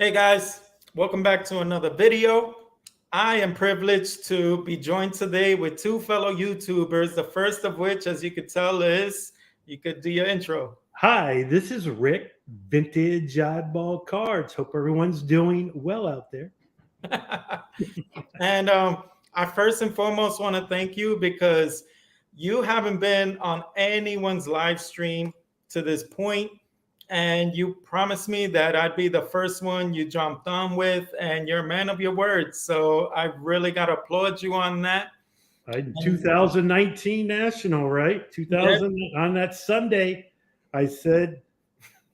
Hey guys, welcome back to another video. I am privileged to be joined today with two fellow YouTubers. The first of which, as you could tell, is you could do your intro. Hi, this is Rick, Vintage Oddball Cards. Hope everyone's doing well out there. And I first and foremost want to thank you because you haven't been on anyone's live stream to this point, and you promised me that I'd be the first one you jumped on with, and you're a man of your words. So I really got to applaud you on that. 2019 National, right? 2000 on that Sunday, I said,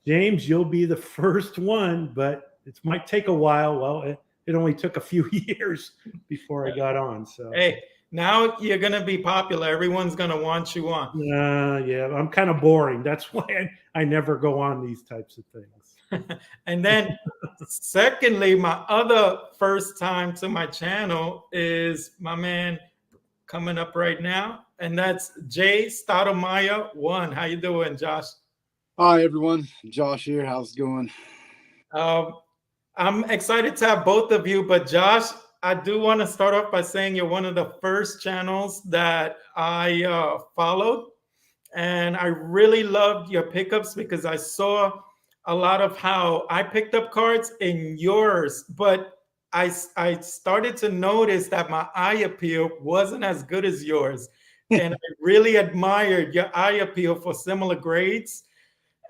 James, you'll be the first one, but it might take a while. Well, it only took a few years before I got on. So hey, now you're gonna be popular. Everyone's gonna want you on. Yeah, I'm kind of boring. That's why I never go on these types of things. And then secondly, my other first time to my channel is my man coming up right now, and that's JStottlemire1. How you doing, Josh? Hi everyone, Josh here. How's it going? I'm excited to have both of you, but Josh, I do want to start off by saying you're one of the first channels that I followed, and I really loved your pickups because I saw a lot of how I picked up cards in yours, but I started to notice that my eye appeal wasn't as good as yours, and I really admired your eye appeal for similar grades,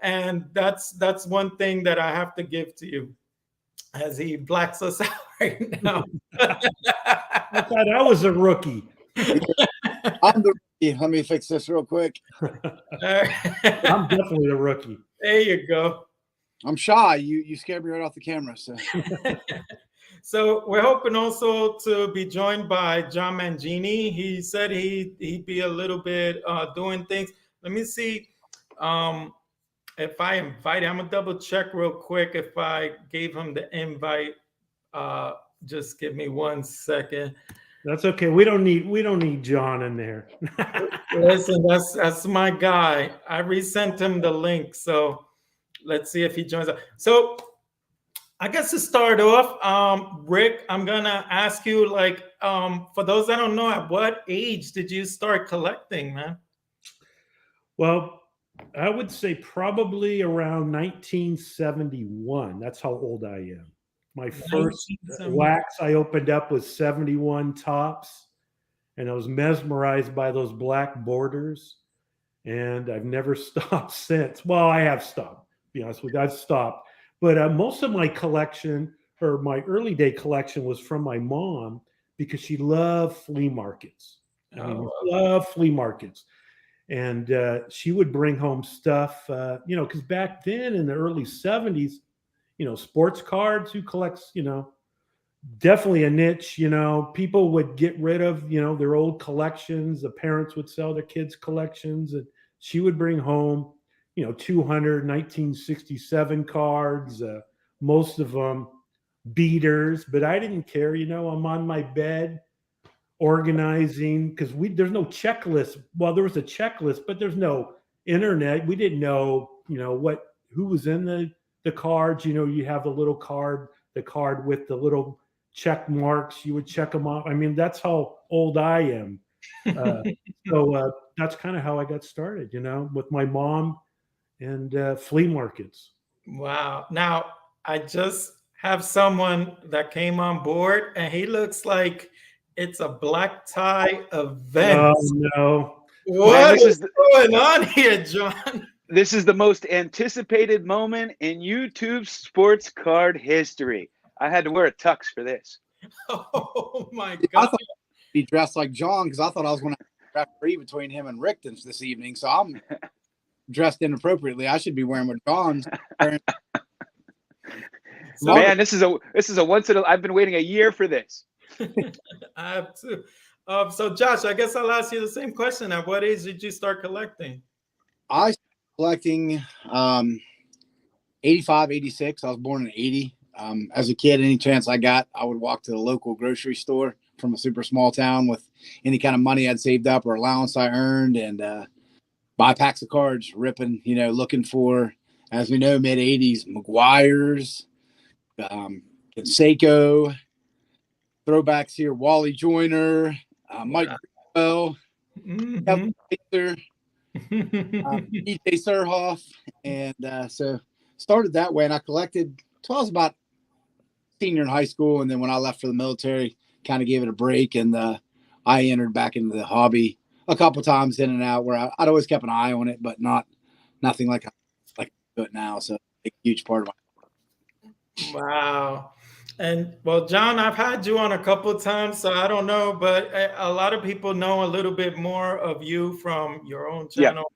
and that's one thing that I have to give to you as he blacks us out right now. I thought I was a rookie. I'm the rookie. Let me fix this real quick. I'm definitely a rookie. There you go. I'm shy. You scared me right off the camera. So, so we're hoping also to be joined by John Mangini. He said he'd be a little bit doing things. Let me see. If I invite him, I'm gonna double check real quick if I gave him the invite. Just give me 1 second. That's okay. We don't need John in there. Listen, that's my guy. I resent him the link, so let's see if he joins us. So I guess to start off, Rick, I'm gonna ask you, like, for those that don't know, at what age did you start collecting, man? Well, I would say probably around 1971. That's how old I am. My first wax I opened up was 71 tops, and I was mesmerized by those black borders, and I've never stopped since. Well, I have stopped, to be honest with you. I've stopped. But most of my collection, or my early day collection, was from my mom because she loved flea markets. Loved flea markets. And she would bring home stuff, because back then in the early 70s, sports cards, who collects, definitely a niche. People would get rid of, their old collections. The parents would sell their kids' collections, and she would bring home, 200 1967 cards, most of them beaters. But I didn't care. I'm on my bed organizing, because there's no checklist. Well, there was a checklist, but there's no internet. We didn't know, who was in the cards. You have the little card, the card with the little check marks. You would check them off. I mean, that's how old I am. So that's kind of how I got started, with my mom and flea markets. Wow. Now I just have someone that came on board, and he looks like it's a black tie event. Oh no! What is going on here, John? This is the most anticipated moment in YouTube sports card history. I had to wear a tux for this. Oh my I god! thought he dressed like John because I thought I was going to referee between him and Rick this evening. So I'm dressed inappropriately. I should be wearing what John's wearing. So, man, this is a once in a. I've been waiting a year for this. I have to. So Josh, I guess I'll ask you the same question. At what age did you start collecting? I started collecting 85, 86. I was born in 80. As a kid, any chance I got, I would walk to the local grocery store from a super small town with any kind of money I'd saved up or allowance I earned, and buy packs of cards, ripping, looking for, as we know, mid 80s, McGuire's, Seiko, throwbacks here, Wally Joyner, Mike Bell, Mhm. DJ Surhoff, and so started that way. And I collected till I was about senior in high school, and then when I left for the military, kind of gave it a break, and I entered back into the hobby a couple times in and out, where I'd always kept an eye on it, but nothing like I do it now. So a huge part of my. Wow. And well, John, I've had you on a couple of times, so I don't know, but a lot of people know a little bit more of you from your own Yeah. channel.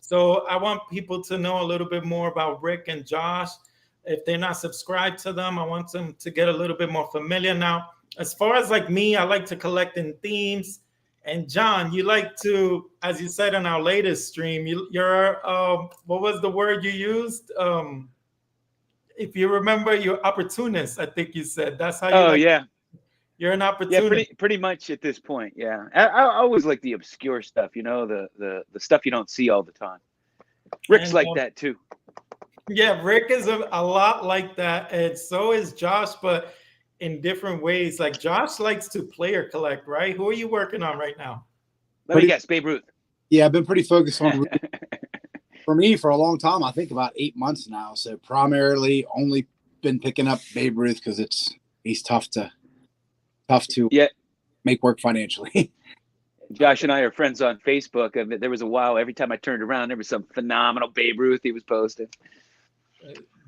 So I want people to know a little bit more about Rick and Josh. If they're not subscribed to them, I want them to get a little bit more familiar. Now, as far as like me, I like to collect in themes. And John, you like to, as you said in our latest stream, you're what was the word you used? If you remember, you're opportunist. I think you said that's how you. Oh like, yeah, you're an opportunist. yeah, pretty much at this point. Yeah, I always like the obscure stuff. You know, the stuff you don't see all the time. Rick's And, like that too. Yeah, Rick is a lot like that, and so is Josh, but in different ways. Like Josh likes to player collect, right? Who are you working on right now? Let me guess, Babe Ruth. Yeah, I've been pretty focused on for me for a long time. I think about 8 months now. So primarily only been picking up Babe Ruth because he's tough to make work financially. Josh and I are friends on Facebook. I mean, there was a while, every time I turned around, there was some phenomenal Babe Ruth he was posting.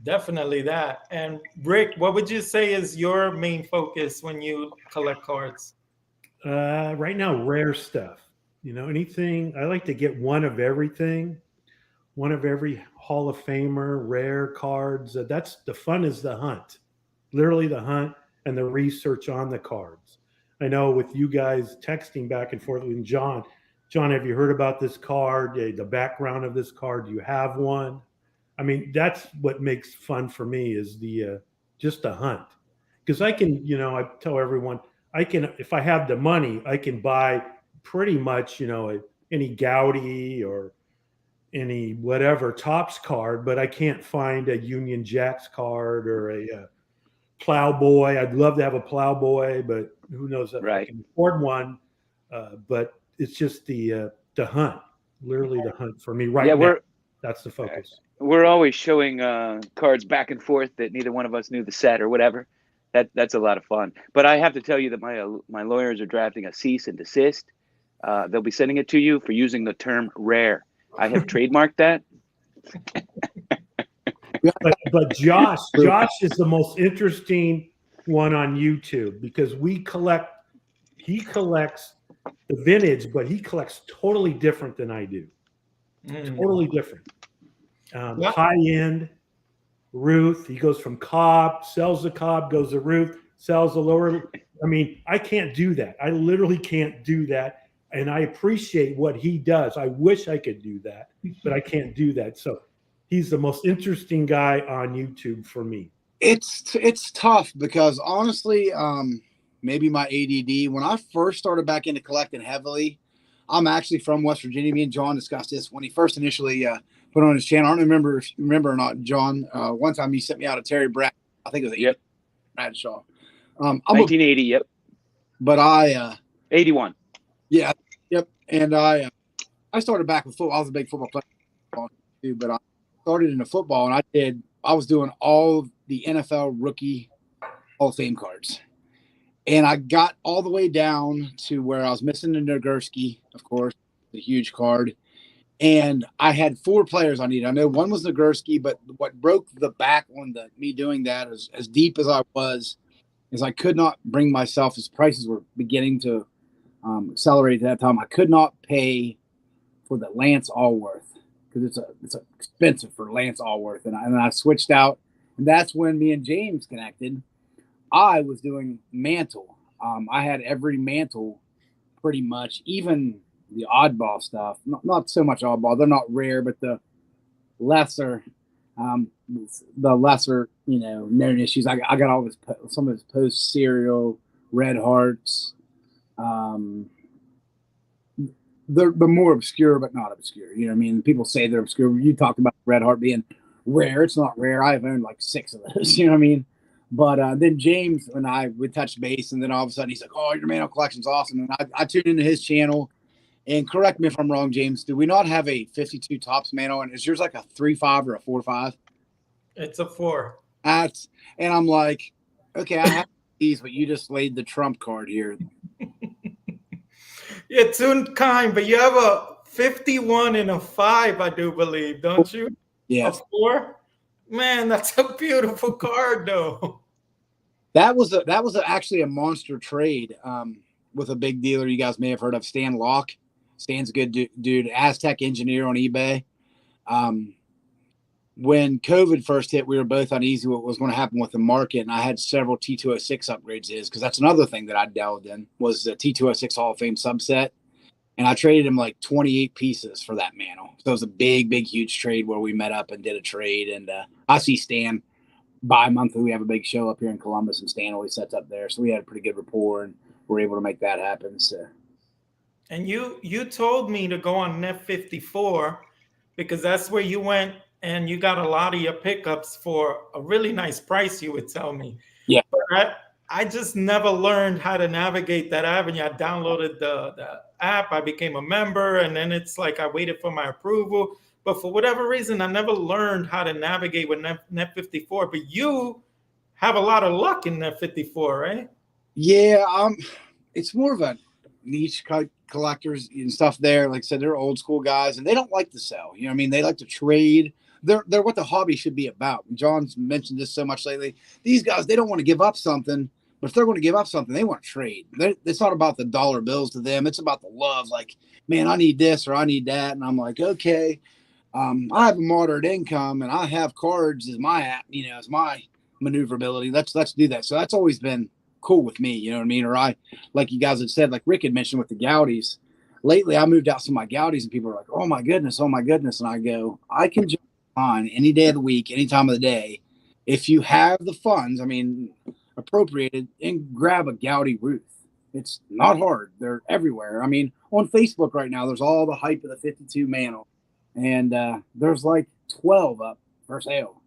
Definitely that. And Rick, what would you say is your main focus when you collect cards? Right now, rare stuff. Anything. I like to get one of everything, one of every Hall of Famer, rare cards. That's the fun, is the hunt, literally the hunt and the research on the cards. I know with you guys texting back and forth with John, have you heard about this card? The background of this card? Do you have one? I mean, that's what makes fun for me, is the just the hunt. Because I can, I tell everyone, if I have the money, I can buy pretty much, any Gaudy or any whatever Topps card, but I can't find a Union Jacks card or a Plowboy. I'd love to have a Plowboy, but who knows if I can afford one. But it's just the hunt, literally the hunt for me right now. That's the focus. We're always showing cards back and forth that neither one of us knew the set or whatever. That's a lot of fun. But I have to tell you that my lawyers are drafting a cease and desist. They'll be sending it to you for using the term rare. I have trademarked that. But Josh is the most interesting one on YouTube, because he collects the vintage, but he collects totally different than I do. Totally different. High end Ruth. He goes from Cobb, sells the Cobb, goes to Ruth, sells the lower. I mean, I can't do that. I literally can't do that. And I appreciate what he does. I wish I could do that, but I can't do that. So he's the most interesting guy on YouTube for me. It's tough because honestly, maybe my ADD, when I first started back into collecting heavily, I'm actually from West Virginia. Me and John discussed this when he first initially put on his channel. I don't remember if you remember or not, John. One time he sent me out a Terry Brad. I think it was Bradshaw. 1980. Yep. But 81. Yeah. Yep. And I started back with football. I was a big football player too, but I started into football, and I was doing all the NFL rookie Hall of Fame cards. And I got all the way down to where I was missing the Nagurski, of course, the huge card. And I had 4 players I needed. I know one was Nagurski, but what broke the back on me doing that, as deep as I was, is I could not bring myself, as prices were beginning to accelerate at that time, I could not pay for the Lance Allworth, because it's expensive for Lance Allworth. And I switched out, and that's when me and James connected. I was doing mantle. I had every mantle pretty much, even the oddball stuff. Not so much oddball. They're not rare, but the lesser, known issues. I got all some of his post serial Red Hearts. They're more obscure, but not obscure. You know what I mean? People say they're obscure. You talked about Red Heart being rare. It's not rare. I've owned like 6 of those. You know what I mean? But then James and I would touch base, and then all of a sudden he's like, "Oh, your Mano collection's awesome." And I tuned into his channel. And correct me if I'm wrong, James. Do we not have a 52 tops Mano? And is yours like a 3.5 or a 4.5? It's a 4. And I'm like, okay, I have these, but you just laid the trump card here. You're too kind, but you have a 51 and a 5, I do believe, don't you? Yeah. A 4? Man, that's a beautiful card, though. That was actually a monster trade with a big dealer you guys may have heard of, Stan Locke. Stan's a good dude, Aztec engineer on eBay. When COVID first hit, we were both uneasy what was going to happen with the market, and I had several T206 upgrades because that's another thing that I delved in was the T206 Hall of Fame subset, and I traded him like 28 pieces for that Mano. So it was a big, huge trade where we met up and did a trade, and I see Stan bi-monthly. We have a big show up here in Columbus, and Stan always sets up there, so we had a pretty good rapport, and we're able to make that happen. So. And you told me to go on Net 54 because that's where you went and you got a lot of your pickups for a really nice price, you would tell me. Yeah. But I just never learned how to navigate that avenue. I downloaded the app, I became a member, and then it's like I waited for my approval. But for whatever reason, I never learned how to navigate with Net 54. But you have a lot of luck in Net 54, right? Yeah, it's more of a niche collectors and stuff there. Like I said, they're old school guys and they don't like to sell. You know what I mean? They like to trade. They're what the hobby should be about. John's mentioned this so much lately. These guys, they don't want to give up something, but if they're going to give up something, they want to trade. It's not about the dollar bills to them. It's about the love. Like, man, I need this or I need that. And I'm like, okay, I have a moderate income and I have cards as my, as my maneuverability. Let's do that. So that's always been cool with me. You know what I mean? Or like you guys had said, like Rick had mentioned with the Gaudis. Lately, I moved out some of my Gaudis and people are like, oh my goodness. And I go, I can jump on any day of the week, any time of the day. If you have the funds, appropriated, and grab a Gaudi Ruth. It's not hard. They're everywhere. I mean, on Facebook right now, there's all the hype of the 52 Mano. And there's like 12 up for sale,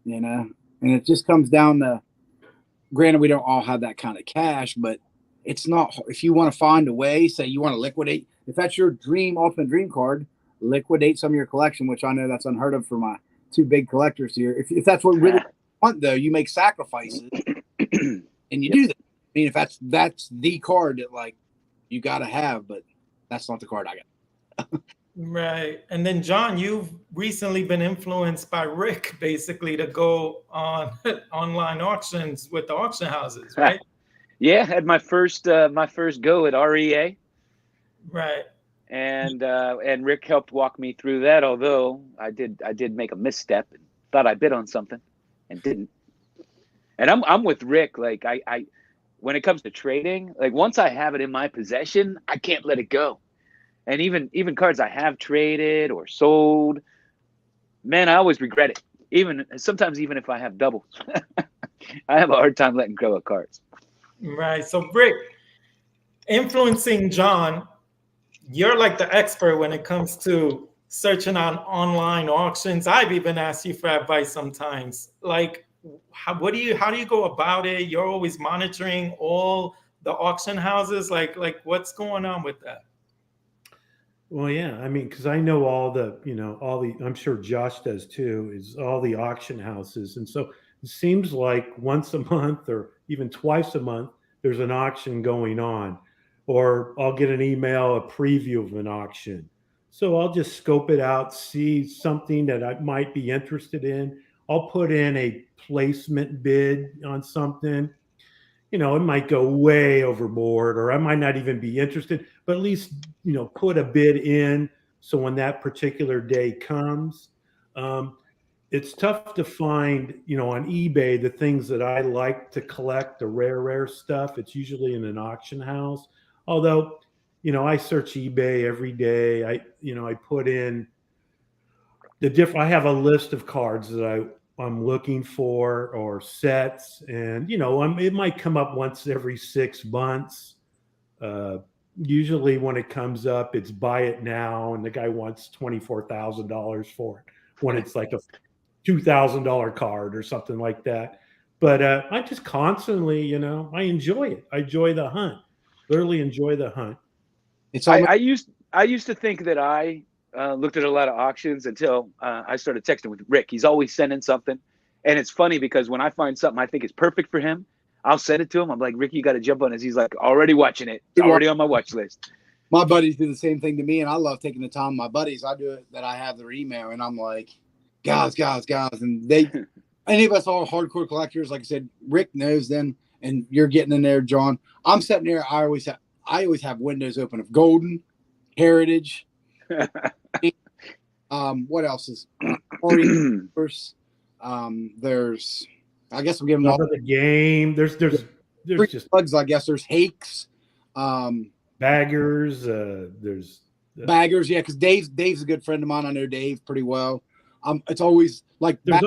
and it just comes down to, granted, we don't all have that kind of cash, but it's not, if you want to find a way, say you want to liquidate, if that's your ultimate dream card, liquidate some of your collection, which I know that's unheard of for my two big collectors here. If that's what you really want, though, you make sacrifices and you do that. I mean, if that's the card that like you got to have, but that's not the card I got. Right. And then, John, you've recently been influenced by Rick, basically, to go on online auctions with the auction houses, right? Yeah, had my first go at REA. Right. And Rick helped walk me through that, although I did make a misstep and thought I bid on something and didn't. And I'm with Rick. Like I when it comes to trading, like once I have it in my possession, I can't let it go. And even cards I have traded or sold, man, I always regret it. Sometimes even if I have doubles, I have a hard time letting go of cards. Right. So, Rick, influencing John, you're like the expert when it comes to searching on online auctions. I've even asked you for advice sometimes. Like, how do you go about it? You're always monitoring all the auction houses. Like what's going on with that? Well, yeah, because I know all the, I'm sure Josh does too, is all the auction houses. And so it seems like once a month or even twice a month, there's an auction going on, or I'll get an email, a preview of an auction. So I'll just scope it out, see something that I might be interested in. I'll put in a placement bid on something. It might go way overboard, or I might not even be interested, but at least, put a bid in. So when that particular day comes, it's tough to find, on eBay, the things that I like to collect, the rare stuff. It's usually in an auction house. Although, I search eBay every day. I put in I have a list of cards that I'm looking for, or sets, and it might come up once every 6 months. Usually when it comes up, it's buy it now, and the guy wants $24,000 for it when it's like a $2,000 card or something like that. But I just constantly, I enjoy it. I enjoy the hunt. Literally enjoy the hunt. It's almost I used to think that I looked at a lot of auctions until I started texting with Rick. He's always sending something, and it's funny because when I find something I think is perfect for him, I'll send it to him. I'm like, Rick, you got to jump on this. He's like, already watching it. It's already on my watch list. my buddies do the same thing to me, and I love taking the time. My buddies, I do it that I have their email, and I'm like, guys, and they, any of us all hardcore collectors, like I said, Rick knows them, and you're getting in there, John. I'm sitting there. I always have windows open of Golden, Heritage. What else is there's I guess we'll give them Love all of the game. There's just plugs. I guess there's Hakes, baggers. There's baggers. Yeah, because Dave's a good friend of mine. I know Dave pretty well. It's always like there's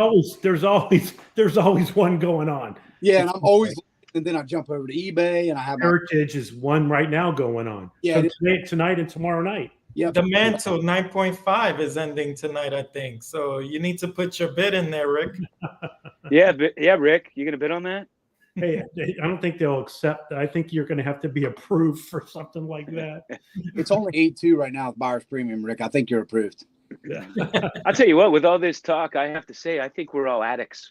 always one going on. Yeah, and I'm always, and then I jump over to eBay and I have Heritage is one right now going on. Yeah, so tonight and tomorrow night. Yeah, the Mantle 9.5 is ending tonight, I think. So you need to put your bid in there, Rick. Yeah, Rick, you gonna bid on that? Hey, I don't think they'll accept. I think you're going to have to be approved for something like that. It's only 8.2 right now with Buyer's Premium, Rick. I think you're approved. Yeah. I'll tell you what, with all this talk, I have to say, I think we're all addicts.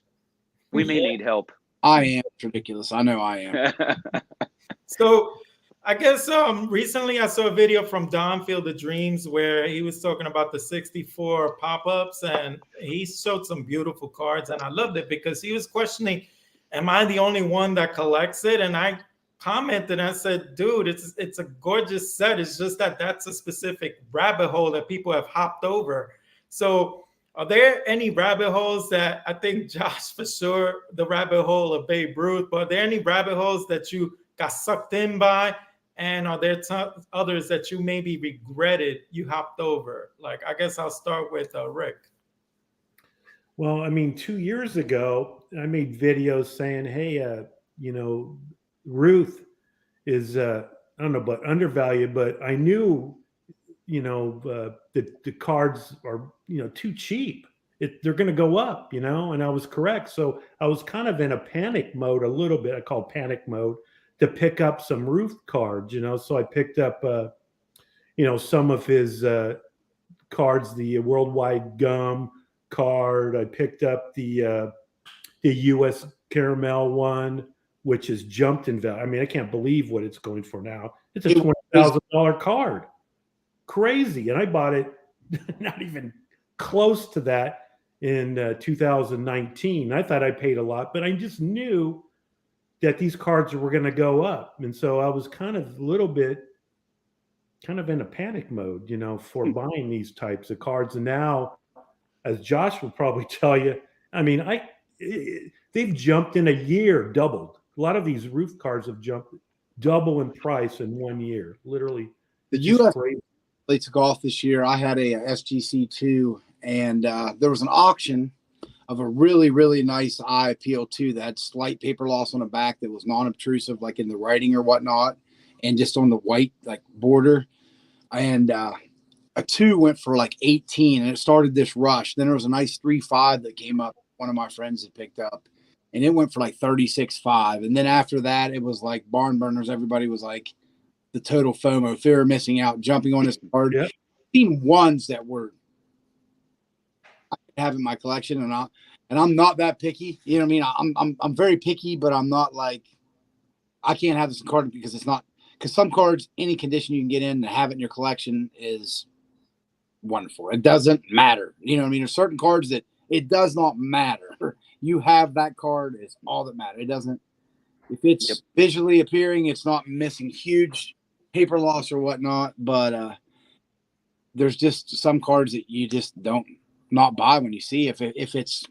We may need help. I am. It's ridiculous. I know I am. So I guess recently I saw a video from Don Field of Dreams where he was talking about the 64 pop-ups, and he showed some beautiful cards, and I loved it because he was questioning, am I the only one that collects it? And I commented, I said, dude, it's a gorgeous set. It's just that that's a specific rabbit hole that people have hopped over. So are there any rabbit holes that, I think Josh for sure, the rabbit hole of Babe Ruth, but are there any rabbit holes that you got sucked in by? And are there others that you maybe regretted you hopped over? Like, I guess I'll start with Rick. Well, I mean, 2 years ago, I made videos saying, hey, Ruth is, I don't know, but undervalued, but I knew, the cards are, too cheap. They're going to go up, and I was correct. So I was kind of in a panic mode a little bit. I call panic mode to pick up some Ruth cards, So I picked up, some of his cards, the Worldwide Gum card. I picked up the U.S. Caramel one, which has jumped in value. I mean, I can't believe what it's going for now. It's a $20,000 card. Crazy. And I bought it not even close to that in 2019. I thought I paid a lot, but I just knew that these cards were going to go up. And so I was kind of in a panic mode, for buying these types of cards. And now, as Josh will probably tell you, I mean, they've jumped in a year, doubled. A lot of these Ruth cards have jumped double in price in 1 year. Literally, the U.S. plates of golf this year. I had a SGC2, and there was an auction of a really, really nice IPL2 that had slight paper loss on the back that was non-obtrusive, like in the writing or whatnot, and just on the white like border. And a 2 went for like 18, and it started this rush. Then there was a nice 3.5 that came up. One of my friends had picked up, and it went for like 36.5. And then after that, it was like barn burners. Everybody was like the total FOMO, fear of missing out, jumping on this card. Yep. I've seen ones that were I have in my collection, and I'm not that picky. You know what I mean? I'm very picky, but I'm not like I can't have this card because it's not. Because some cards, any condition you can get in and have it in your collection is wonderful. It doesn't matter. You know what I mean? There's certain cards that it does not matter. You have that card is all that matters. It doesn't. If it's visually appearing, it's not missing huge paper loss or whatnot. But there's just some cards that you just don't not buy when you see if it's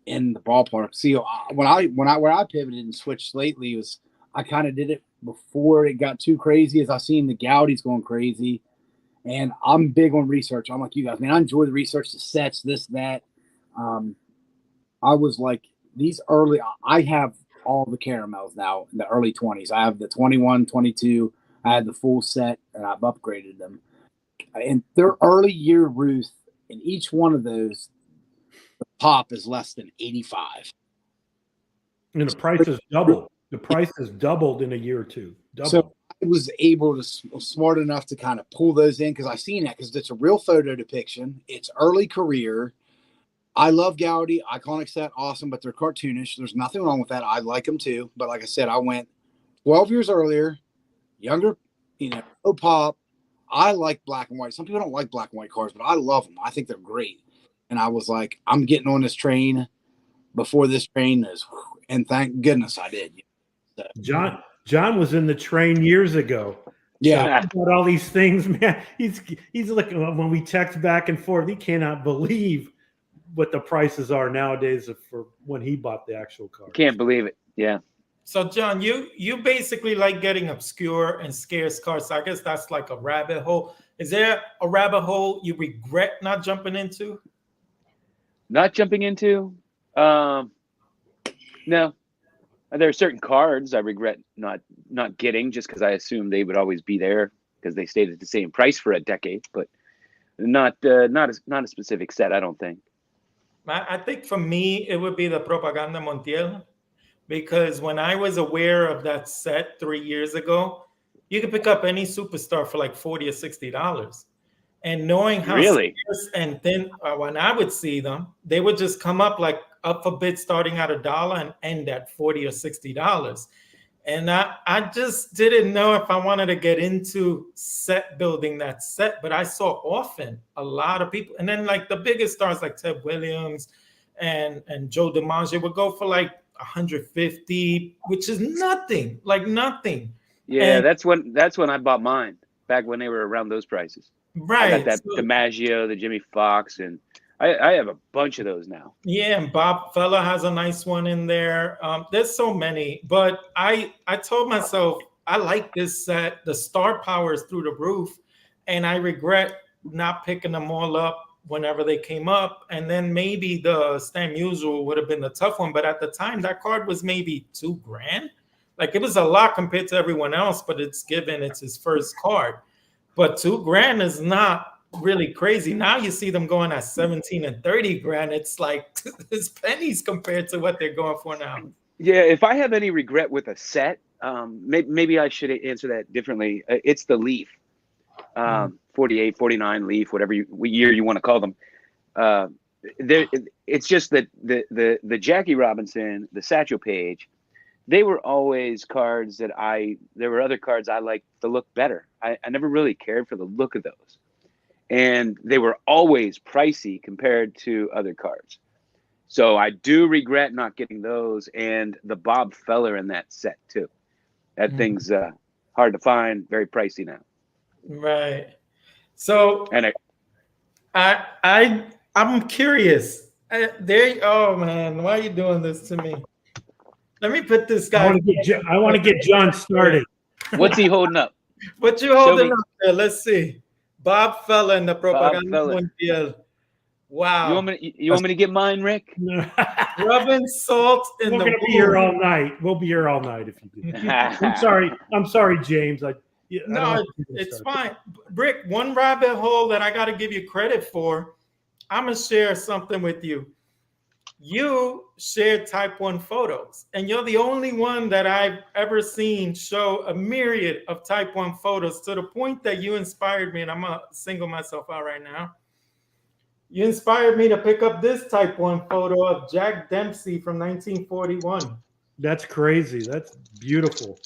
in the ballpark. See, where I pivoted and switched lately was I kind of did it before it got too crazy, as I seen the Gaudies going crazy. And I'm big on research. I'm like you guys, man, I enjoy the research, the sets, this, that. I was like these early, I have all the caramels now in the early 20s. I have the 21, 22. I had the full set, and I've upgraded them. And they're early year Ruth, and each one of those, the pop is less than 85. And the price has doubled. The price has doubled in a year or two. Doubled. So I was able to smart enough to kind of pull those in because I seen that because it's a real photo depiction. It's early career. I love Gowdy, iconic set, awesome, but they're cartoonish. There's nothing wrong with that. I like them too. But like I said, I went 12 years earlier, younger, no pop. I like black and white. Some people don't like black and white cars, but I love them. I think they're great. And I was like, I'm getting on this train before this train is, and thank goodness I did. So, John was in the train years ago. yeah. So about all these things, man. He's looking when we text back and forth. He cannot believe what the prices are nowadays for when he bought the actual car. Can't believe it. Yeah. So John, you basically like getting obscure and scarce cars. So I guess that's like a rabbit hole. Is there a rabbit hole you regret not jumping into? Not jumping into? No. There are certain cards I regret not getting just because I assumed they would always be there because they stayed at the same price for a decade, but not a specific set, I don't think. I think for me, it would be the Propaganda Montiel, because when I was aware of that set 3 years ago, you could pick up any superstar for like $40 or $60. And knowing how Really? scarce, and then when I would see them, they would just come up a bid starting at $1 and end at $40 or $60. And I just didn't know if I wanted to get into set building that set, but I saw often a lot of people. And then like the biggest stars like Ted Williams and Joe DiMaggio would go for like 150, which is nothing, like nothing. Yeah, And- that's when I bought mine, back when they were around those prices. Right. I got that DiMaggio, the Jimmy Fox, and I have a bunch of those now. Yeah, and Bob Fella has a nice one in there. There's so many, but I told myself I like this set. The star power is through the roof, and I regret not picking them all up whenever they came up. And then maybe the Stan Musial would have been the tough one, but at the time that card was maybe $2,000. Like it was a lot compared to everyone else, but it's his first card. But $2,000 is not really crazy. Now you see them going at 17 and 30 grand. It's like it's pennies compared to what they're going for now. Yeah, if I have any regret with a set, maybe I should answer that differently. It's the Leaf, 48, 49 Leaf, whatever year you want to call them. It's just that the Jackie Robinson, the Satchel Paige, they were always cards that there were other cards I liked the look better. I never really cared for the look of those. And they were always pricey compared to other cards. So I do regret not getting those, and the Bob Feller in that set too. That thing's hard to find, very pricey now. Right. So And I'm curious. Oh man, why are you doing this to me? Let me put this guy. I want to get John started. what's he holding up? What you holding up there? Let's see. Bob Fella in the Propaganda Fella. Montiel. Wow. You want me to get mine, Rick? Rubbing salt in We're the going to be here all night. We'll be here all night if you do. I'm sorry, James. No, it's fine. Rick, one rabbit hole that I got to give you credit for. I'm going to share something with you. You shared Type 1 photos, and you're the only one that I've ever seen show a myriad of Type 1 photos, to the point that you inspired me, and I'm going to single myself out right now. You inspired me to pick up this Type 1 photo of Jack Dempsey from 1941. That's crazy. That's beautiful.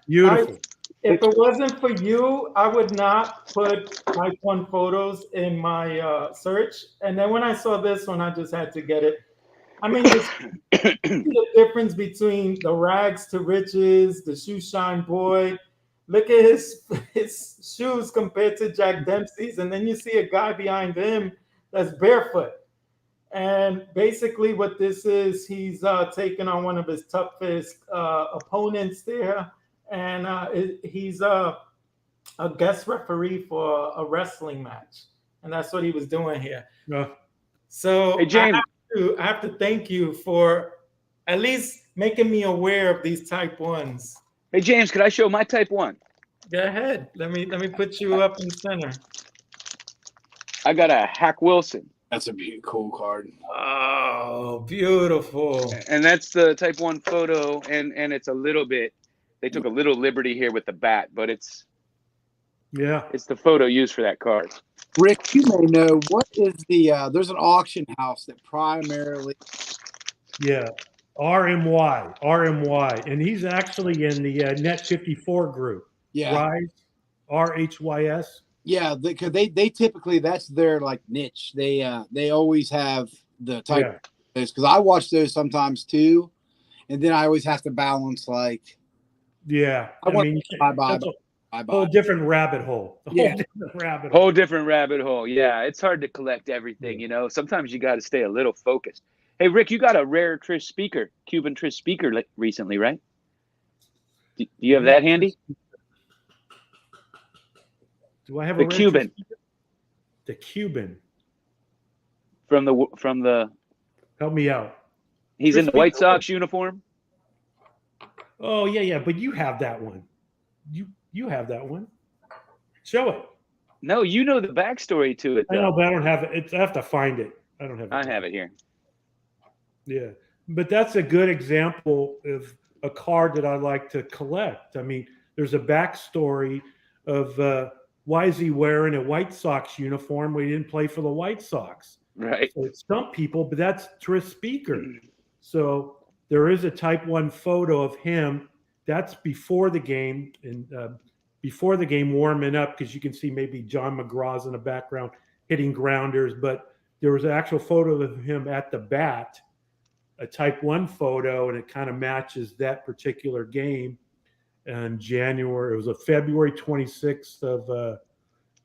Beautiful. If it wasn't for you, I would not put Type 1 photos in my search. And then when I saw this one, I just had to get it. I mean, the difference between the rags to riches, the shoe shine boy. Look at his shoes compared to Jack Dempsey's. And then you see a guy behind him that's barefoot. And basically what this is, he's taking on one of his toughest opponents there. And he's a guest referee for a wrestling match. And that's what he was doing here. Yeah. So hey, James. I have to thank you for at least making me aware of these Type 1s. Hey, James, could I show my Type 1? Go ahead. Let me put you up in center. I got a Hack Wilson That's a cool card. Oh, beautiful. And that's the type 1 photo, and it's a little bit, they took a little liberty here with the bat, but it's the photo used for that card. Rick, you may know, what is the there's an auction house that primarily RMY, and he's actually in the Net 54 group. Rise, RHYS. Yeah, because they typically, that's their like niche. They always have the type because I watch those sometimes too, and then I always have to balance like I mean, whole different rabbit hole. Whole different rabbit hole. Yeah, it's hard to collect everything. You know, sometimes you got to stay a little focused. Hey, Rick, you got a rare Trish speaker, Cuban Trish speaker recently, right? Do you have that handy? Do I have the Cuban? The Cuban from the. Help me out. He's in the White Sox uniform. Oh yeah, but you have that one. You have that one. Show it. No, you know the backstory to it. I know, but I don't have it. I have to find it. I don't have it. I have it here. Yeah, but that's a good example of a card that I like to collect. I mean, there's a backstory of why is he wearing a White Sox uniform when he didn't play for the White Sox? Right. So it's some people, but that's Trish Speaker. So there is a type 1 photo of him. That's before the game, and before the game warming up, because you can see maybe John McGraw's in the background hitting grounders, but there was an actual photo of him at the bat, a type 1 photo, and it kind of matches that particular game. In January, it was a February 26th of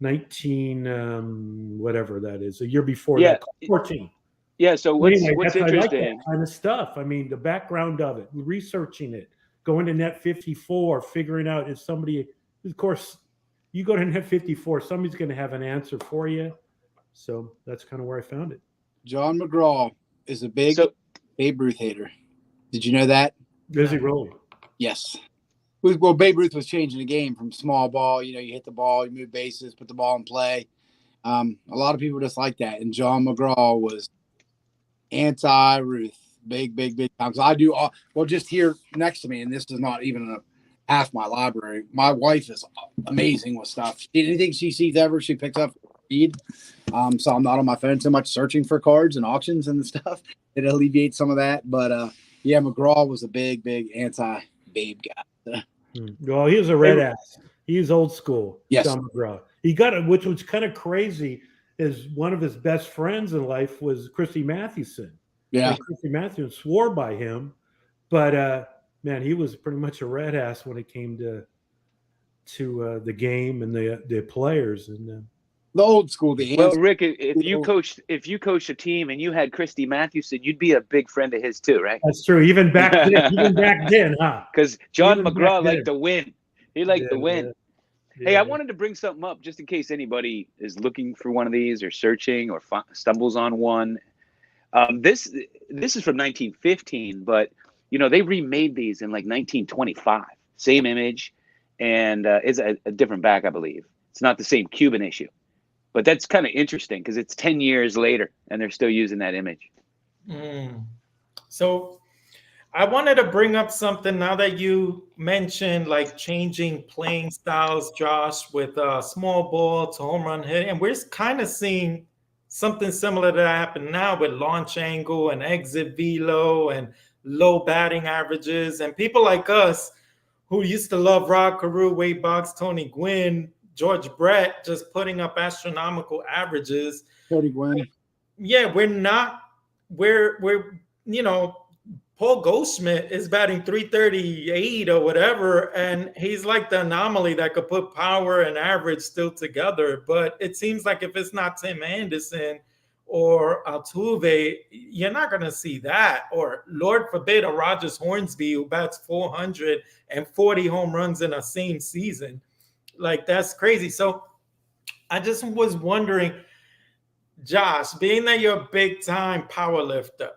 19 whatever that is, a year before that, 14. Yeah, so what's I interesting? like that kind of stuff. I mean, the background of it, researching it, going to Net 54, figuring out if somebody, of course, you go to Net 54, somebody's going to have an answer for you. So that's kind of where I found it. John McGraw is a big Babe Ruth hater. Did you know that? Is he really? Yes. Well, Babe Ruth was changing the game from small ball. You know, you hit the ball, you move bases, put the ball in play. A lot of people just like that. And John McGraw was anti-Ruth. Big time. Because I do just here next to me, and this is not even half my library. My wife is amazing with stuff. Anything she sees ever, she picks up feed. So I'm not on my phone so much searching for cards and auctions and stuff. It alleviates some of that. But McGraw was a big anti-Babe guy. Well, he was a red ass. He was old school. Yes. John McGraw. He got it, which was kind of crazy, is one of his best friends in life was Christy Mathewson. Yeah. And Christy Mathewson swore by him, but man, he was pretty much a red ass when it came to the game and the players and the old school. Well, Rick, if you coached a team and you had Christy Mathewson, you'd be a big friend of his too, right? That's true. Even back then, huh? Because John McGraw liked to win. He liked to win. Yeah. Hey, I wanted to bring something up just in case anybody is looking for one of these or searching or stumbles on one. This is from 1915, but they remade these in like 1925. Same image, and it's a different back, I believe. It's not the same Cuban issue, but that's kind of interesting because it's 10 years later and they're still using that image. So I wanted to bring up something now that you mentioned like changing playing styles, Josh, with small ball to home run hit. And we're kind of seeing something similar to that happen now with launch angle and exit velo and low batting averages. And people like us who used to love Rod Carew, Wade Boggs, Tony Gwynn, George Brett, just putting up astronomical averages. Tony Gwynn. Yeah, we're Paul Goldschmidt is batting 338 or whatever, and he's like the anomaly that could put power and average still together. But it seems like if it's not Tim Anderson or Altuve, you're not going to see that. Or Lord forbid, a Rogers Hornsby who bats 440 home runs in a same season. Like, that's crazy. So I just was wondering, Josh, being that you're a big time power lifter,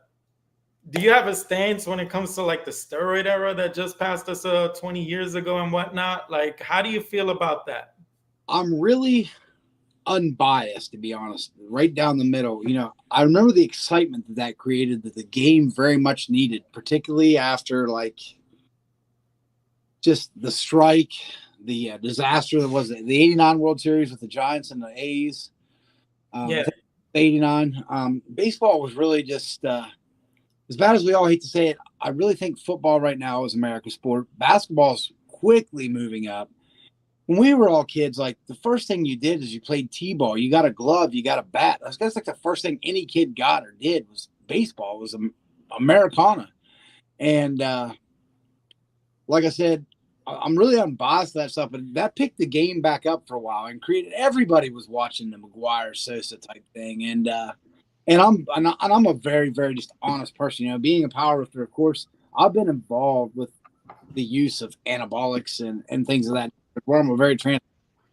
do you have a stance when it comes to like the steroid era that just passed us 20 years ago and whatnot? Like, how do you feel about that? I'm unbiased, to be honest, right down the middle. You know, I remember the excitement that created that the game very much needed, particularly after like just the strike, the disaster that was the '89 World Series with the Giants and the A's. Yeah. 89. Baseball was really just as bad as we all hate to say it. I really think football right now is America's sport. Basketball is quickly moving up. When we were all kids, like the first thing you did is you played t-ball. You got a glove, you got a bat. That's like the first thing any kid got or did was baseball. It was Americana. And like I said, I'm really unbiased to that stuff, but that picked the game back up for a while and created. Everybody was watching the McGuire Sosa type thing, and I'm a very, very just honest person. You know, being a powerlifter, of course, I've been involved with the use of anabolics and things of that. Where I'm a very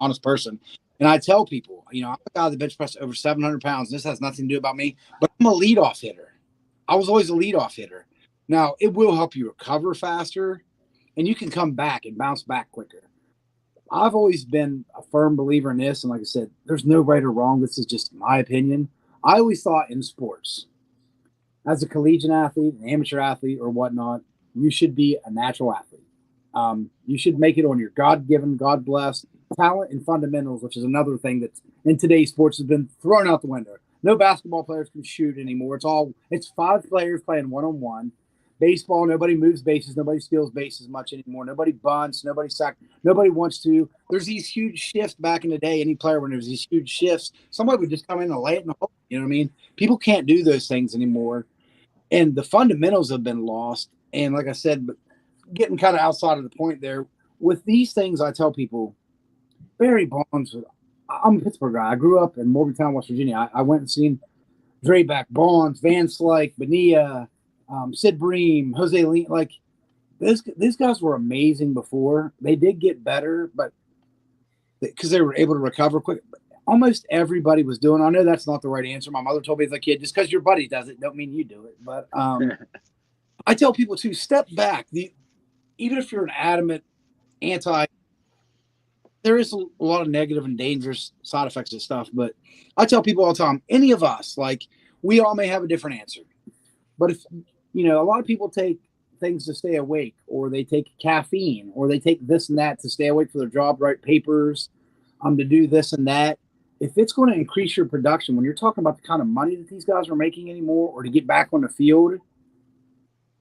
honest person, and I tell people, you know, I'm a guy that bench press over 700 pounds. This has nothing to do about me, but I'm a leadoff hitter. I was always a leadoff hitter. Now it will help you recover faster, and you can come back and bounce back quicker. I've always been a firm believer in this, and like I said, there's no right or wrong. This is just my opinion. I always thought in sports, as a collegiate athlete, an amateur athlete, or whatnot, you should be a natural athlete. You should make it on your God-given, God-blessed talent and fundamentals, which is another thing that's in today's sports has been thrown out the window. No basketball players can shoot anymore. It's 5 players playing one-on-one. Baseball, nobody moves bases, nobody steals bases much anymore. Nobody bunts, nobody wants to. There's these huge shifts back in the day. Any player, when there's these huge shifts, somebody would just come in and lay it in the hole. You know what I mean? People can't do those things anymore. And the fundamentals have been lost. And like I said, but getting kind of outside of the point there, with these things, I tell people, Barry Bonds, I'm a Pittsburgh guy. I grew up in Morgantown, West Virginia. I went and seen Drayback, Bonds, Van Slyke, Bonilla, Sid Bream, Jose Lean. Like, these guys were amazing before. They did get better, but because they were able to recover quick. Almost everybody was doing. I know that's not the right answer. My mother told me as a kid, just because your buddy does it, don't mean you do it. But I tell people to step back. Even if you're an adamant anti, there is a lot of negative and dangerous side effects of stuff. But I tell people all the time, any of us, like, we all may have a different answer. But if, you know, a lot of people take things to stay awake, or they take caffeine, or they take this and that to stay awake for their job, write papers, to do this and that. If it's going to increase your production, when you're talking about the kind of money that these guys are making anymore, or to get back on the field,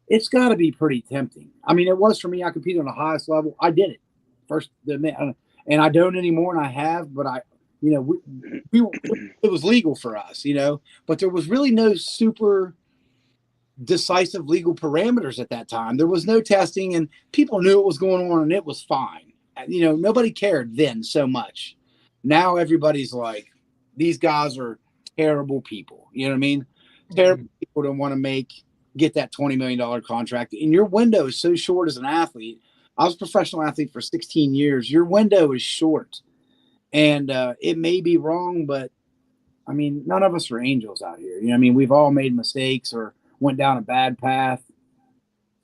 it's got to be pretty tempting. I mean, it was for me. I competed on the highest level. I did it first, and I don't anymore, and I have. But it was legal for us, you know. But there was really no super decisive legal parameters at that time. There was no testing, and people knew what was going on, and it was fine. You know, nobody cared then so much. Now everybody's like, these guys are terrible people. You know what I mean? Terrible people don't want to get that $20 million contract. And your window is so short as an athlete. I was a professional athlete for 16 years. Your window is short. And it may be wrong, but I mean, none of us are angels out here. You know what I mean? We've all made mistakes or went down a bad path.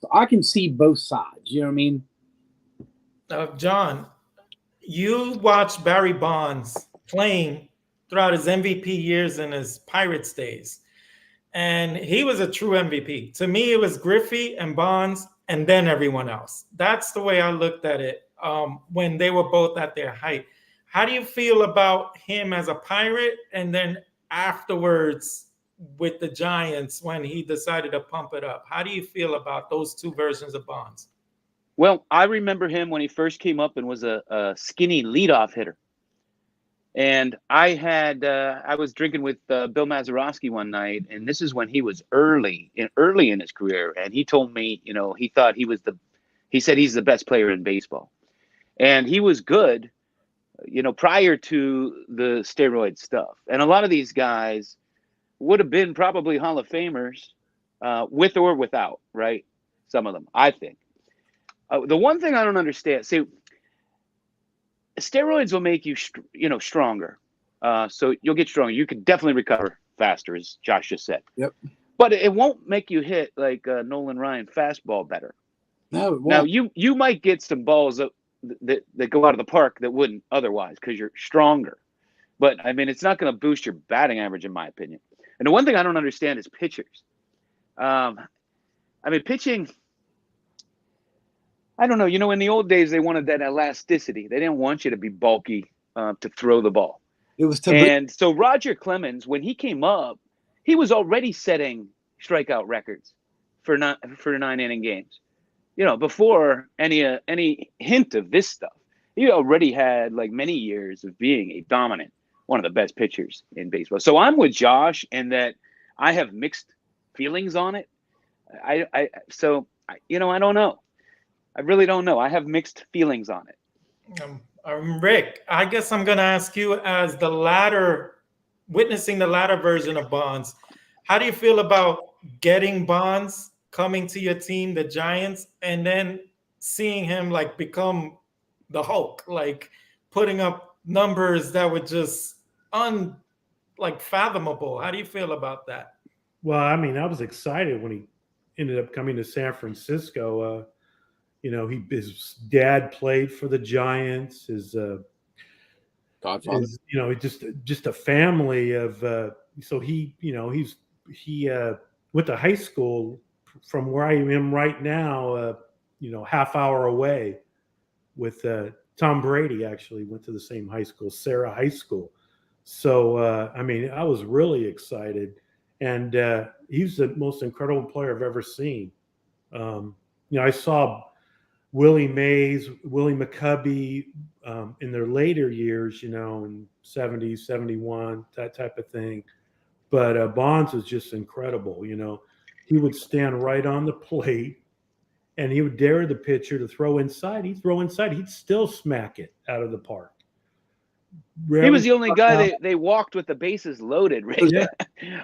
So I can see both sides. You know what I mean? John, you watched Barry Bonds playing throughout his MVP years and his Pirates days. And he was a true MVP. To me, it was Griffey and Bonds and then everyone else. That's the way I looked at it when they were both at their height. How do you feel about him as a Pirate, and then afterwards with the Giants when he decided to pump it up? How do you feel about those two versions of Bonds? Well, I remember him when he first came up and was a skinny leadoff hitter. And I was drinking with Bill Mazeroski one night, and this is when he was early in his career. And he told me, you know, he said he's the best player in baseball. And he was good, you know, prior to the steroid stuff. And a lot of these guys would have been probably Hall of Famers with or without, right? Some of them, I think. The one thing I don't understand, see, steroids will make you, stronger. So you'll get stronger. You can definitely recover faster, as Josh just said. Yep. But it won't make you hit like Nolan Ryan fastball better. No, it won't. Now you might get some balls that go out of the park that wouldn't otherwise because you're stronger. But I mean, it's not going to boost your batting average, in my opinion. And the one thing I don't understand is pitchers. I mean, pitching. I don't know. You know, in the old days, they wanted that elasticity. They didn't want you to be bulky to throw the ball. It was And so Roger Clemens, when he came up, he was already setting strikeout records for 9-inning games. You know, before any hint of this stuff, he already had like many years of being a dominant, one of the best pitchers in baseball. So I'm with Josh in that I have mixed feelings on it. You know, I don't know. I really don't know. I have mixed feelings on it. Rick, I guess I'm going to ask you, as witnessing the latter version of Bonds, how do you feel about getting Bonds coming to your team, the Giants, and then seeing him like become the Hulk, like putting up numbers that were just fathomable? How do you feel about that? Well, I mean, I was excited when he ended up coming to San Francisco. You know, his dad played for the Giants. His Godfather. you know, just a family of. So he went to high school from where I am right now. You know, half hour away with Tom Brady. Actually went to the same high school, Sarah High School. So I mean, I was really excited, and he's the most incredible player I've ever seen. You know, I saw Willie Mays, Willie McCovey in their later years, you know, in 70, 71, that type of thing. But Bonds was just incredible, you know. He would stand right on the plate and he would dare the pitcher to throw inside. He'd throw inside. He'd still smack it out of the park. He was the only guy they walked with the bases loaded, right? Yeah.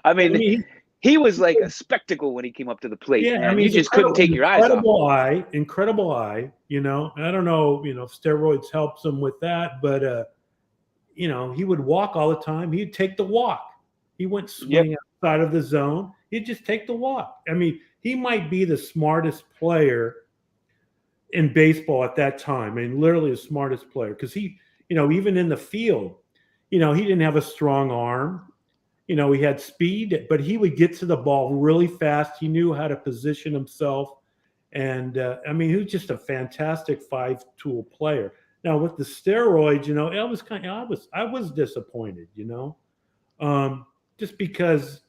I mean, he was like a spectacle when he came up to the plate. Yeah, man. I mean, you just couldn't take your eyes off. Incredible eye. You know, I don't know, you know, if steroids helps him with that, but you know, he would walk all the time. He'd take the walk. He went swinging outside of the zone. He'd just take the walk. I mean, he might be the smartest player in baseball at that time. I mean, literally the smartest player, because he, you know, even in the field, you know, he didn't have a strong arm. You know, he had speed, but he would get to the ball really fast. He knew how to position himself. And I mean, he was just a fantastic five-tool player. Now with the steroids, you know, I was disappointed, you know, just because,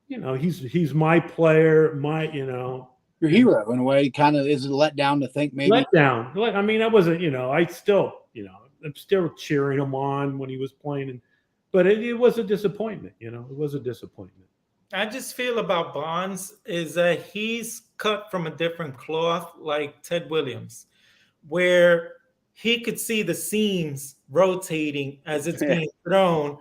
you know, he's my player, you know, your hero in a way. Kind of is a letdown to think maybe let down. I mean, I wasn't, you know, I'm still cheering him on when he was playing. But it was a disappointment, you know. It was a disappointment. I just feel about Bonds is that he's cut from a different cloth, like Ted Williams, where he could see the seams rotating as it's being thrown.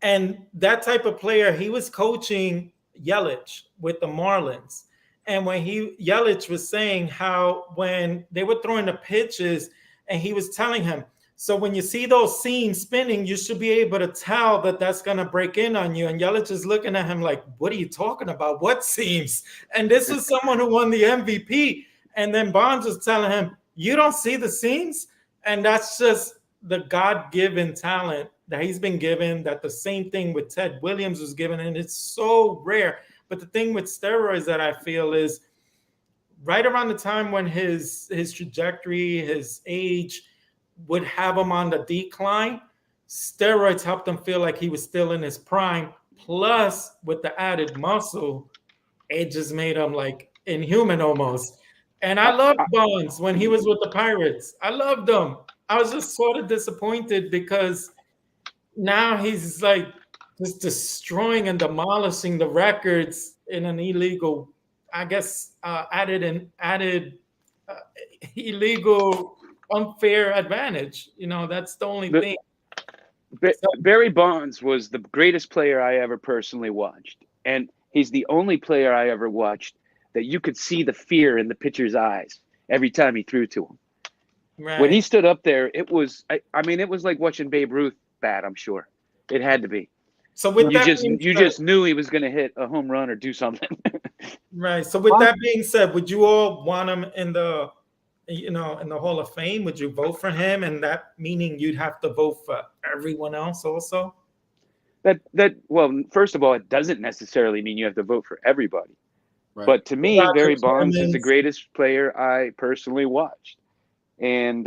And that type of player, he was coaching Yelich with the Marlins. And when Yelich was saying how when they were throwing the pitches and he was telling him, so when you see those seams spinning, you should be able to tell that that's going to break in on you. And Yelich is looking at him like, what are you talking about? What seams? And this is someone who won the MVP. And then Bonds was telling him, you don't see the seams? And that's just the God-given talent that he's been given, that the same thing with Ted Williams was given. And it's so rare. But the thing with steroids that I feel is right around the time when his trajectory, his age would have him on the decline, steroids helped him feel like he was still in his prime. Plus, with the added muscle, it just made him like inhuman almost. And I loved Bonds when he was with the Pirates. I loved him. I was just sort of disappointed because now he's like just destroying and demolishing the records in an illegal, I guess, added illegal unfair advantage. You know, that's the only thing. Barry Bonds was the greatest player I ever personally watched. And he's the only player I ever watched that you could see the fear in the pitcher's eyes every time he threw to him. Right. When he stood up there, it was, I mean, it was like watching Babe Ruth bat, I'm sure. It had to be. So with you just knew he was going to hit a home run or do something. Right. So with that being said, would you all want him in the in the Hall of Fame? Would you vote for him? And that meaning you'd have to vote for everyone else also? Well, first of all, it doesn't necessarily mean you have to vote for everybody. Right. But to me, Barry Bonds is the Clemens? greatest player I personally watched. And,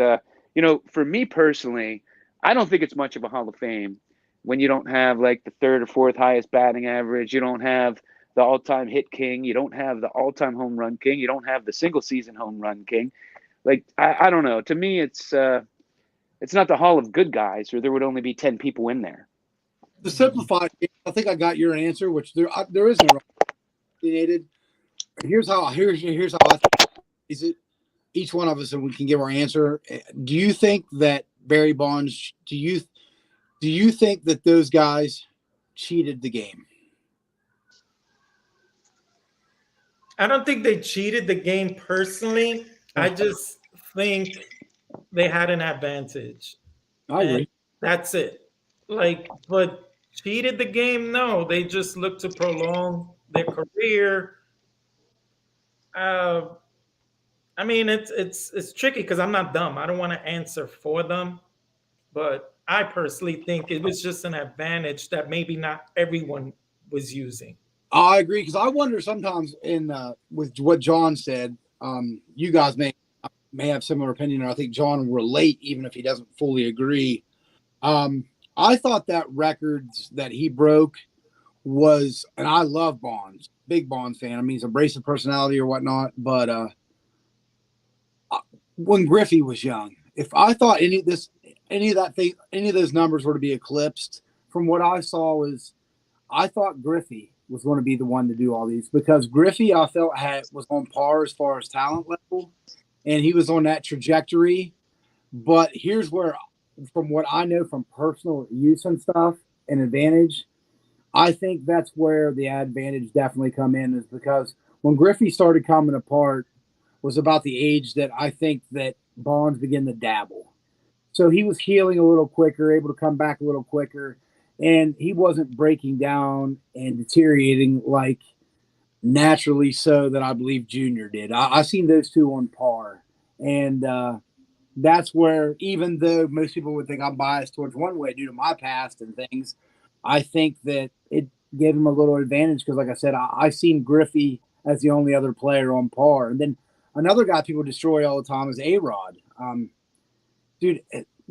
for me personally, I don't think it's much of a Hall of Fame when you don't have like the third or fourth highest batting average. You don't have the all-time hit king. You don't have the all-time home run king. You don't have the single season home run king. Like, I don't know. To me, it's not the Hall of Good Guys, or there would only be 10 people in there. To simplify, I think I got your answer, which there is no opinionated. Here's how I is it. Each one of us, and we can give our answer. Do you think that Barry Bonds? Do you think that those guys cheated the game? I don't think they cheated the game personally. I just think they had an advantage. I agree. And that's it. But cheated the game? No, they just looked to prolong their career. I mean, it's tricky because I'm not dumb. I don't want to answer for them, but I personally think it was just an advantage that maybe not everyone was using. I agree, because I wonder sometimes with what John said. You guys may have similar opinion, and I think John will relate, even if he doesn't fully agree. I thought that records that he broke was, and I love Bonds, big Bonds fan. I mean, he's abrasive personality or whatnot, but when Griffey was young, if I thought any of those numbers were to be eclipsed, from what I saw was, I thought Griffey was going to be the one to do all these, because Griffey, I felt, was on par as far as talent level, and he was on that trajectory. But here's where, from what I know from personal use and stuff, an advantage, I think that's where the advantage definitely come in, is because when Griffey started coming apart was about the age that I think that Bonds began to dabble. So he was healing a little quicker, able to come back a little quicker, and he wasn't breaking down and deteriorating like naturally so that I believe Junior did. I seen those two on par, and that's where, even though most people would think I'm biased towards one way due to my past and things, I think that it gave him a little advantage because, like I said, I seen Griffey as the only other player on par. And then another guy people destroy all the time is A-Rod. Dude,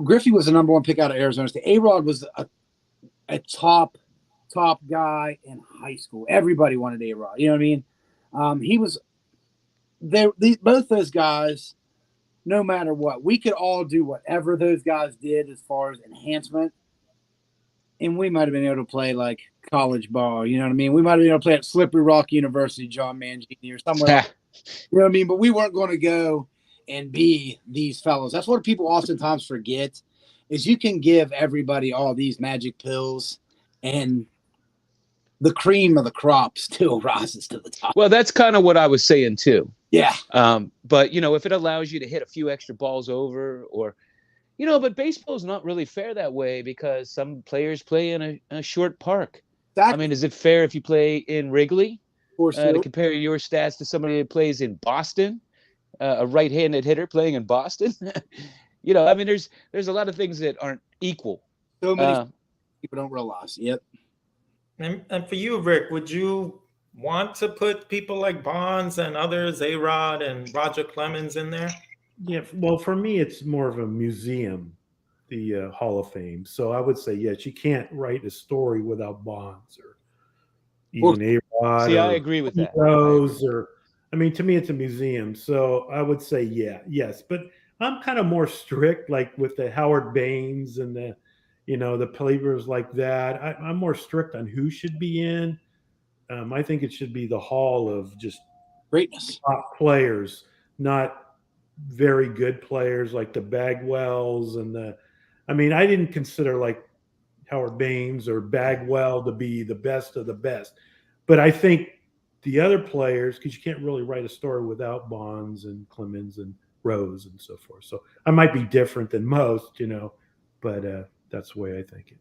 Griffey was the number one pick out of Arizona State. A-Rod was a top guy in high school. Everybody wanted A-Rod. You know what I mean? He was there. Both those guys, no matter what, we could all do whatever those guys did as far as enhancement, and we might have been able to play like college ball. You know what I mean? We might have been able to play at Slippery Rock University, John Mangini, or somewhere else. You know what I mean? But we weren't going to go and be these fellows. That's what people oftentimes forget, is you can give everybody all these magic pills, and the cream of the crop still rises to the top. Well, that's kind of what I was saying too. Yeah. But if it allows you to hit a few extra balls over, or, but baseball is not really fair that way, because some players play in a short park. Exactly. I mean, is it fair if you play in Wrigley to compare your stats to somebody that plays in Boston, a right-handed hitter playing in Boston? I mean, there's a lot of things that aren't equal. So many people don't realize. Yep. And for you, Rick, would you want to put people like Bonds and others, A-Rod and Roger Clemens, in there? Yeah, well, for me, it's more of a museum, the Hall of Fame. So I would say, yes, you can't write a story without Bonds or even A-Rod. See, I agree with that. Rose, I mean, to me, it's a museum. So I would say, yes. But I'm kind of more strict, like with the Howard Baines and the players like that. I'm more strict on who should be in. I think it should be the hall of just greatness, top players, not very good players like the Bagwells and I didn't consider like Howard Baines or Bagwell to be the best of the best, but I think the other players, because you can't really write a story without Bonds and Clemens and Rose and so forth. So I might be different than most, but that's the way I think it.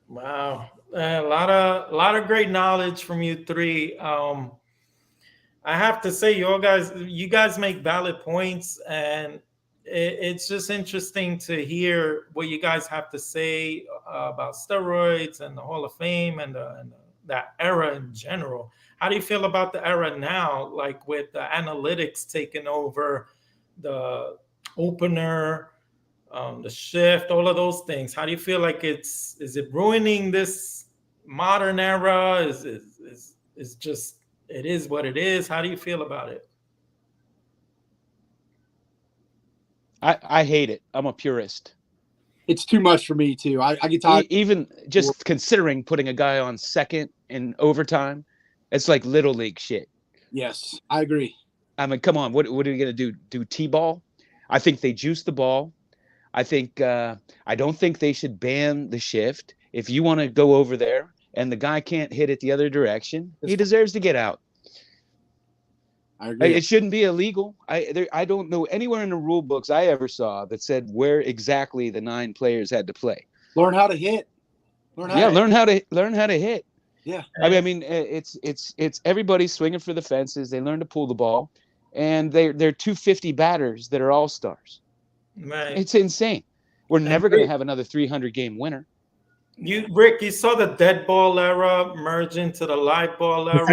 Wow, a lot of great knowledge from you three. I have to say, you guys make valid points, and it's just interesting to hear what you guys have to say about steroids and the Hall of Fame and that era in general. How do you feel about the era now, like with the analytics taking over the opener, the shift, all of those things? How do you feel like is it ruining this modern era? Is just it is what it is? How do you feel about it? I hate it. I'm a purist. It's too much for me too. I get tired. Even just considering putting a guy on second in overtime, it's like little league shit. Yes, I agree. I mean, come on, what are you gonna do? Do T-ball? I think they juice the ball. I think I don't think they should ban the shift. If you want to go over there and the guy can't hit it the other direction, he deserves to get out. I agree. It shouldn't be illegal. I don't know anywhere in the rule books I ever saw that said where exactly the 9 players had to play. Learn how to hit. Learn how to hit. Yeah. I mean, it's everybody swinging for the fences. They learn to pull the ball, and they're 250 batters that are all-stars. Right. It's insane. We're never going to have another 300 game winner. Rick, you saw the dead ball era merge into the live ball era.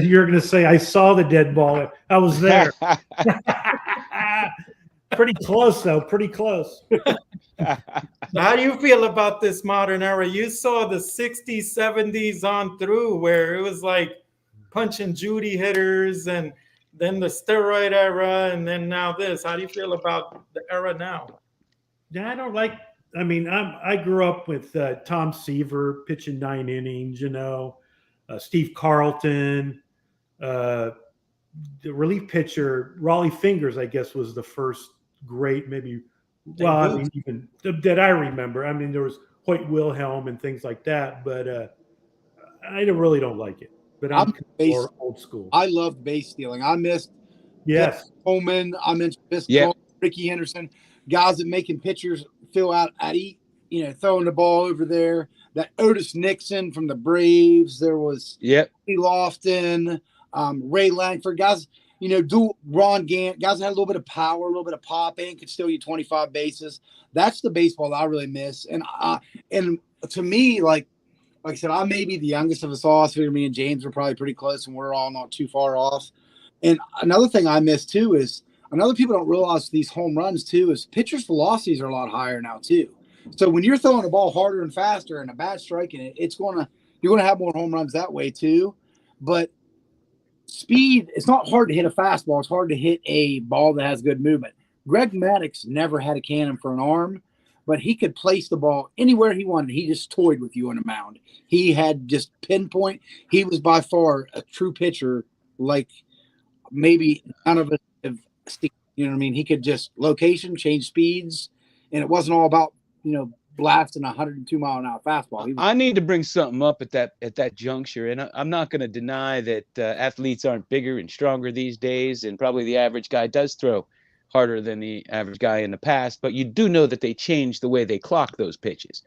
You're going to say, I saw the dead ball. I was there. Pretty close, though. Pretty close. How do you feel about this modern era? You saw the 60s, 70s on through where it was like punch and Judy hitters, and then the steroid era, and then now this. How do you feel about the era now? Yeah, I don't like. I mean, I grew up with Tom Seaver pitching 9 innings. Steve Carlton, the relief pitcher Raleigh Fingers, I guess, was the first great. Maybe, well, I mean, even that I remember. I mean, there was Hoyt Wilhelm and things like that, but I really don't like it. But I'm more old school. I loved base stealing. I missed Coleman. I missed Ricky Henderson. Guys that making pitchers feel out at throwing the ball over there. That Otis Nixon from the Braves. There was Lofton, Ray Langford. Guys, Ron Gant. Guys that had a little bit of power, a little bit of pop, and could steal you 25 bases. That's the baseball that I really miss. And to me, like I said, I may be the youngest of us all. I figure me and James are probably pretty close, and we're all not too far off. And another thing I miss too is, another people don't realize these home runs too is pitchers' velocities are a lot higher now too. So when you're throwing the ball harder and faster and a bad striking it, you're gonna have more home runs that way too. But speed, it's not hard to hit a fastball. It's hard to hit a ball that has good movement. Greg Maddux never had a cannon for an arm, but he could place the ball anywhere he wanted. He just toyed with you on the mound. He had just pinpoint. He was by far a true pitcher, like maybe none of us have. You know what I mean? He could just location, change speeds, and it wasn't all about blasting a 102-mile-an-hour fastball. I need to bring something up at that juncture, and I'm not going to deny that athletes aren't bigger and stronger these days, and probably the average guy does throw harder than the average guy in the past. But you do know that they changed the way they clock those pitches,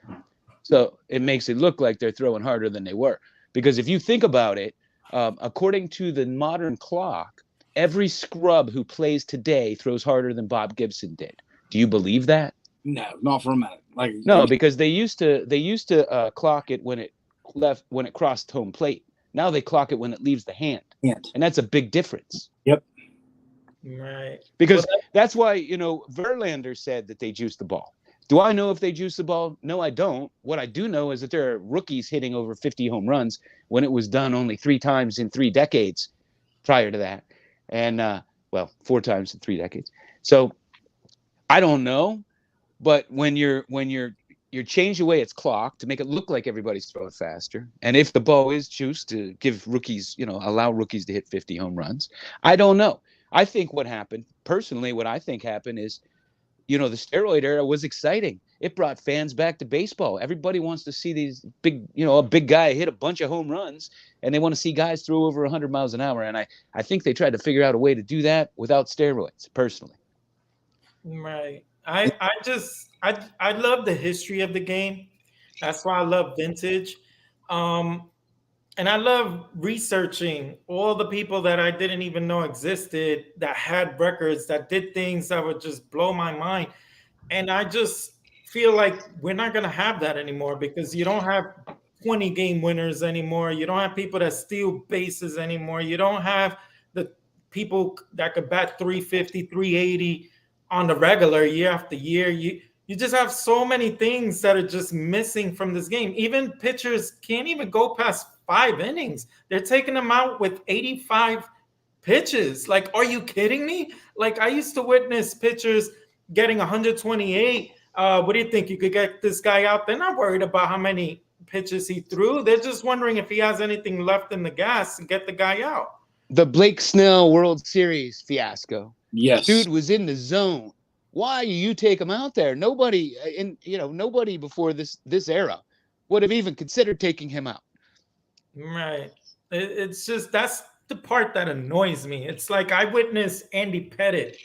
so it makes it look like they're throwing harder than they were. Because if you think about it, according to the modern clock, every scrub who plays today throws harder than Bob Gibson did. Do you believe that? No, not for a minute. No, because they used to clock it when it crossed home plate. Now they clock it when it leaves the hand. And that's a big difference. Yep. Right. Because that's why Verlander said that they juice the ball. Do I know if they juice the ball? No, I don't. What I do know is that there are rookies hitting over 50 home runs when it was done only 3 times in 3 decades prior to that. And 4 times in 3 decades. So I don't know, but when you're change the way it's clocked to make it look like everybody's throwing faster, and if the ball is juiced to give rookies, allow rookies to hit 50 home runs, I don't know. I think what happened is, the steroid era was exciting. It brought fans back to baseball. Everybody wants to see these big, a big guy hit a bunch of home runs, and they want to see guys throw over 100 miles an hour. And I think they tried to figure out a way to do that without steroids, personally. Right. I love the history of the game. That's why I love vintage. And And I love researching all the people that I didn't even know existed that had records, that did things that would just blow my mind. And I just feel like we're not going to have that anymore, because you don't have 20 game winners anymore. You don't have people that steal bases anymore. You don't have the people that could bat 350, 380 on the regular year after year. You just have so many things that are just missing from this game. Even pitchers can't even go past 5 innings. They're taking them out with 85 pitches. Like, are you kidding me? Like, I used to witness pitchers getting 128. What do you think? You could get this guy out? They're not worried about how many pitches he threw. They're just wondering if he has anything left in the gas and get the guy out. The Blake Snell World Series fiasco. Yes. Dude was in the zone. Why you take him out there? Nobody nobody before this era would have even considered taking him out. Right. It's just, that's the part that annoys me. It's like I witnessed Andy Pettit.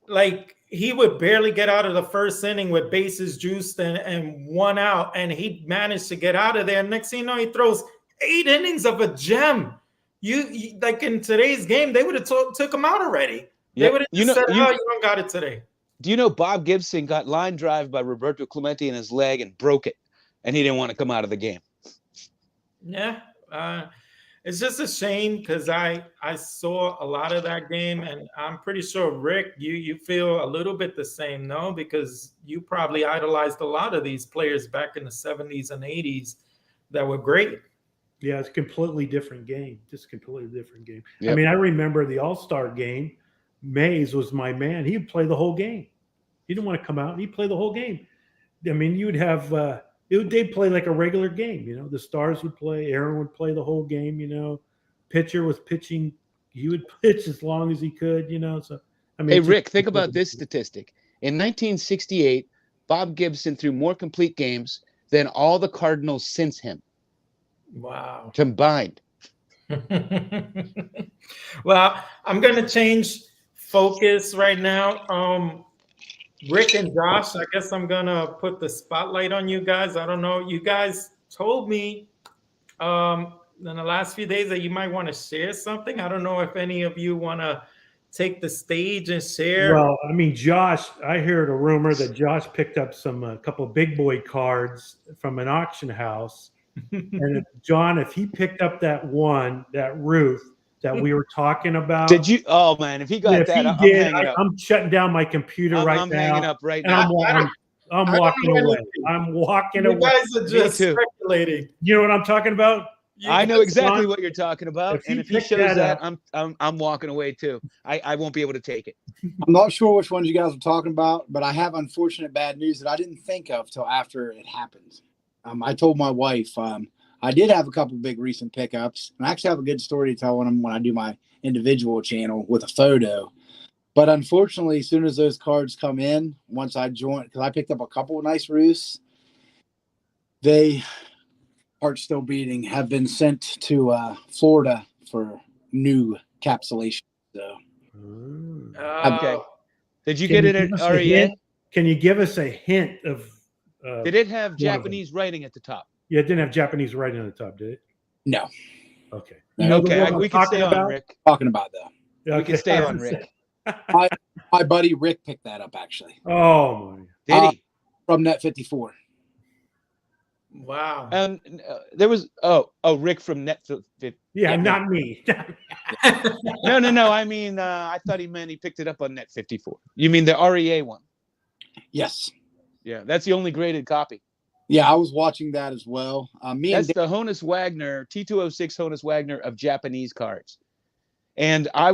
Like, he would barely get out of the first inning with bases juiced and 1 out, and he managed to get out of there. Next thing you know, he throws 8 innings of a gem. You like, in today's game, they would have took him out already. They would have said, "Oh, you don't got it today." Do you know Bob Gibson got line drive by Roberto Clemente in his leg and broke it, and he didn't want to come out of the game? Yeah. It's just a shame, because I saw a lot of that game, and I'm pretty sure, Rick, you feel a little bit the same, no? Because you probably idolized a lot of these players back in the 70s and 80s that were great. Yeah, it's a completely different game. Just a completely different game. Yep. I mean, I remember the All-Star game. Mays was my man. He'd play the whole game. He didn't want to come out. He'd play the whole game. I mean, you'd have they'd play like a regular game. You know, the stars would play. Aaron would play the whole game. You know, pitcher was pitching. He would pitch as long as he could. You know, so I mean. Hey, Rick, think about this statistic. In 1968, Bob Gibson threw more complete games than all the Cardinals since him. Wow. Combined. Well, I'm going to change focus right now. Rick and Josh, I guess I'm going to put the spotlight on you guys. I don't know. You guys told me in the last few days that you might want to share something. I don't know if any of you want to take the stage and share. Well, I mean, Josh, I heard a rumor that Josh picked up a couple of big boy cards from an auction house. And John, if he picked up that Ruth that we were talking about. Did you? Oh, man, if he got that, I'm hanging up. I'm shutting down my computer right now. I'm hanging up right now. I'm walking away. I'm walking away. You guys are just speculating. You know what I'm talking about? I know exactly what you're talking about. And if he shows that, I'm walking away too. I won't be able to take it. I'm not sure which ones you guys were talking about, but I have unfortunate bad news that I didn't think of till after it happened. I told my wife I did have a couple big recent pickups, and I actually have a good story to tell when I do my individual channel with a photo. But unfortunately, as soon as those cards come in, once I joined, because I picked up a couple of nice Ruths, they, heart still beating, have been sent to Florida for new capsulation. So, okay. Did you get it at REA? Can you give us a hint of? Did it have Japanese writing at the top? Yeah, it didn't have Japanese writing on the top, did it? No. Okay. Okay, we can stay on, Rick. Talking about though. Okay. We can stay on, Rick. My buddy Rick picked that up actually. Oh my! Did he? From Net 54. Wow. There was Rick from Net 54. Yeah, not me. No. I mean, I thought he meant he picked it up on Net 54. You mean the REA one? Yes. Yeah, that's the only graded copy. Yeah, I was watching that as well. That's the Honus Wagner, T206 Honus Wagner of Japanese cards. And I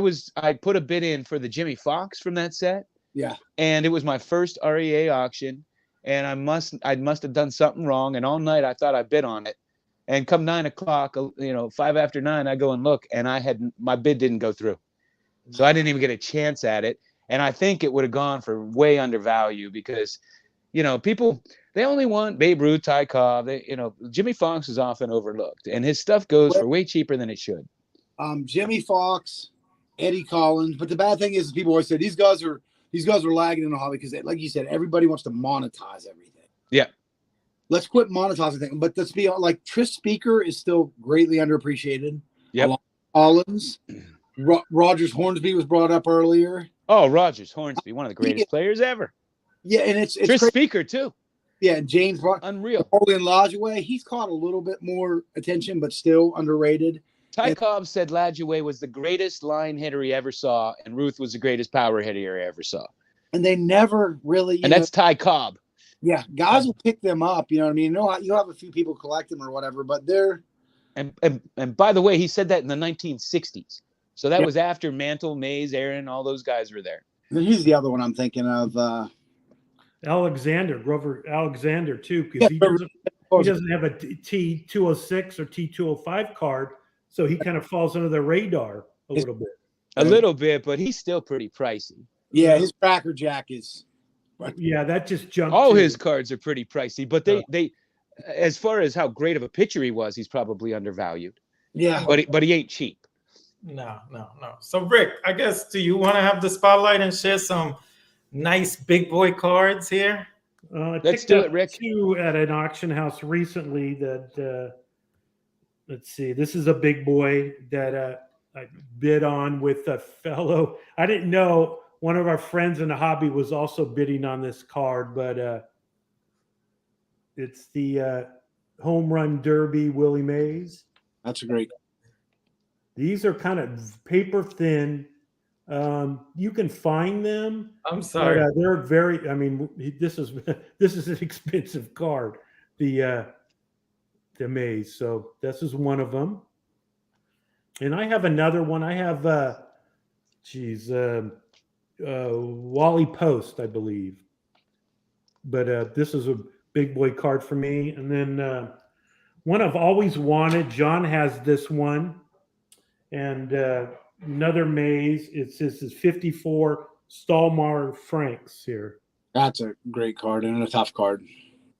put a bid in for the Jimmy Fox from that set. Yeah. And it was my first REA auction. And I must have done something wrong. And all night I thought I bid on it. And come 9 o'clock, 5 after 9, I go and look, and my bid didn't go through. So I didn't even get a chance at it. And I think it would have gone for way undervalue because, people, they only want Babe Ruth, Ty Cobb. Jimmy Fox is often overlooked, and his stuff goes for way cheaper than it should. Jimmy Fox, Eddie Collins. But the bad thing is people always say these guys are lagging in the hobby because, like you said, everybody wants to monetize everything. Yeah. let's quit monetizing things. But let's be like Tris Speaker is still greatly underappreciated. Yep. Collins, Rogers Hornsby was brought up earlier. Oh, Rogers Hornsby, one of the greatest players ever. Yeah, and it's Tris Speaker too. Yeah, and James unreal. Napoleon Lajoie, he's caught a little bit more attention, but still underrated. Ty Cobb said Lajoie was the greatest line hitter he ever saw, and Ruth was the greatest power hitter he ever saw. And they never really. And that's Ty Cobb. Yeah, guys will pick them up. You know what I mean? No, you'll have a few people collect them or whatever, but they're. And by the way, he said that in the 1960s. So that was after Mantle, Mays, Aaron, all those guys were there. And here's the other one I'm thinking of. Grover Alexander too, because he doesn't have a T206 or T205 card, so he kind of falls under the radar a little bit. A little bit, but he's still pretty pricey. Yeah, his Cracker Jack is. Yeah, that just jumped. All his cards are pretty pricey, but they, as far as how great of a pitcher he was, he's probably undervalued. Yeah, but he ain't cheap. No. So Rick, I guess, do you want to have the spotlight and share some nice big boy cards here? Let's do it, Rick. 2 at an auction house recently that let's see. This is a big boy that I bid on with a fellow. I didn't know one of our friends in the hobby was also bidding on this card, but it's the Home Run Derby Willie Mays. That's a great. These are kind of paper thin. You can find them. I'm sorry. But, they're very. I mean, this is an expensive card. The Maze. So this is one of them. And I have another one. I have Wally Post, I believe. But this is a big boy card for me. And then one I've always wanted. John has this one. And another Maze. This is 54 Stottlemire Franks here. That's a great card and a tough card.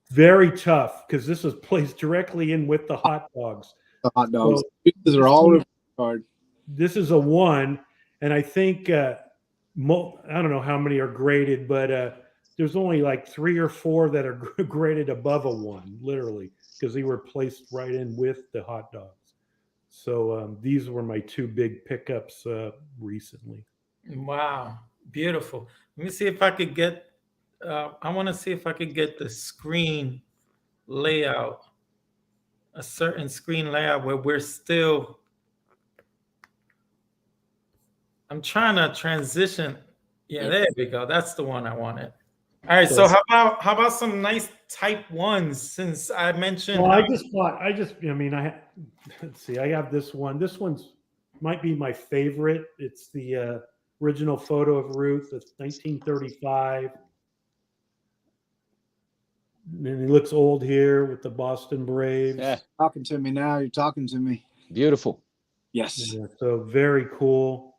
Very tough because this is placed directly in with the hot dogs. The hot dogs. So, these are all over the card. This is a 1, and I think I don't know how many are graded, but there's only like 3 or 4 that are graded above a 1, literally, because they were placed right in with the hot dogs. So these were my 2 big pickups recently. Wow, beautiful. Let me see if I could get. I want to see if I could get the screen layout, a certain screen layout where we're still. I'm trying to transition. Yeah, there we go. That's the one I wanted. All right. So how about some nice type 1s? Since I mentioned. Well, let's see. I have this one. This one's might be my favorite. It's the original photo of Ruth. It's 1935. And he looks old here with the Boston Braves. Yeah. Talking to me now. You're talking to me. Beautiful. Yes. Yeah, so very cool.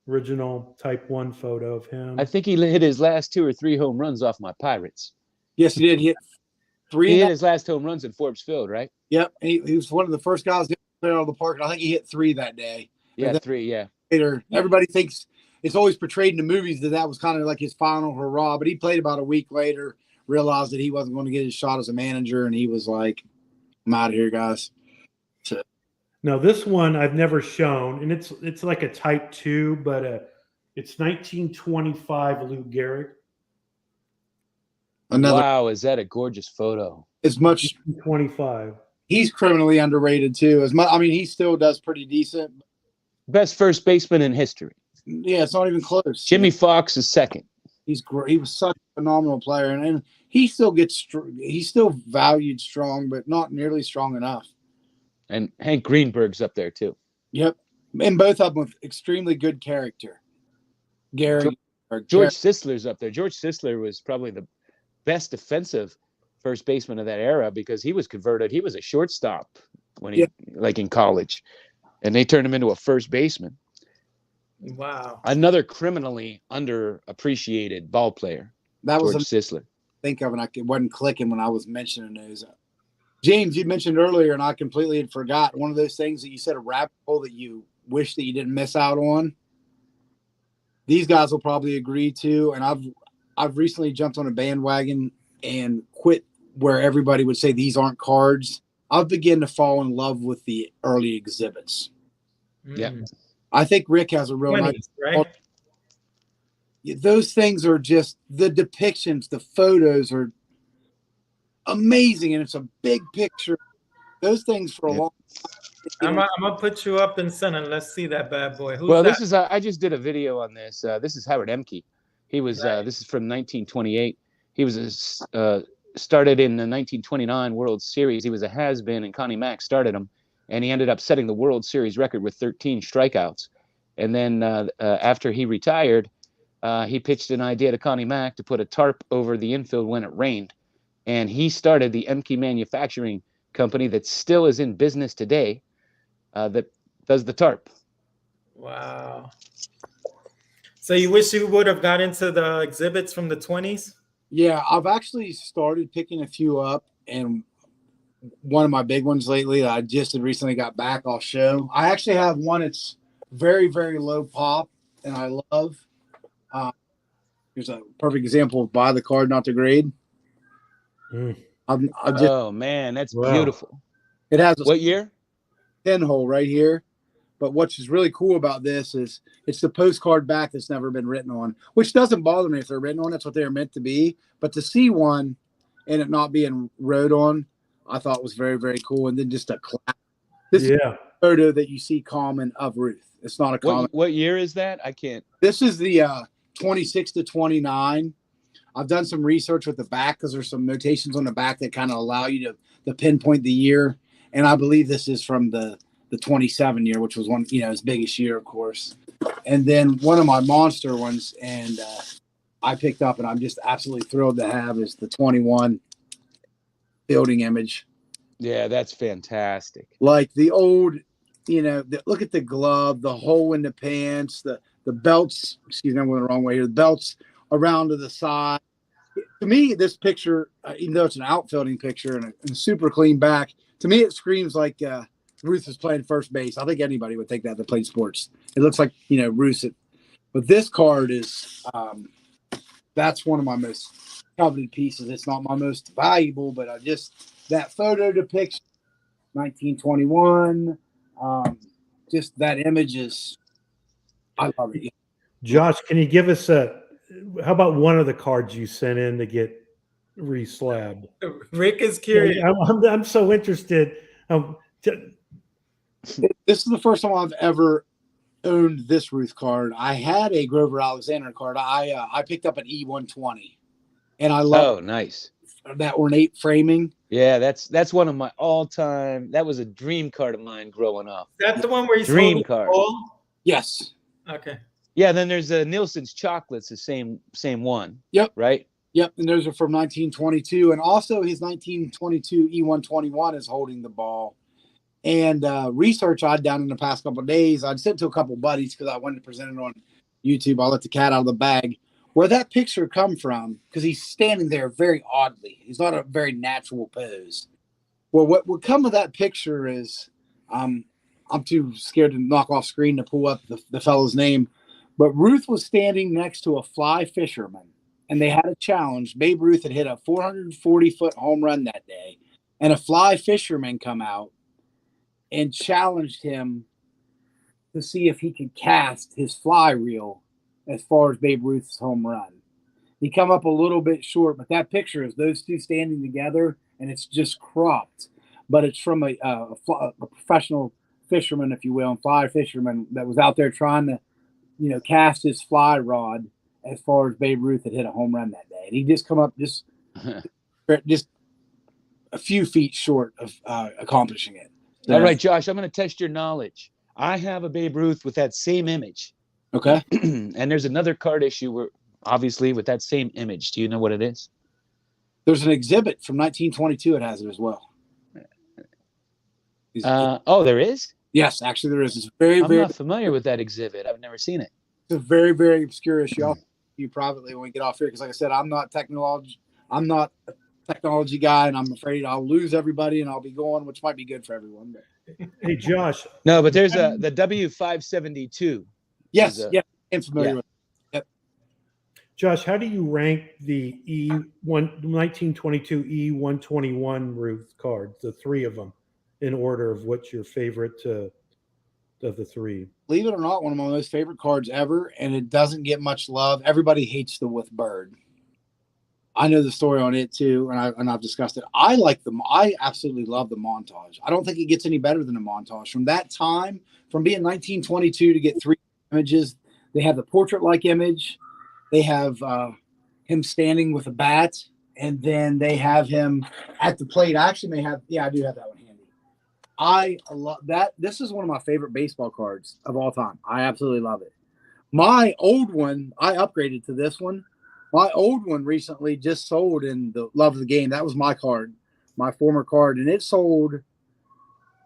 Original type 1 photo of him. I think he hit his last 2 or 3 home runs off my Pirates. Yes, he did. He hit 3. He hit his last home runs in Forbes Field, right? Yep. He was one of the first guys to play out of the park. And I think he hit 3 that day. Yeah, 3, yeah. Later, everybody thinks it's always portrayed in the movies that was kind of like his final hurrah. But he played about a week later, realized that he wasn't going to get his shot as a manager. And he was like, I'm out of here, guys. So. Now, this one I've never shown. And it's like a type 2, but it's 1925 Lou Gehrig. Wow, is that a gorgeous photo? As much 25. He's criminally underrated too. He still does pretty decent. Best first baseman in history. Yeah, it's not even close. Jimmy Fox is second. He's great. He was such a phenomenal player, and he still he's still valued strong, but not nearly strong enough. And Hank Greenberg's up there too. Yep, and both of them with extremely good character. George Sisler's up there. George Sisler was probably the best defensive first baseman of that era because he was converted. He was a shortstop when like in college, and they turned him into a first baseman. Wow. Another criminally underappreciated ball player. That was George Sisler. Think of, and it wasn't clicking when I was mentioning those. James, you mentioned earlier, and I completely had forgot one of those things that you said, a rabbit hole that you wish that you didn't miss out on. These guys will probably agree to, and I've recently jumped on a bandwagon and quit where everybody would say these aren't cards, I've begun to fall in love with the early exhibits. Yeah. I think Rick has a real 20s, nice. right? Those things are just the depictions, the photos are amazing, and it's a big picture. Those things for a long time. I'm gonna put you up in center. Let's see that bad boy. Who's Well, that? this is I just did a video on this. This is Howard Emke. He was this is from 1928. He was started in the 1929 World Series. He was a has-been, and Connie Mack started him, and he ended up setting the World Series record with 13 strikeouts. And then after he retired, he pitched an idea to Connie Mack to put a tarp over the infield when it rained, and he started the Emke Manufacturing Company that still is in business today, that does the tarp. Wow. So you wish you would have got into the exhibits from the 20s? Yeah, I've actually started picking a few up, and one of my big ones lately that I just recently got back, I'll show. I actually have one that's very, very low pop, and I love. Here's a perfect example of buy the card, not the grade. Oh man, that's beautiful. It has a what year? pinhole right here. But what's really cool about this is it's the postcard back that's never been written on, which doesn't bother me if they're written on. That's what they're meant to be. But to see one and it not being wrote on, I thought was very, very cool. And then just a clap. This is a photo that you see common of Ruth. It's not a common. What year is that? I can't. This is the 26 to 29. I've done some research with the back because there's some notations on the back that kind of allow you to pinpoint the year. And I believe this is from the 27 year, which was one, his biggest year, of course. And then one of my monster ones, and I picked up, and I'm just absolutely thrilled to have, is the 21 building image. Yeah, that's fantastic. Like the old, look at the glove, the hole in the pants, the belts. Excuse me, I'm going the wrong way here. The belts around to the side. To me, this picture, even though it's an outfielding picture and a super clean back, to me it screams like Ruth is playing first base. I think anybody would think that played sports. It looks like, Ruth. But this card is, that's one of my most coveted pieces. It's not my most valuable, but that photo depiction, 1921, just that image is, I love it. Josh, can you give us how about one of the cards you sent in to get reslabbed? Rick is curious. I'm so interested. This is the first time I've ever owned this Ruth card. I had a Grover Alexander card. I picked up an E120, and I love nice that ornate framing. Yeah, that's one of my all-time. That was a dream card of mine growing up. Is that the one where he's dream card? Yes. Okay. Yeah. Then there's Nielsen's Chocolates, the same one. Yep. Right. Yep. And those are from 1922, and also his 1922 E121 is holding the ball. And research I'd done in the past couple of days, I'd sent to a couple of buddies because I wanted to present it on YouTube. I'll let the cat out of the bag. Where that picture come from, because he's standing there very oddly. He's not a very natural pose. Well, what would come of that picture is, I'm too scared to knock off screen to pull up the fellow's name, but Ruth was standing next to a fly fisherman, and they had a challenge. Babe Ruth had hit a 440-foot home run that day, and a fly fisherman come out and challenged him to see if he could cast his fly reel as far as Babe Ruth's home run. He come up a little bit short, but that picture is those two standing together, and it's just cropped. But it's from a professional fisherman, if you will, and fly fisherman that was out there trying to, cast his fly rod as far as Babe Ruth had hit a home run that day. And he just come up just a few feet short of accomplishing it. All right, Josh, I'm going to test your knowledge. I have a Babe Ruth with that same image. Okay. And there's another card issue where, obviously, with that same image. Do you know what it is? There's an exhibit from 1922. It has it as well. There is? Yes, actually there is. It's I'm not familiar with that exhibit. I've never seen it. It's a very, very obscure issue. I'll you privately when we get off here because, like I said, I'm not a technology guy, and I'm afraid I'll lose everybody and I'll be going, which might be good for everyone. But. Hey, Josh. No, but there's the W572. Yes, I'm familiar with it. Yep. Josh, how do you rank the 1922 E121 Ruth cards, the three of them, in order of what's your favorite of the three? Believe it or not, one of my most favorite cards ever, and it doesn't get much love. Everybody hates the with bird. I know the story on it too, and I've discussed it. I like them. I absolutely love the montage. I don't think it gets any better than a montage. From that time, from being 1922 to get three images, they have the portrait-like image. They have him standing with a bat, and then they have him at the plate. I actually may have, I do have that one handy. I love that. This is one of my favorite baseball cards of all time. I absolutely love it. My old one, I upgraded to this one. My old one recently just sold in the Love of the Game. That was my card, my former card, and it sold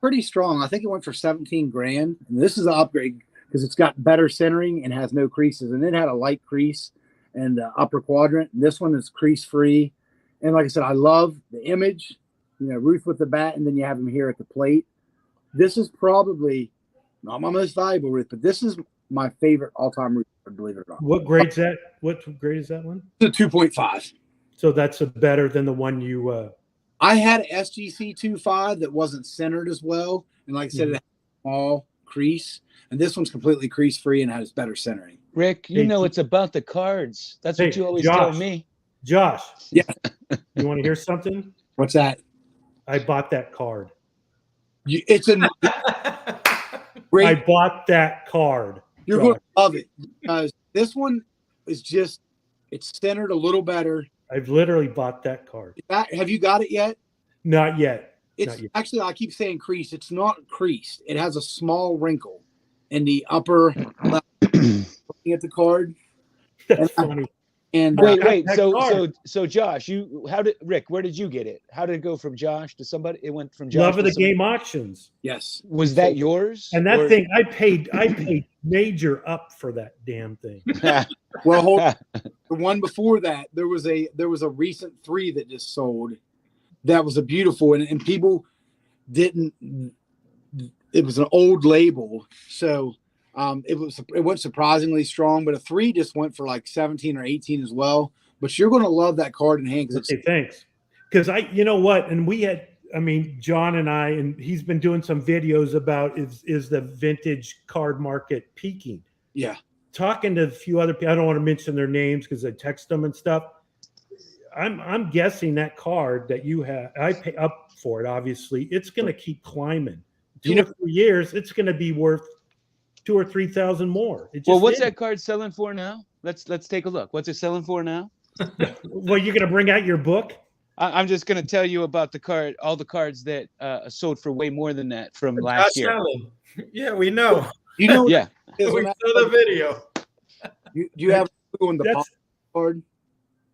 pretty strong. I think it went for 17 grand. And this is an upgrade because it's got better centering and has no creases. And it had a light crease and the upper quadrant. And this one is crease free. And like I said, I love the image, Ruth with the bat, and then you have him here at the plate. This is probably not my most valuable Ruth, but this is my favorite all-time Ruth, believe it or not. What grade is that? What grade is that one? It's a 2.5. So that's better than the one you. I had an SGC 2.5 that wasn't centered as well, and like I said, it had a small crease, and this one's completely crease free and has better centering. Rick, it's about the cards. That's what you always tell me. Josh, yeah, you want to hear something? What's that? I bought that card. It's a great. I bought that card. You're going to love it because this one is it's centered a little better. I've literally bought that card. Have you got it yet? Not yet. It's actually, I keep saying crease. It's not creased. It has a small wrinkle in the upper left. Looking at the card. That's funny. And wait. So Josh, Rick? Where did you get it? How did it go from Josh to somebody? It went from Josh. Love of the Game auctions. Yes. Was that yours? And that thing, I paid major up for that damn thing. Well, hold on. The one before that, there was a recent 3 that just sold. That was a beautiful, and people didn't. It was an old label, so. It went surprisingly strong, but a 3 just went for like 17 or 18 as well. But you're going to love that card in hand. Okay, thanks. Because you know what? And we had, John and I, and he's been doing some videos about is the vintage card market peaking. Yeah. Talking to a few other people, I don't want to mention their names because I text them and stuff. I'm guessing that card that you have, I pay up for it. Obviously, it's going to keep climbing. 2 or 3 years, it's going to be worth 2,000 or 3,000 more. What's that card selling for now? Let's take a look. What's it selling for now? Well, you're gonna bring out your book? I'm just gonna tell you about all the cards that sold for way more than that from last year. Yeah, we know. Yeah. We saw the video. You have on the pop card?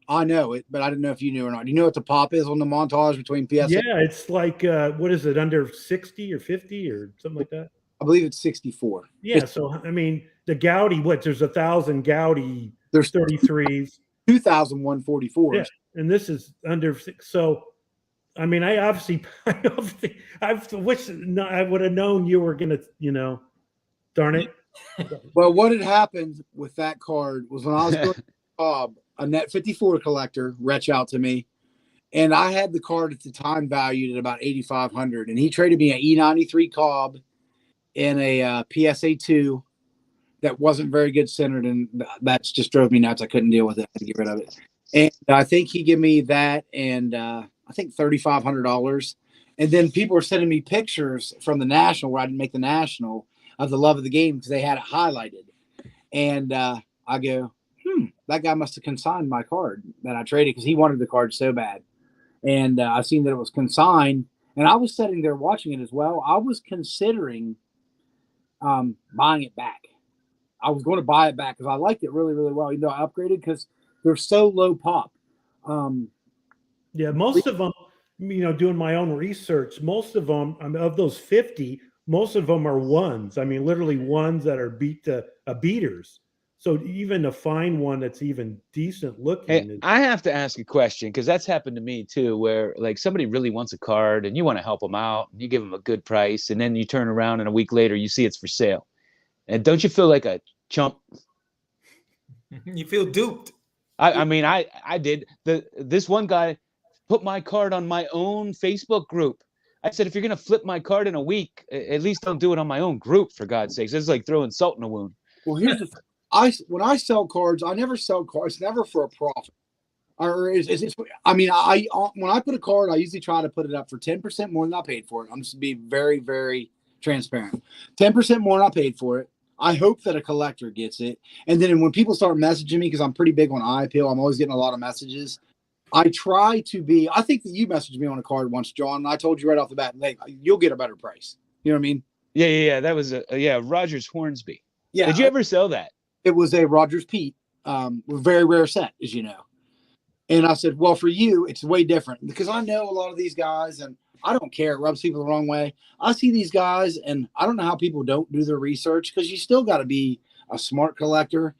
I know it, but I didn't know if you knew or not. Do you know what the pop is on the montage between PSA? Yeah, it's like what is it, under 60 or 50 or something like that? I believe it's 64. Yeah, so the Gaudi, there's 1,000 Gaudi. There's 33s. 2,144. Yeah, and this is under 6. So, I wish I would have known you were gonna, darn it. Well, what had happened with that card was when I was going to Bob, a Net 54 collector, reached out to me, and I had the card at the time valued at about $8,500, and he traded me an E93 Cobb in a PSA 2 that wasn't very good centered, and that just drove me nuts. I couldn't deal with it. I had to get rid of it. And I think he gave me that and I think $3,500. And then people were sending me pictures from the National, where I didn't make the National, of the Love of the Game because they had it highlighted. And I go, that guy must have consigned my card that I traded because he wanted the card so bad. And I seen that it was consigned, and I was sitting there watching it as well. I was considering buying it back. I was going to buy it back because I liked it really, really well, even though I upgraded because they're so low pop. Yeah, most of them, doing my own research, most of them, of those 50, most of them are ones. Literally ones that are beaters. So even to find one that's even decent looking. Hey, I have to ask a question because that's happened to me too, where like somebody really wants a card and you want to help them out and you give them a good price, and then you turn around and a week later you see it's for sale. And don't you feel like a chump? You feel duped. I mean, I did. This one guy put my card on my own Facebook group. I said, if you're gonna flip my card in a week, at least don't do it on my own group, for God's sakes. It's like throwing salt in a wound. Well, here's the when I sell cards, I never sell cards. It's never for a profit. Or I mean, when I put a card, I usually try to put it up for 10% more than I paid for it. I'm just being very, very transparent. 10% more than I paid for it. I hope that a collector gets it. And then when people start messaging me, because I'm pretty big on eye appeal, I'm always getting a lot of messages. I try to be, I think that you messaged me on a card once, John, and I told you right off the bat, like, you'll get a better price. You know what I mean? Yeah. That was Rogers Hornsby. Yeah. Did you ever sell that? It was a Rogers Pete, very rare set, as you know. And I said, well, for you, it's way different because I know a lot of these guys and I don't care. It rubs people the wrong way. I see these guys and I don't know how people don't do their research because you still got to be a smart collector.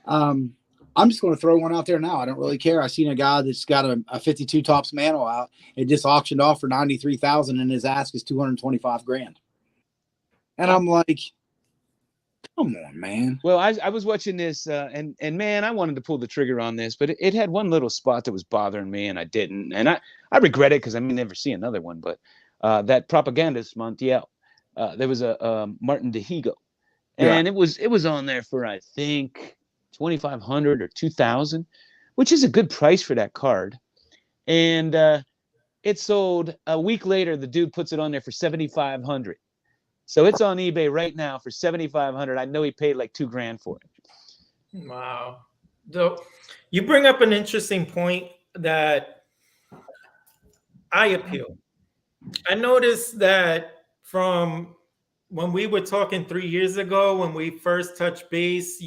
I'm just going to throw one out there now. I don't really care. I seen a guy that's got a 52 tops mantle out. It just auctioned off for 93,000 and his ask is 225 grand. And I'm like, come on, man. Well, I was watching this, and man, I wanted to pull the trigger on this, but it had one little spot that was bothering me, and I didn't. And I regret it because I may never see another one. But that propagandist Montiel, there was a Martin DeHigo, and it was on there for I think 2,500 or 2,000, which is a good price for that card. And it sold a week later. The dude puts it on there for 7,500. So it's on eBay right now for 7,500. I know he paid like $2,000 for it. Wow. So you bring up an interesting point that eye appeal. I noticed that from when we were talking 3 years ago, when we first touched base,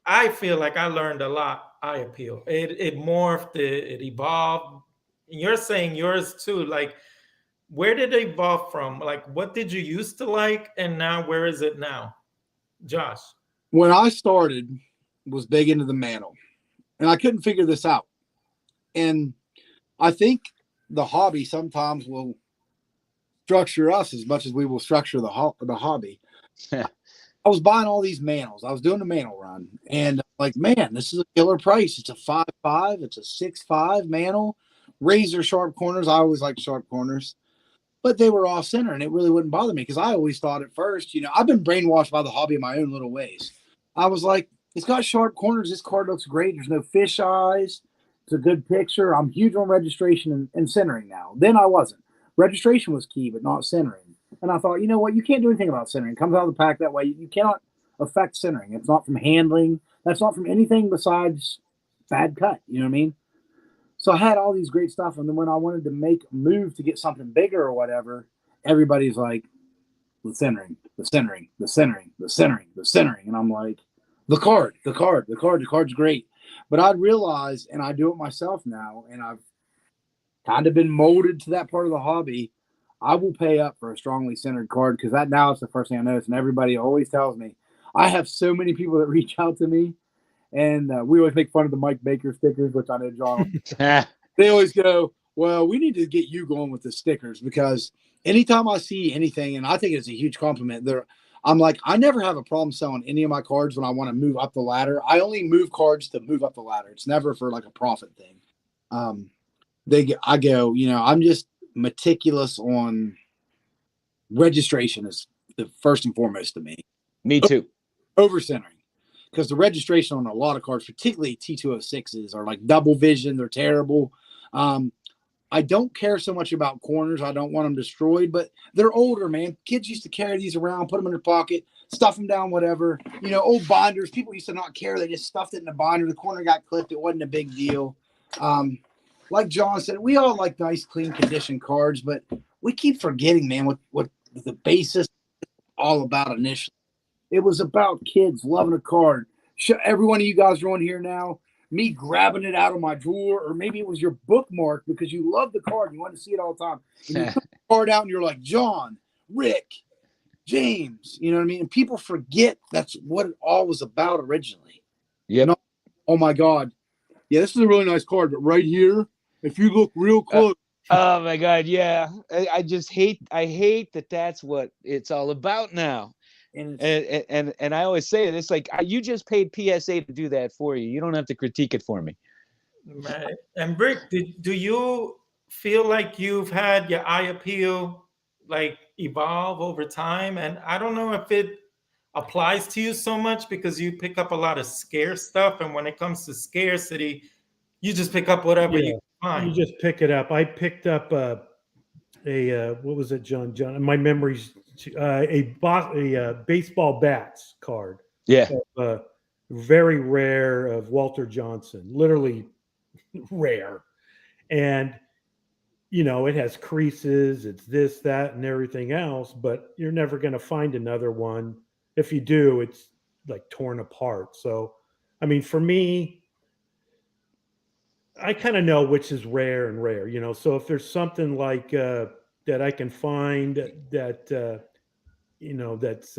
I feel like I learned a lot. Eye appeal. It morphed. It evolved. And you're saying yours too. Like, where did it evolve from? Like, what did you used to like, and now where is it now, Josh? When I started, was big into the mantle, and I couldn't figure this out. And I think the hobby sometimes will structure us as much as we will structure the hobby. I was buying all these mantles. I was doing the mantle run, and like, man, this is a killer price. It's a 5.5. It's a 6.5 mantle, razor sharp corners. I always like sharp corners. But they were off center, and it really wouldn't bother me because I always thought at first, I've been brainwashed by the hobby in my own little ways. I was like, it's got sharp corners. This card looks great. There's no fish eyes. It's a good picture. I'm huge on registration and centering now. Then I wasn't. Registration was key, but not centering. And I thought, you know what? You can't do anything about centering. It comes out of the pack that way. You cannot affect centering. It's not from handling. That's not from anything besides bad cut. You know what I mean? So I had all these great stuff, and then when I wanted to make a move to get something bigger or whatever, everybody's like, the centering, and I'm like, the card's great. But I realized, and I do it myself now, and I've kind of been molded to that part of the hobby. I will pay up for a strongly centered card because that now is the first thing I notice, and everybody always tells me. I have so many people that reach out to me. And we always make fun of the Mike Baker stickers, which I know John. They always go, well, we need to get you going with the stickers because anytime I see anything, and I think it's a huge compliment, I'm like, I never have a problem selling any of my cards when I want to move up the ladder. I only move cards to move up the ladder. It's never for like a profit thing. I go, I'm just meticulous on registration is the first and foremost to me. Me too. Over centering. Because the registration on a lot of cards, particularly T206s, are like double vision. They're terrible. I don't care so much about corners. I don't want them destroyed, but they're older, man. Kids used to carry these around, put them in their pocket, stuff them down, whatever. Old binders. People used to not care. They just stuffed it in a binder. The corner got clipped. It wasn't a big deal. Like John said, we all like nice, clean condition cards, but we keep forgetting, man, what the basis is all about initially. It was about kids loving a card. Every one of you guys are on here now, me grabbing it out of my drawer, or maybe it was your bookmark because you love the card and you want to see it all the time. And you put the card out and you're like, John, Rick, James, you know what I mean? And people forget that's what it all was about originally. Yeah. Oh my God. Yeah, this is a really nice card, but right here, if you look real close. Oh my God, yeah. I hate that that's what it's all about now. And I always say this, like, you just paid PSA to do that for you. You don't have to critique it for me. Right. And Rick, do you feel like you've had your eye appeal like evolve over time? And I don't know if it applies to you so much because you pick up a lot of scarce stuff, and when it comes to scarcity, you just pick up whatever you find. You just pick it up. I picked up a what was it, John? My memory's a baseball bats card. Yeah. Very rare of Walter Johnson, literally rare. And, you know, it has creases, it's this, that, and everything else, but you're never going to find another one. If you do, it's like torn apart. So, I mean, for me, I kind of know which is rare and rare, you know. So if there's something like that I can find that, you know, that's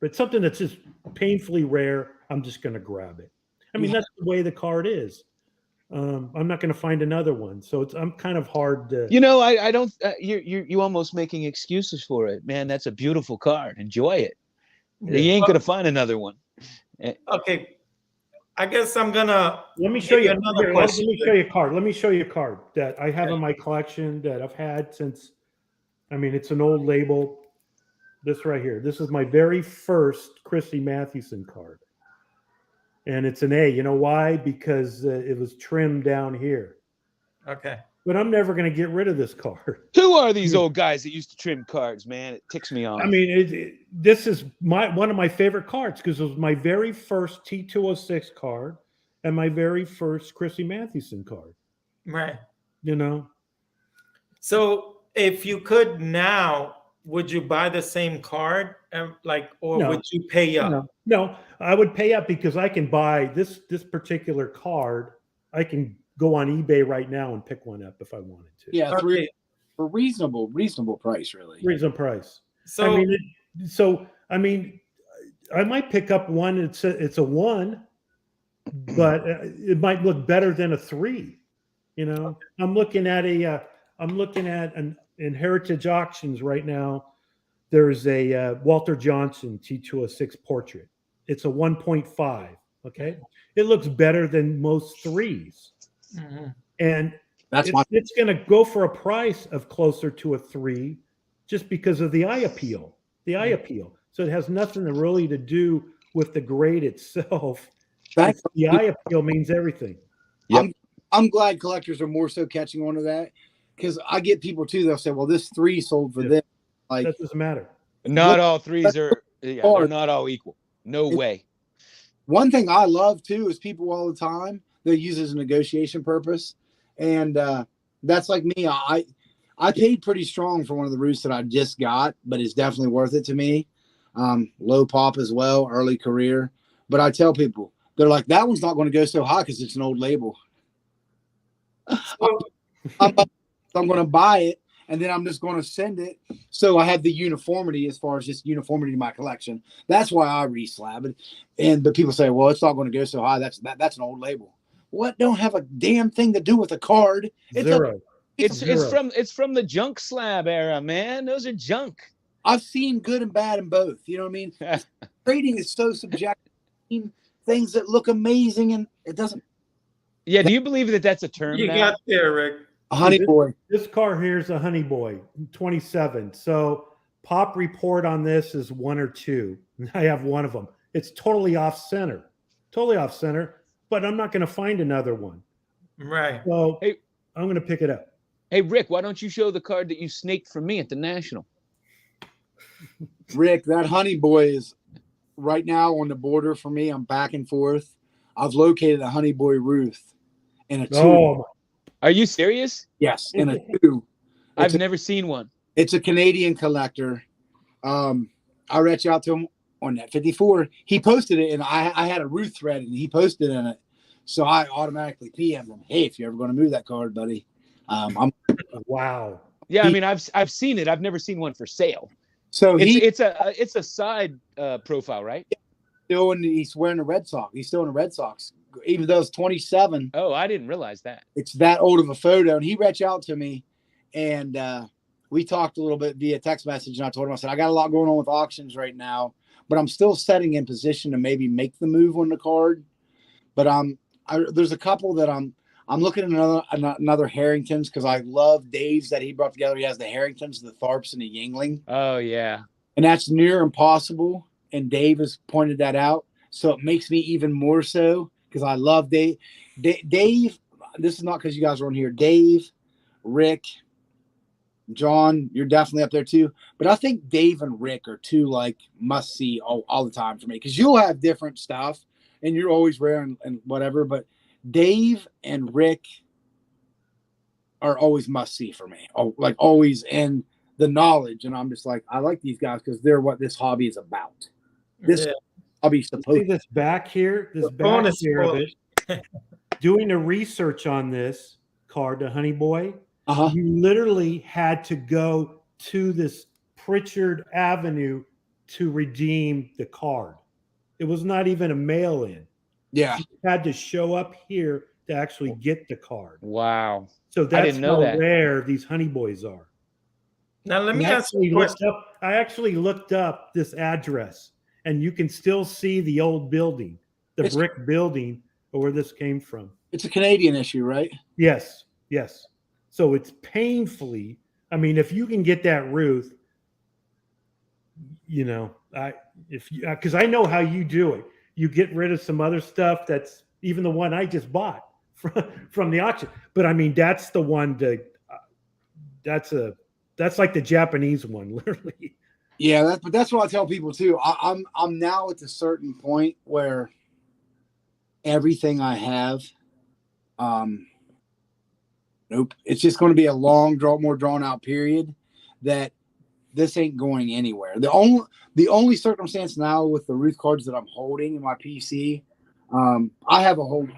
but something that's just painfully rare, I'm just going to grab it. I mean, that's the way the card is. I'm not going to find another one, so I'm kind of hard to. You know, I don't. You almost making excuses for it, man. That's a beautiful card. Enjoy it. Yeah. You ain't gonna find another one. Okay, I guess I'm gonna. Let me show you another question. Let me show you a card. Let me show you a card that I have in my collection that I've had since. I mean, it's an old label. This right here. This is my very first Christy Mathewson card. And it's an A. You know why? Because it was trimmed down here. Okay. But I'm never going to get rid of this card. Who are these old guys that used to trim cards, man? It ticks me off. I mean, this is one of my favorite cards because it was my very first T206 card and my very first Christy Mathewson card. Right. You know? So if you could now, would you buy the same card, would you pay up? No, I would pay up because I can buy this particular card. I can go on eBay right now and pick one up if I wanted to. Yeah, for reasonable price, really. Reasonable price. So I mean, I might pick up one. It's a 1, but it might look better than a 3. You know, I'm looking at an in Heritage Auctions right now. There's a Walter Johnson T206 portrait. It's a 1.5. Okay, it looks better than most 3s, and it's going to go for a price of closer to a 3, just because of the eye appeal. The eye appeal. So it has nothing really to do with the grade itself. The eye appeal means everything. Yep. I'm glad collectors are more so catching on to that. Because I get people too, they'll say, well, this 3 sold for this. Like, that doesn't matter. Not all 3s are, they're not all equal. No way. One thing I love too is people all the time, they use it as a negotiation purpose. And that's like me. I paid pretty strong for one of the Ruths that I just got, but it's definitely worth it to me. Low pop as well, early career. But I tell people, they're like, that one's not going to go so high because it's an old label. I'm going to buy it, and then I'm just going to send it. So I have the uniformity as far as just uniformity in my collection. That's why I reslab it. But people say, well, it's not going to go so high. That's an old label. What? Don't have a damn thing to do with a card. Zero. It's from the junk slab era, man. Those are junk. I've seen good and bad in both. You know what I mean? Trading is so subjective. Things that look amazing, and it doesn't. Yeah, do you believe that that's a term you now? got there, Rick? A honey boy. This car here is a honey boy, 27. So pop report on this is 1 or 2. I have one of them. It's totally off center, but I'm not going to find another one. Right. So hey, I'm going to pick it up. Hey, Rick, why don't you show the card that you snaked from me at the National? Rick, that honey boy is right now on the border for me. I'm back and forth. I've located a honey boy Ruth in a 2. Oh, are you serious? Yes, in a 2. I've never seen one. It's a Canadian collector. I reached out to him on that 54. He posted it, and I had a Ruth thread, and he posted in it. So I automatically PM'd him. Hey, if you're ever going to move that card, buddy. Wow. Yeah, I mean, I've seen it. I've never seen one for sale. So it's a side profile, right? He's wearing a Red Sox. He's still in a Red Sox, even though it's 27. Oh, I didn't realize that. It's that old of a photo. And he reached out to me, and we talked a little bit via text message. And I told him, I said, I got a lot going on with auctions right now, but I'm still setting in position to maybe make the move on the card. But there's a couple that I'm looking at another Harringtons because I love Dave's that he brought together. He has the Harringtons, the Tharps, and the Yingling. Oh yeah, and that's near impossible. And Dave has pointed that out, so it makes me even more so because I love Dave. Dave, this is not because you guys are on here. Dave, Rick, John, you're definitely up there too. But I think Dave and Rick are two like must see all the time for me because you'll have different stuff and you're always rare and whatever. But Dave and Rick are always must see for me. Oh, like always, and the knowledge. And I'm just like, I like these guys because they're what this hobby is about. This hobby supposed see this back here, this back here of it. Doing the research on this card, the Honey Boy, you literally had to go to this Pritchard Avenue to redeem the card. It was not even a mail-in. Yeah. You had to show up here to actually get the card. Wow. So that's how rare these Honey Boys are. Now let me ask you a question. I actually looked up this address, and you can still see the old building, the brick building, or where this came from. It's a Canadian issue, right? Yes, yes. So it's painfully. I mean, if you can get that Ruth, you know, because I know how you do it. You get rid of some other stuff that's even the one I just bought from the auction. But I mean, that's the one that's like the Japanese one, literally. Yeah, but that's what I tell people too. I'm now at a certain point where everything I have, nope, it's just going to be a more drawn out period that this ain't going anywhere. The only circumstance now with the Ruth cards that I'm holding in my PC, I have a whole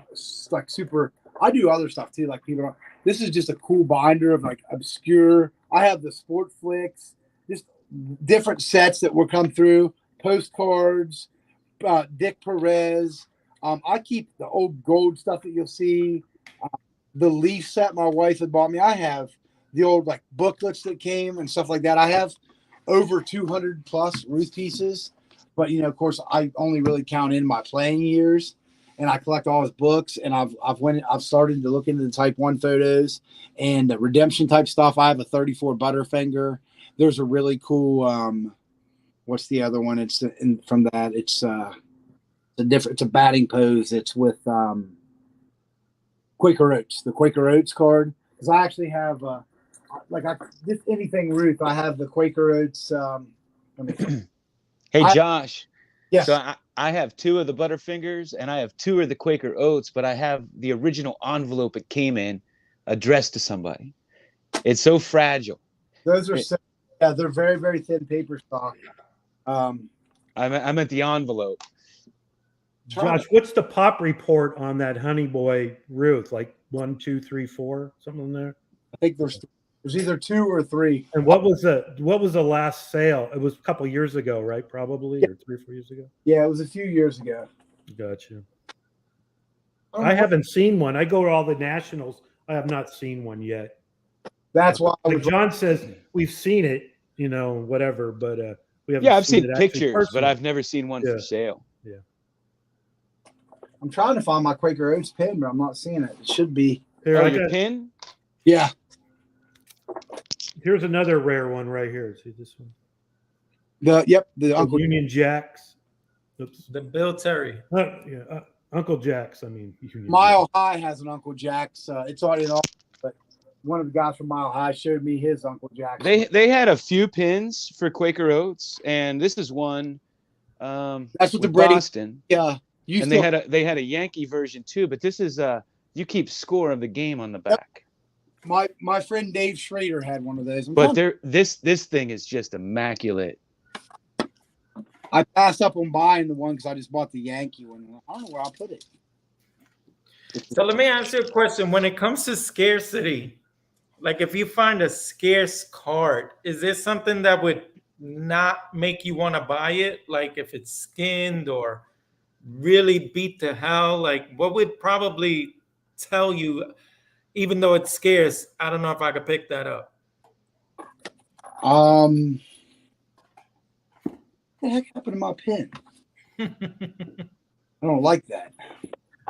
like super. I do other stuff too. Like people, this is just a cool binder of like obscure. I have the Sport Flicks, just different sets that will come through, postcards, Dick Perez. I keep the old gold stuff that you'll see. The Leaf set my wife had bought me. I have the old like booklets that came and stuff like that. I have over 200 plus Ruth pieces, but you know, of course, I only really count in my playing years, and I collect all his books. And I've started to look into the Type 1 photos and the redemption type stuff. I have a 34 Butterfinger. There's a really cool. What's the other one? It's from that. It's it's a batting pose. It's with Quaker Oats, the Quaker Oats card. Because I actually have just anything Ruth. I have the Quaker Oats. Hey Josh. Yes. So I have 2 of the Butterfingers and I have 2 of the Quaker Oats, but I have the original envelope it came in, addressed to somebody. It's so fragile. Those are they're very, very thin paper stock. I meant the envelope. Josh, what's the pop report on that Honey Boy Ruth? Like 1, 2, 3, 4, something in there? I think there's either 2 or 3. And what was the last sale? It was a couple years ago, right? Probably, or 3 or 4 years ago. Yeah, it was a few years ago. Gotcha. I haven't seen one. I go to all the nationals. I have not seen one yet. That's why. Like John says, we've seen it, you know, whatever, but we haven't. Yeah, I've seen it pictures, but I've never seen one for sale. Yeah. I'm trying to find my Quaker Oats pin, but I'm not seeing it. It should be. Here, oh, your pin? Yeah. Here's another rare one right here. See this one? The Uncle Union Jacks. Oops. The Bill Terry. Uncle Jack's. I mean, Mile High has an Uncle Jack's. It's already off, but one of the guys from Mile High showed me his Uncle Jack's. They had a few pins for Quaker Oats, and this is one. That's what the Brady. Boston. Yeah. And they had a Yankee version too, but this is you keep score of the game on the back. My friend Dave Schrader had one of those. But this thing is just immaculate. I passed up on buying the one because I just bought the Yankee one. I don't know where I'll put it. So let me ask you a question. When it comes to scarcity, like if you find a scarce card, is there something that would not make you want to buy it? Like if it's skinned or really beat to hell, like what would probably tell you, even though it's scarce, I don't know if I could pick that up? the heck happened to my pen? I don't like that.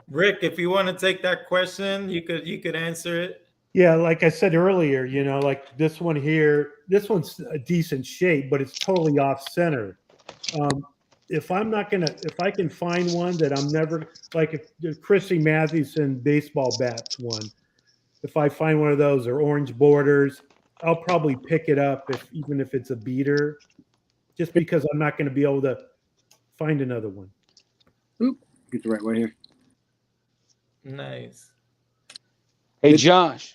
Rick, if you want to take that question, you could answer it. Yeah, like I said earlier, you know, like this one here, this one's a decent shape, but it's totally off center. If I can find one that I'm never, like if Chrissy Mathewson baseball bats one, if I find one of those or orange borders, I'll probably pick it up even if it's a beater, just because I'm not going to be able to find another one. Oop, get the right way here. Nice. Hey, Josh.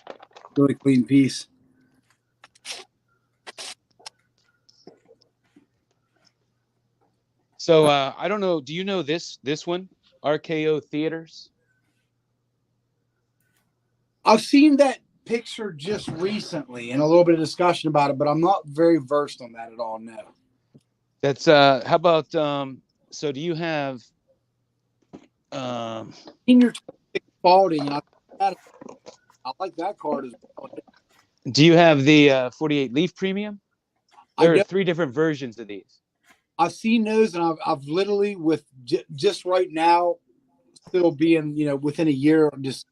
Really clean piece. So I don't know. Do you know this one? RKO Theaters. I've seen that picture just recently and a little bit of discussion about it, but I'm not very versed on that at all. No. That's how about so do you have Senior Spalding? I like that card as well. do you have the 48 Leaf Premium? There are I 3 different versions of these. I've seen those, and I've literally with just right now, still being within a year, I'm just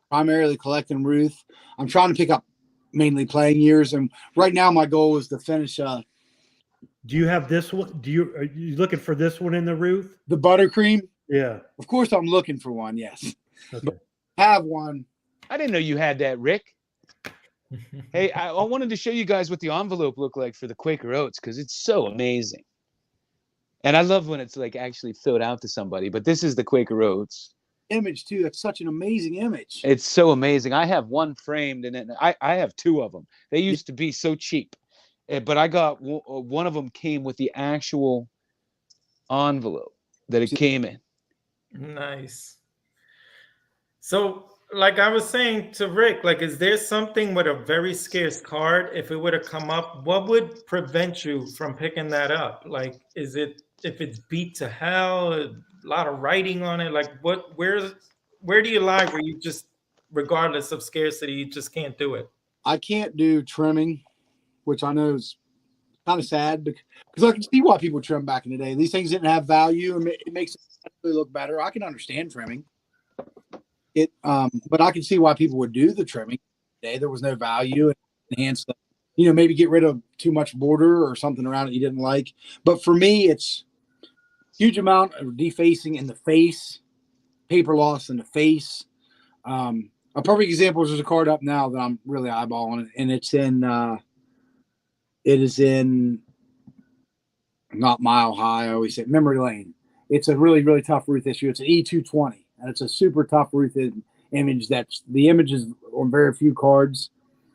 primarily collecting Ruth. I'm trying to pick up mainly playing years, and right now my goal is to finish. Do you have this one? Are you looking for this one in the Ruth? The buttercream? Yeah. Of course, I'm looking for one. Yes. Okay. But I have one. I didn't know you had that, Rick. Hey, I wanted to show you guys what the envelope looked like for the Quaker Oats because it's so amazing. And I love when it's like actually filled out to somebody, but this is the Quaker Oats. Image too. That's such an amazing image. It's so amazing. I have one framed, and I have 2 of them. They used to be so cheap, but I got one of them came with the actual envelope that it came in. Nice. So, like I was saying to Rick, like, is there something with a very scarce card? If it would have come up, what would prevent you from picking that up? Like, is it if it's beat to hell, a lot of writing on it? Like, where do you lie where you just, regardless of scarcity, you just can't do it? I can't do trimming, which I know is kind of sad because I can see why people trim back in the day. These things didn't have value, and it makes it look better. I can understand trimming it, but I can see why people would do the trimming today. There was no value and enhance the, maybe get rid of too much border or something around it you didn't like. But for me, it's huge amount of defacing in the face, paper loss in the face. A perfect example is there's a card up now that I'm really eyeballing, and it is in not Mile High. I always say Memory Lane. It's a really, really tough Ruth issue. It's an E220, and it's a super tough Ruth image. That's the image is on very few cards,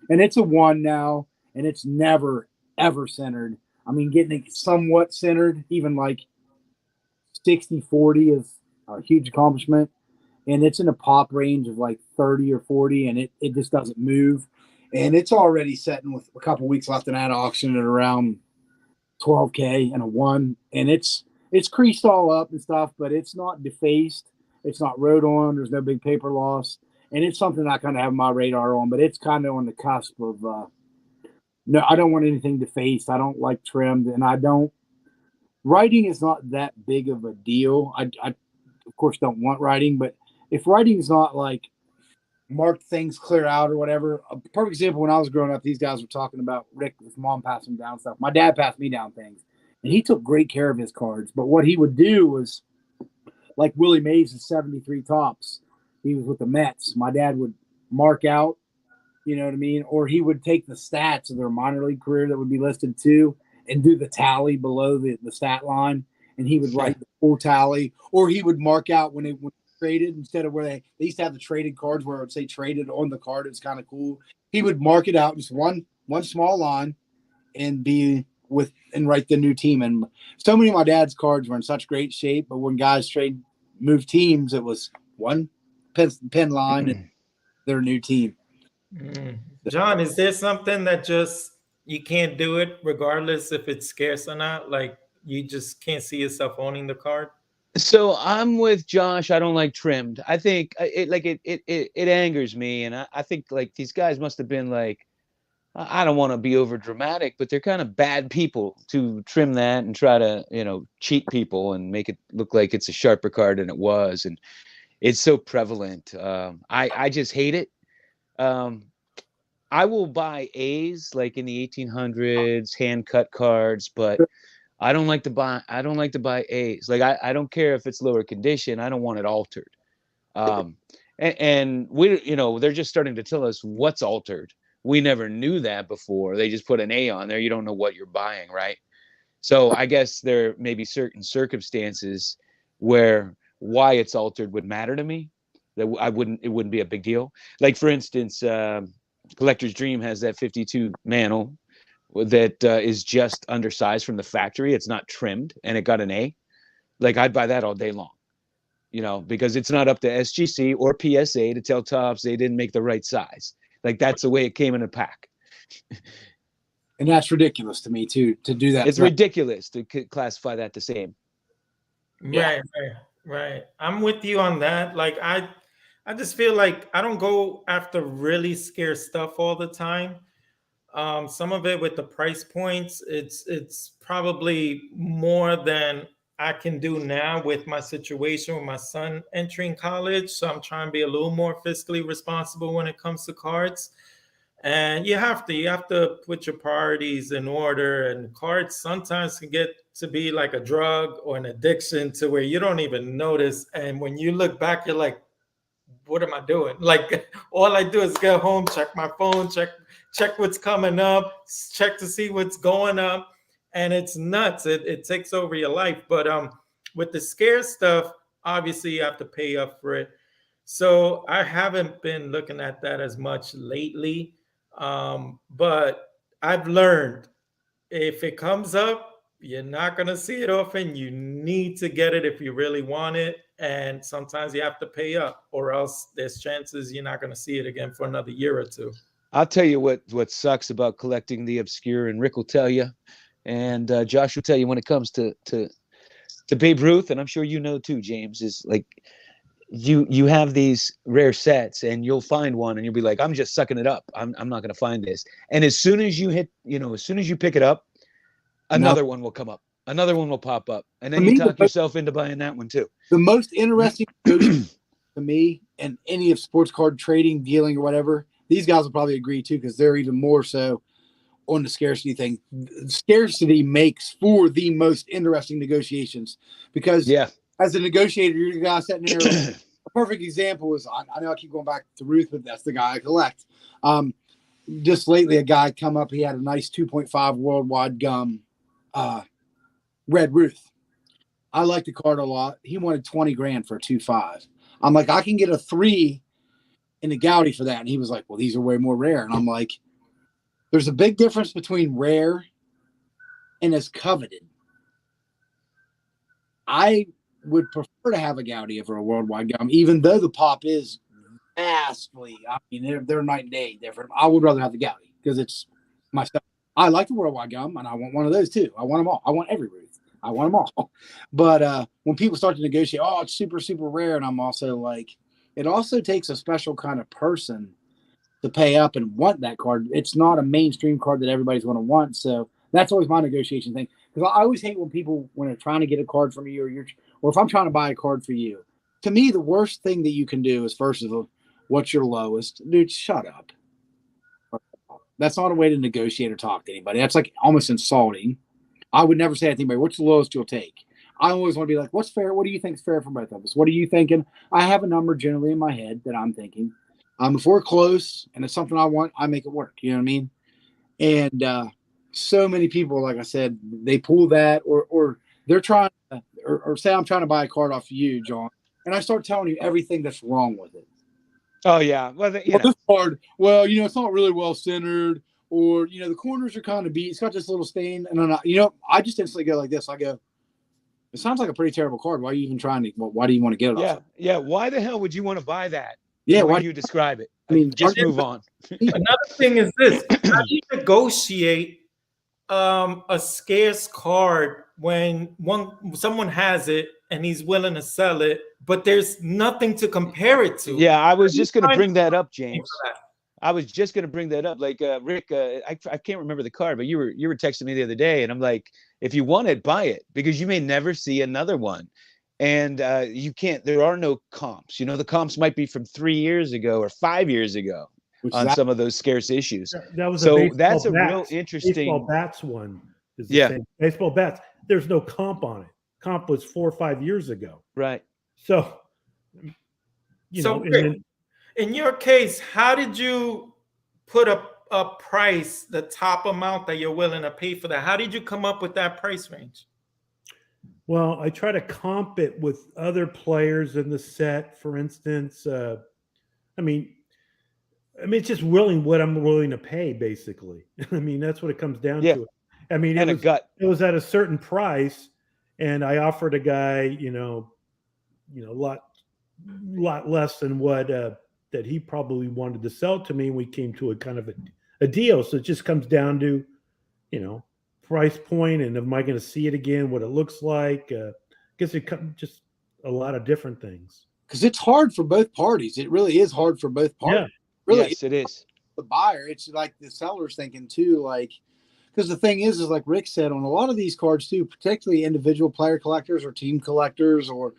and it's a 1 now, and it's never ever centered. I mean, getting it somewhat centered, even like 60-40 is a huge accomplishment. And it's in a pop range of like 30 or 40, and it just doesn't move. And it's already setting with a couple weeks left in that auction at around $12K and a 1. And it's creased all up and stuff, but it's not defaced. It's not wrote on. There's no big paper loss. And it's something I kind of have my radar on, but it's kind of on the cusp of no, I don't want anything defaced. I don't like trimmed, and writing is not that big of a deal. I of course don't want writing, but if writing's not like marked things clear out or whatever, a perfect example, when I was growing up, these guys were talking about Rick, his mom passed him down stuff. My dad passed me down things, and he took great care of his cards. But what he would do was, like Willie Mays' 73 Tops, he was with the Mets. My dad would mark out, you know what I mean? Or he would take the stats of their minor league career that would be listed too and do the tally below the stat line, and he would write the full tally. Or he would mark out when it traded, instead of where they used to have the traded cards where it would say traded on the card. It's kind of cool. He would mark it out just one small line and write the new team. And so many of my dad's cards were in such great shape, but when guys moved teams, it was one pen line and their new team. John, is there something that just you can't do it regardless if it's scarce or not? Like you just can't see yourself owning the card? So I'm with Josh. I don't like trimmed. I think it angers me, and I think like these guys must have been like I don't want to be over dramatic, but they're kind of bad people to trim that and try to, cheat people and make it look like it's a sharper card than it was. And it's so prevalent. I just hate it. I will buy A's like in the 1800s, hand cut cards, but I don't like to buy A's. Like I don't care if it's lower condition. I don't want it altered. And we, they're just starting to tell us what's altered. We never knew that before. They just put an A on there. You don't know what you're buying, right? So I guess there may be certain circumstances where why it's altered would matter to me. That it wouldn't be a big deal. Like for instance, Collector's Dream has that 52 mantle that is just undersized from the factory. It's not trimmed and it got an A. Like I'd buy that all day long, because it's not up to SGC or PSA to tell Topps they didn't make the right size. Like that's the way it came in a pack. And that's ridiculous to me too, to do that. It's ridiculous to classify that the same. Yeah. Right. I'm with you on that. Like I just feel like I don't go after really scarce stuff all the time. Some of it with the price points, it's probably more than I can do now with my situation with my son entering college. So I'm trying to be a little more fiscally responsible when it comes to cards. And you have to put your priorities in order. And cards sometimes can get to be like a drug or an addiction to where you don't even notice. And when you look back, you're like, what am I doing? Like all I do is get home, check my phone, check what's coming up, check to see what's going up. And it's nuts. It takes over your life. But with the scarce stuff, obviously you have to pay up for it. So I haven't been looking at that as much lately. But I've learned if it comes up, you're not going to see it often. You need to get it if you really want it. And sometimes you have to pay up or else there's chances you're not going to see it again for another year or two. I'll tell you what sucks about collecting the obscure, and Rick will tell you, and Josh will tell you when it comes to Babe Ruth, and I'm sure you know too, James, is like you have these rare sets and you'll find one and you'll be like, I'm just sucking it up. I'm not going to find this. And as soon as you pick it up, another one will come up. Another one will pop up. And then you talk yourself into buying that one too. The most interesting to me and any of sports card trading, dealing or whatever, these guys will probably agree too, because they're even more so on the scarcity thing. Scarcity makes for the most interesting negotiations because as a negotiator, you're the guy sitting there. A perfect example is, I know I keep going back to Ruth, but that's the guy I collect. Just lately, a guy come up, he had a nice 2.5 worldwide gum, Red Ruth. I like the card a lot. He wanted 20 grand for a 2.5. I'm like, I can get a 3 in the Gaudy for that. And he was like, well, these are way more rare. And I'm like, there's a big difference between rare and as coveted. I would prefer to have a Gaudy over a worldwide gum, even though the pop is vastly, I mean, they're night and day different. I would rather have the Gaudy because it's my stuff. I like the worldwide gum, and I want one of those too. I want them all. I want every Ruth. I want them all. But when people start to negotiate, oh, it's super, super rare, and I'm also like, it also takes a special kind of person to pay up and want that card. It's not a mainstream card that everybody's going to want. So that's always my negotiation thing. Because I always hate when people, when they're trying to get a card from you, or if I'm trying to buy a card for you, to me, the worst thing that you can do is, first of all, what's your lowest? Dude, shut up. That's not a way to negotiate or talk to anybody. That's like almost insulting. I would never say to anybody, what's the lowest you'll take? I always want to be like, what's fair? What do you think is fair for both of us? What are you thinking? I have a number generally in my head that I'm thinking. If we're close and it's something I want, I make it work. You know what I mean? And so many people, like I said, they pull that or they're trying to, or say I'm trying to buy a card off you, John, and I start telling you everything that's wrong with it. Oh, yeah. Well, this card, it's not really well centered, or, the corners are kind of beat. It's got this little stain. And I just instantly go like this. I go, it sounds like a pretty terrible card. Why are you even trying to, why do you want to get it off? Yeah. Why the hell would you want to buy that? Yeah. Why do you describe it? I mean, just move on. Another thing is this: how do you negotiate a scarce card when someone has it and he's willing to sell it, but there's nothing to compare it to? Yeah, I was just going to bring that up, James. I was just going to bring that up. Like, Rick, I can't remember the card, but you were texting me the other day, and I'm like, if you want it, buy it, because you may never see another one. And you can't, there are no comps. The comps might be from 3 years ago or 5 years ago on some of those scarce issues. That was so that's a real interesting. Baseball bats one is the same. Baseball bats, there's no comp on it. Comp was 4 or 5 years ago. Right. So, in your case, how did you put a price, the top amount that you're willing to pay for that? How did you come up with that price range? Well, I try to comp it with other players in the set. For instance, it's just what I'm willing to pay, basically. That's what it comes down to. It was at a certain price, and I offered a guy, a lot less than what that he probably wanted to sell to me. And we came to a kind of a deal. So it just comes down to, price point, and am I going to see it again? What it looks like? I guess it comes just a lot of different things. Because it's hard for both parties. It really is hard for both parties. Yeah. Really, yes, it is. The buyer, it's like the seller's thinking too, like, because the thing is like Rick said, on a lot of these cards too, particularly individual player collectors or team collectors or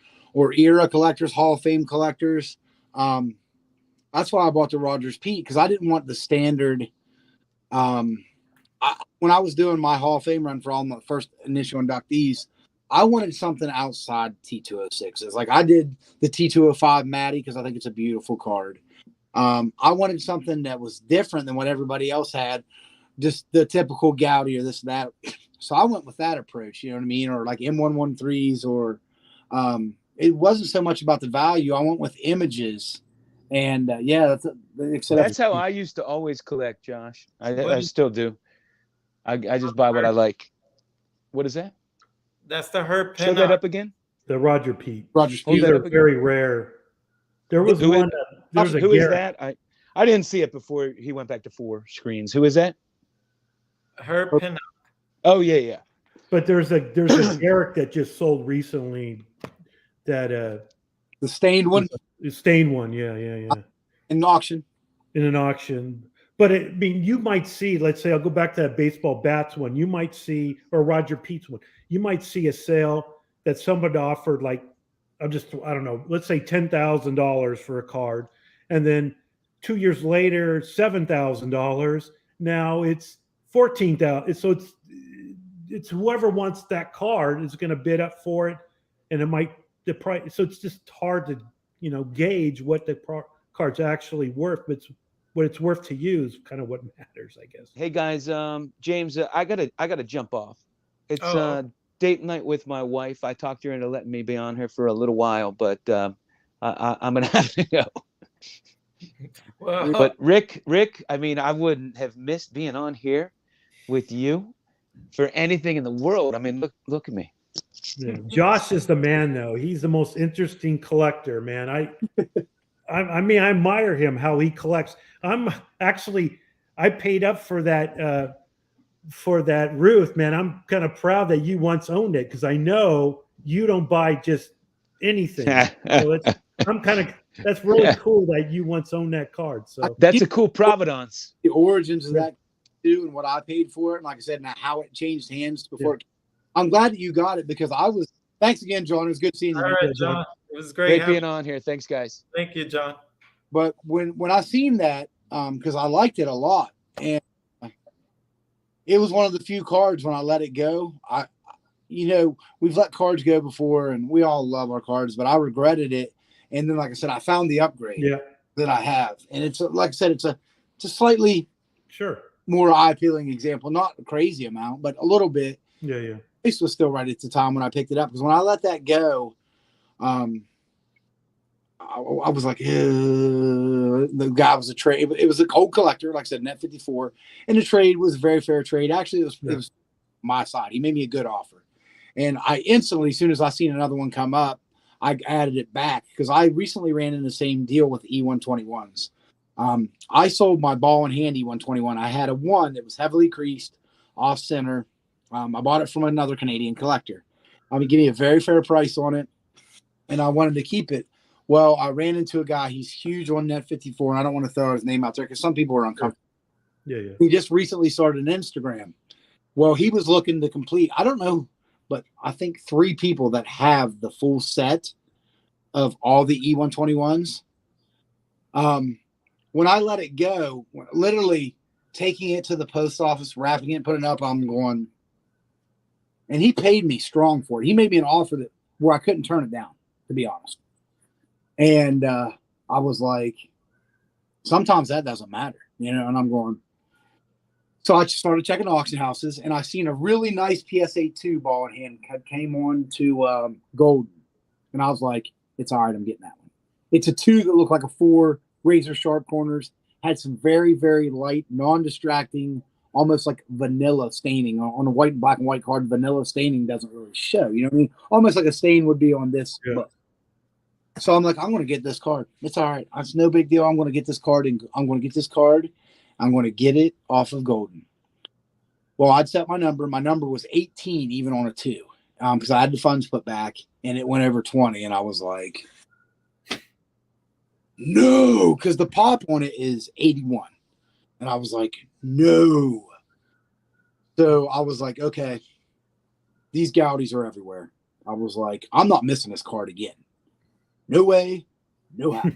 era collectors, Hall of Fame collectors. That's why I bought the Rogers Pete, because I didn't want the standard. When I was doing my Hall of Fame run for all my first initial inductees, I wanted something outside T206s. Like I did the T205 Matty because I think it's a beautiful card. I wanted something that was different than what everybody else had, just the typical Gaudy or this and that. So I went with that approach, you know what I mean? Or like M113s, or it wasn't so much about the value. I went with images. And that's how I used to always collect, Josh. I still do. I just buy what I like. What is that? That's the Herb Show that up again. The Roger Pete. Rogers Pete. These are very rare. There was one. Who is that? I didn't see it before he went back to 4 screens. Who is that? Herb Pinnock. Oh yeah. But there's a Garrick that just sold recently. That the stained one. The stained one, yeah. In an auction. But you might see, let's say, I'll go back to that baseball bats one. You might see, or Roger Pete's one. You might see a sale that somebody offered, like, I don't know, let's say $10,000 for a card, and then 2 years later, $7,000. Now it's $14,000. So it's whoever wants that card is going to bid up for it, and the price. So it's just hard to gauge what the card's actually worth, but what it's worth to you is kind of what matters, I guess. Hey guys, James, I gotta jump off. It's date night with my wife. I talked her into letting me be on here for a little while, but I'm gonna have to go. Well, but Rick, I wouldn't have missed being on here with you for anything in the world. Look at me. Yeah. Josh is the man, though. He's the most interesting collector, man. I admire him, how he collects. I paid up for that Ruth, man. I'm kind of proud that you once owned it, because I know you don't buy just anything. So that's really cool that you once owned that card. So that's a cool provenance. The origins of that too, and what I paid for it, and like I said, now how it changed hands before. Yeah. I'm glad that you got it, because thanks again, John. It was good seeing you. All right, John. It was great being on here. Thanks, guys. Thank you, John. But when I seen that, because I liked it a lot, and it was one of the few cards when I let it go. We've let cards go before, and we all love our cards, but I regretted it. And then, like I said, I found the upgrade that I have, and it's like I said, it's a slightly more eye-appealing example, not a crazy amount, but a little bit. Yeah. This was still right at the time when I picked it up, because when I let that go, I was like, the guy was a trade. It was a cold collector, like I said, net 54, and the trade was a very fair trade. Actually, it was my side. He made me a good offer, and I instantly, as soon as I seen another one come up, I added it back, because I recently ran in the same deal with E121s. I sold my ball and hand E121. I had a one that was heavily creased, off center. I bought it from another Canadian collector. He gave me a very fair price on it, and I wanted to keep it. Well, I ran into a guy. He's huge on Net 54, and I don't want to throw his name out there because some people are uncomfortable. Yeah. He just recently started an Instagram. Well, he was looking to complete, I don't know, but I think 3 people that have the full set of all the E121s. When I let it go, literally taking it to the post office, wrapping it, putting it up, I'm going, and he paid me strong for it. He made me an offer that where I couldn't turn it down, to be honest. And I was like, sometimes that doesn't matter, you know, and I'm going. So I just started checking auction houses, and I seen a really nice PSA 2 ball in hand came on to Golden. And I was like, it's all right, I'm getting that one. It's a 2 that looked like a 4, razor sharp corners, had some very, very light, non-distracting, almost like vanilla staining. On a white, black and white card, vanilla staining doesn't really show. You know what I mean? Almost like a stain would be on this book. So I'm like, I'm going to get this card. It's all right. It's no big deal. I'm going to get this card, and I'm going to get this card. I'm going to get it off of Golden. Well, I'd set my number. My number was 18, even on a 2, because I had the funds put back, and it went over 20, and I was like, no, because the pop on it is 81. And I was like, no. So I was like, okay, these Gaudies are everywhere. I was like, I'm not missing this card again. No way, no how.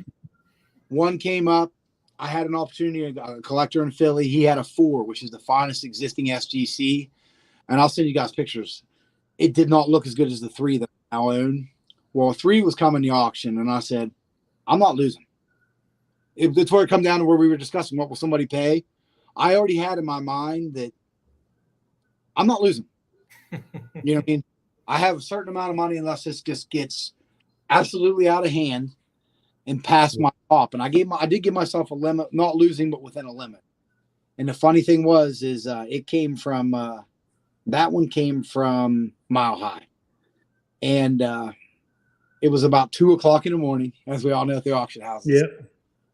One came up. I had an opportunity, a collector in Philly. He had a 4, which is the finest existing SGC. And I'll send you guys pictures. It did not look as good as the 3 that I now own. Well, a 3 was coming to auction, and I said, I'm not losing. It's where it come down to where we were discussing what will somebody pay. I already had in my mind that I'm not losing. You know what I mean? I have a certain amount of money unless this just gets absolutely out of hand and past my top. And I did give myself a limit, not losing, but within a limit. And the funny thing was, it came from that one came from Mile High, and it was about 2:00 in the morning, as we all know at the auction houses. Yeah.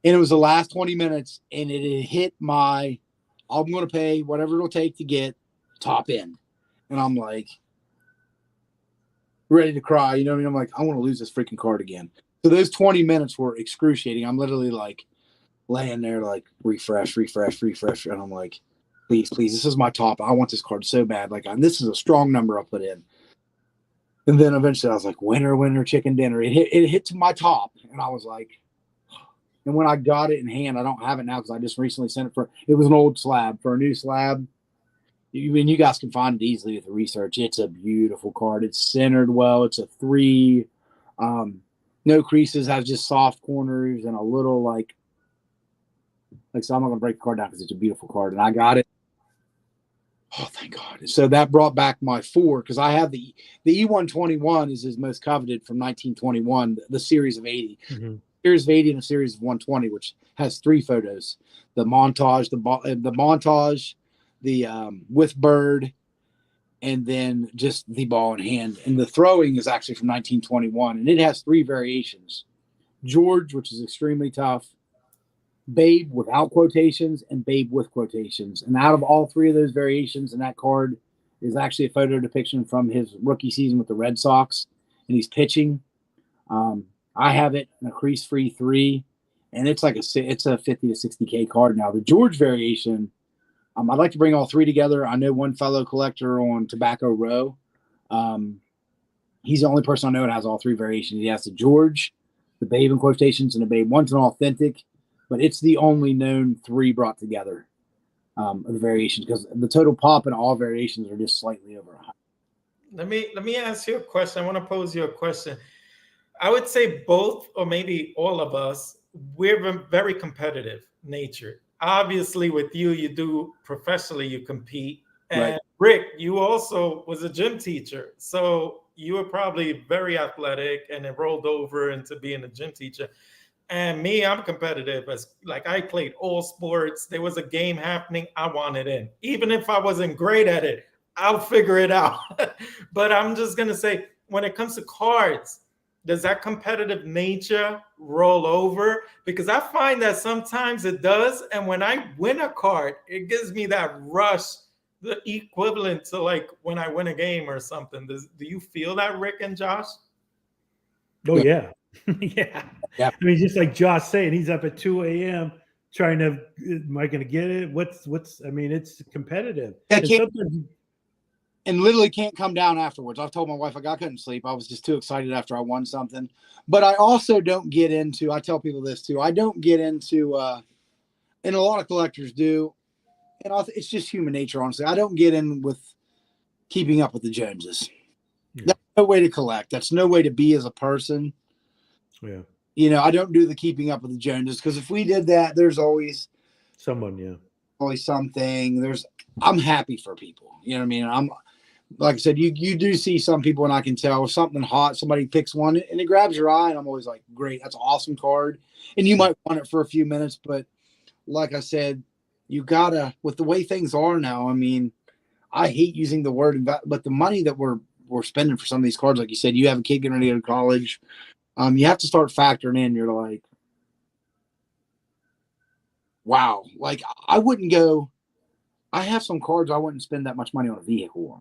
And it was the last 20 minutes, and it had hit my, I'm going to pay whatever it'll take to get top end. And I'm like, ready to cry. You know what I mean? I'm like, I want to lose this freaking card again. So those 20 minutes were excruciating. I'm literally like laying there, like refresh. And I'm like, please, this is my top. I want this card so bad. Like, this is a strong number I'll put in. And then eventually I was like, winner, chicken dinner. It hit to my top. And I was like, and when I got it in hand, I don't have it now because I just recently sent it it was an old slab. For a new slab, you guys can find it easily with the research. It's a beautiful card. It's centered well. It's a 3. No creases, has just soft corners and a little so I'm not going to break the card down because it's a beautiful card. And I got it. Oh, thank God. So that brought back my 4 because I have the E121 is his most coveted from 1921, the series of 80. Mm-hmm. Series of 80 and a series of 120, which has 3 photos: the montage, the with bird, and then just the ball in hand. And the throwing is actually from 1921, and it has 3 variations: George, which is extremely tough; Babe without quotations; and Babe with quotations. And out of all 3 of those variations, in that card is actually a photo depiction from his rookie season with the Red Sox, and he's pitching. I have it in a crease-free 3, and it's a 50 to 60K card now. The George variation, I'd like to bring all 3 together. I know one fellow collector on Tobacco Row. He's the only person I know that has all 3 variations. He has the George, the Babe in quotations, and the Babe. One's an authentic, but it's the only known 3 brought together of the variations because the total pop in all variations are just slightly over 100. Let me ask you a question. I want to pose you a question. I would say both, or maybe all of us, we're very competitive nature. Obviously, with you do professionally, you compete. And right. Rick, you also was a gym teacher. So you were probably very athletic and it rolled over into being a gym teacher. And me, I'm competitive. I played all sports. There was a game happening, I wanted in. Even if I wasn't great at it, I'll figure it out. But I'm just going to say, when it comes to cards, does that competitive nature roll over? Because I find that sometimes it does. And when I win a card, it gives me that rush, the equivalent to like when I win a game or something. Do you feel that, Rick and Josh? Oh, yeah. Yeah. Yeah. I mean, just like Josh saying, he's up at 2 a.m. trying to, am I going to get it? I mean, it's competitive. I And can't, sometimes, and literally can't come down afterwards. I've told my wife I couldn't sleep. I was just too excited after I won something. But I also don't get into, I tell people this too, I don't get into, and a lot of collectors do, and it's just human nature, honestly. I don't get in with keeping up with the Joneses. Yeah. That's no way to collect. That's no way to be as a person. yeah, You know, I don't do the keeping up with the Joneses, because if we did that, there's always someone, something. I'm happy for people. You know what I mean? I'm, like I said, you do see some people, and I can tell if something hot, somebody picks one and it grabs your eye, and I'm always like, great, that's an awesome card. And you might want it for a few minutes, but like I said, you gotta, with the way things are now, I mean, I hate using the word, but the money that we're spending for some of these cards, like you said, you have a kid getting ready to go to college, you have to start factoring in. You're like, wow, like I wouldn't go. I have some cards I wouldn't spend that much money on a vehicle on,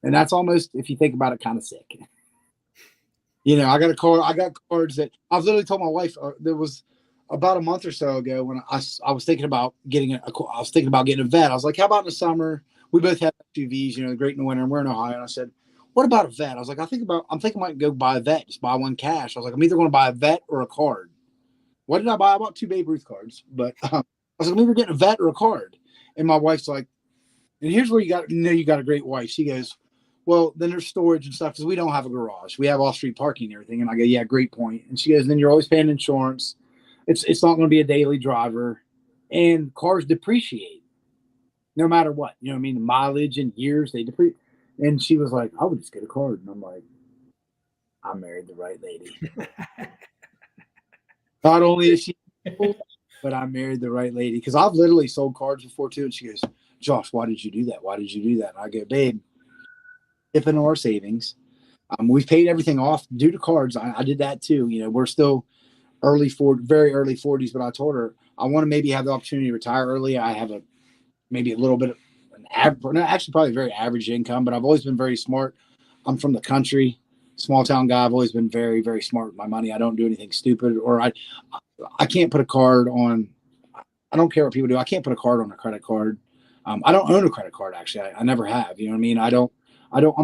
and that's almost, if you think about it, kind of sick. You know, I got cards that I've literally told my wife. There was about a month or so ago when I was thinking about getting a vet. I was like, how about in the summer? We both have SUVs, you know, great in the winter, and we're in Ohio. And I said, what about a vet? I was like, I'm thinking I might go buy a vet, just buy one cash. I was like, I'm either going to buy a vet or a card. What did I buy? I bought 2 Babe Ruth cards, but I was like, I'm either getting a vet or a card. And my wife's like, and here's where you got a great wife. She goes, well, then there's storage and stuff, because we don't have a garage. We have off-street parking and everything. And I go, yeah, great point. And she goes, then you're always paying insurance. It's not going to be a daily driver, and cars depreciate no matter what. You know what I mean? The mileage and years, they depreciate. And she was like, I would just get a card. And I'm like, I married the right lady. Not only is she cool, but I married the right lady, because I've literally sold cards before too. And she goes, Josh, why did you do that? Why did you do that? And I go, babe, dipping our savings. We've paid everything off due to cards. I did that too. You know, we're still very early 40s, but I told her I want to maybe have the opportunity to retire early. I have maybe a little bit of probably a very average income, but I've always been very smart. I'm from the country, small town guy. I've always been very, very smart with my money. I don't do anything stupid, or I can't put a card on. I don't care what people do. I can't put a card on a credit card. I don't own a credit card, actually. I never have. You know what I mean? I'm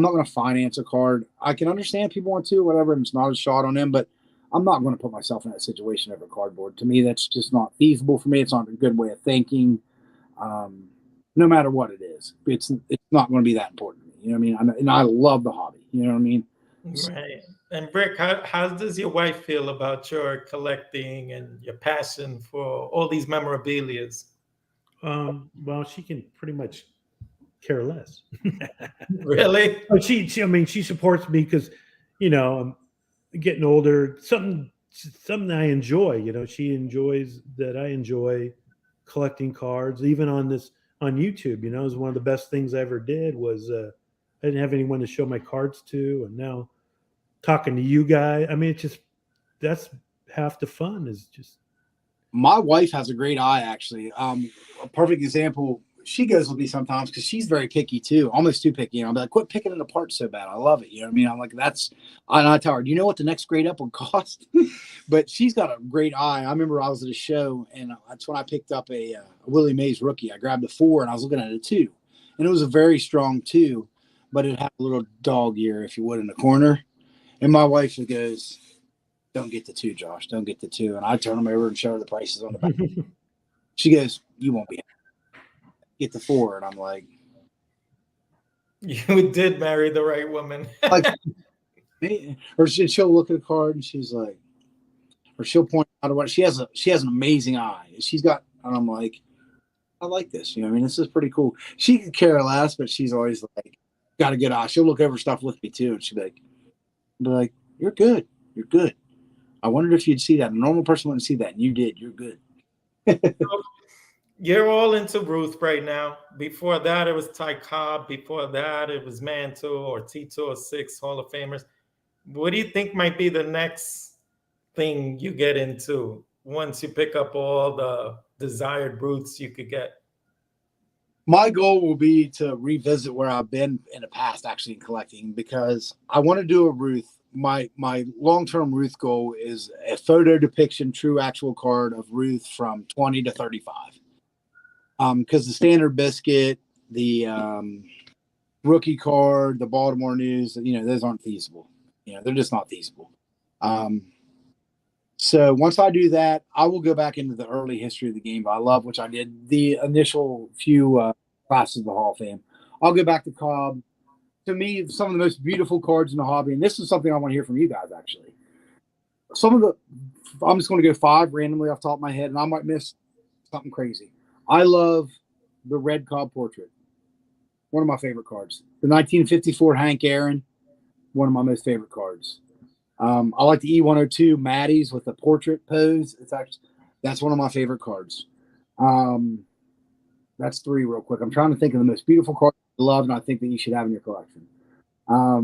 not going to finance a card. I can understand people want to, whatever, and it's not a shot on them, but I'm not going to put myself in that situation over cardboard. To me, that's just not feasible for me. It's not a good way of thinking. No matter what it is, it's not going to be that important to me. You know what I mean? And I love the hobby. You know what I mean? Right. And Brick, how does your wife feel about your collecting and your passion for all these memorabilias? Well, she can pretty much care less. Really? But she supports me because, you know, I'm getting older. Something I enjoy. You know, she enjoys that I enjoy collecting cards. Even on YouTube, you know, is one of the best things I ever did was I didn't have anyone to show my cards to, and now talking to you guys. I mean, that's half the fun. Is just. My wife has a great eye, actually. A perfect example. She goes with me sometimes because she's very picky too, almost too picky. I'm like, quit picking it apart so bad. I love it. You know what I mean? I'm like, and I tell her, do you know what the next grade up will cost? But she's got a great eye. I remember I was at a show, and that's when I picked up a Willie Mays rookie. I grabbed a 4, and I was looking at a 2, and it was a very strong 2, but it had a little dog ear, if you would, in the corner. And my wife goes, don't get the 2, Josh. Don't get the 2. And I turn them over and show her the prices on the back. She goes, you won't be. Get the 4. And I'm like, you did marry the right woman. like, or she'll look at a card and she's like, or she'll point out what she has an amazing eye. She's got, and I'm like, I like this. You know what I mean? This is pretty cool. She could care less, but she's always like, got a good eye. She'll look over stuff with me too. And she'll be like, you're good. You're good. I wondered if you'd see that. A normal person wouldn't see that. And you did. You're good. You're all into Ruth right now. Before that, it was Ty Cobb. Before that, it was Mantle or T206 Hall of Famers. What do you think might be the next thing you get into once you pick up all the desired Ruths you could get? My goal will be to revisit where I've been in the past, actually, in collecting, because I want to do a Ruth my long-term Ruth goal is a photo depiction, true actual card of Ruth from 20 to 35. Because the standard biscuit, the rookie card, the Baltimore News, those aren't feasible. They're just not feasible. So once I do that, I will go back into the early history of the game. I love, which I did the initial few classes of the Hall of Fame. I'll go back to Cobb. To me, some of the most beautiful cards in the hobby, and this is something I want to hear from you guys, actually. I'm just going to go 5 randomly off the top of my head, and I might miss something crazy. I love the red Cobb portrait. One of my favorite cards. The 1954 Hank Aaron, one of my most favorite cards. I like the E102 Maddie's with the portrait pose. That's one of my favorite cards. That's 3 real quick. I'm trying to think of the most beautiful cards I love and I think that you should have in your collection. I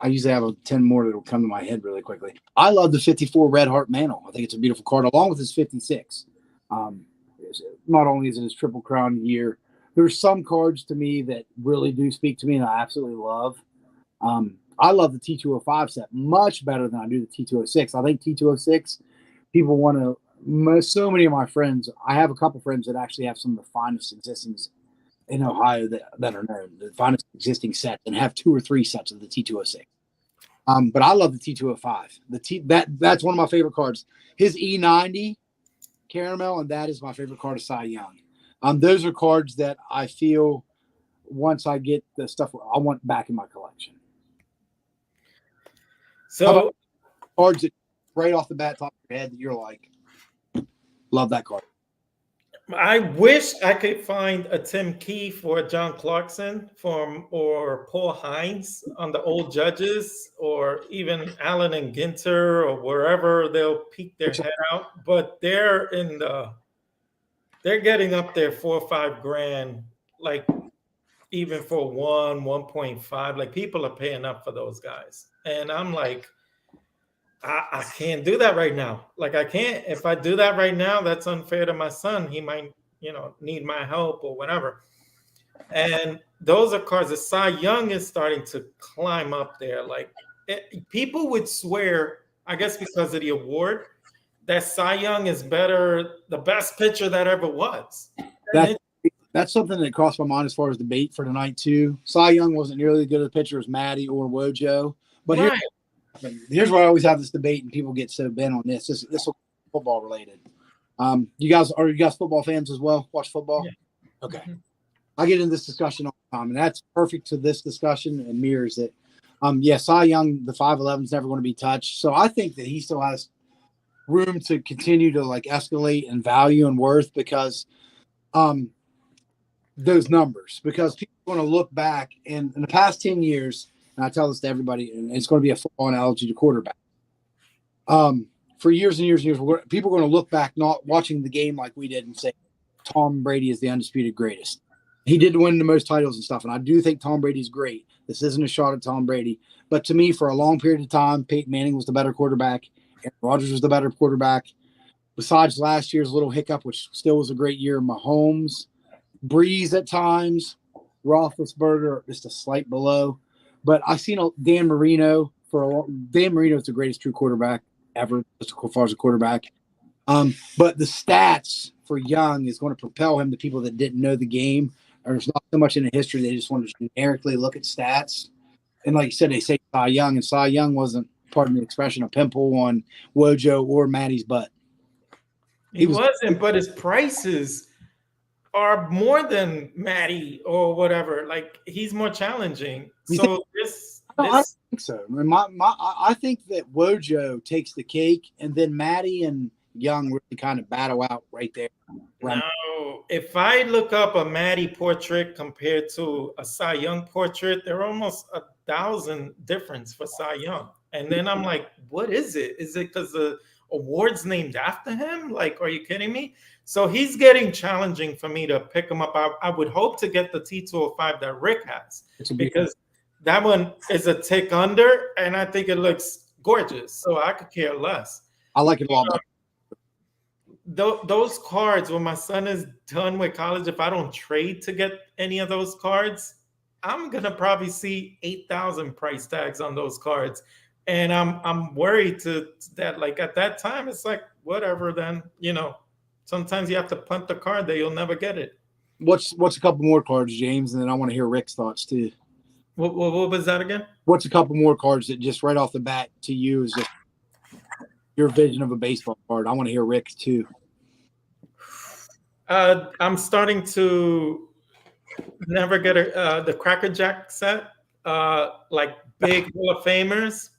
usually have 10 more that will come to my head really quickly. I love the 54 Red Heart Mantle. I think it's a beautiful card, along with his 56. Not only is it his Triple Crown year, there's some cards to me that really do speak to me and I absolutely love. I love the T205 set much better than I do the T206. I think T206, people want to, so many of my friends, I have a couple friends that actually have some of the finest existings in Ohio that are known, the finest existing sets, and have 2 or 3 sets of the T206. But I love the T205. That's one of my favorite cards. His E90 caramel, and that is my favorite card of Cy Young. Those are cards that I feel once I get the stuff I want back in my collection. So cards that right off the bat, top of your head, that you're like, love that card. I wish I could find a Tim Keefe or John Clarkson or Paul Hines on the old judges, or even Allen and Ginter or wherever they'll peek their head out. But they're getting up there $4 or $5 grand, like even for 1.5. Like people are paying up for those guys, and I'm like, I can't do that right now. Like I can't. If I do that right now, that's unfair to my son. He might, need my help or whatever. And those are cards that Cy Young is starting to climb up there. Like people would swear, I guess because of the award, that Cy Young is the best pitcher that ever was. That's something that crossed my mind as far as debate for tonight too. Cy Young wasn't nearly as good of a pitcher as Matty or Wojo, but right. Here's where I always have this debate, and people get so bent on this. This is football related. You guys football fans as well? Watch football? Yeah. Okay. Mm-hmm. I get into this discussion all the time, and that's perfect to this discussion and mirrors it. Cy Young, the 5'11" is never going to be touched. So I think that he still has room to continue to like escalate in value and worth because those numbers. Because people are going to look back in the past 10 years. And I tell this to everybody, and it's going to be a football analogy to quarterback. For years and years and years, people are going to look back, not watching the game like we did, and say Tom Brady is the undisputed greatest. He did win the most titles and stuff, and I do think Tom Brady's great. This isn't a shot at Tom Brady. But to me, for a long period of time, Peyton Manning was the better quarterback. Aaron Rodgers was the better quarterback. Besides last year's little hiccup, which still was a great year, Mahomes, Breeze at times, Roethlisberger just a slight below. But I've seen Dan Marino Dan Marino is the greatest true quarterback ever as far as a quarterback. But the stats for Young is going to propel him to people that didn't know the game, or it's not so much in the history. They just want to generically look at stats. And like you said, they say Cy Young, and Cy Young wasn't, pardon the expression, a pimple on Wojo or Matty's butt. He wasn't, but his prices are more than Matty or whatever. Like he's more challenging. I think so. I think that Wojo takes the cake, and then Matty and Young really kind of battle out right there. No, if I look up a Matty portrait compared to a Cy Young portrait, they're almost 1,000 difference for Cy Young. And then I'm like, what is it? Is it because the award's named after him? Like, are you kidding me? So he's getting challenging for me to pick him up. I would hope to get the T205 that Rick has, because that one is a tick under, and I think it looks gorgeous. So I could care less. I like it a lot better. Those cards, when my son is done with college, if I don't trade to get any of those cards, I'm gonna probably see 8,000 price tags on those cards, and I'm worried that like at that time it's like whatever. Then sometimes you have to punt the card that you'll never get it. What's a couple more cards, James, and then I want to hear Rick's thoughts too. What was that again? What's a couple more cards that just right off the bat to you is just your vision of a baseball card? I want to hear Rick's too. I'm starting to never get the Cracker Jack set, like big Hall of Famers.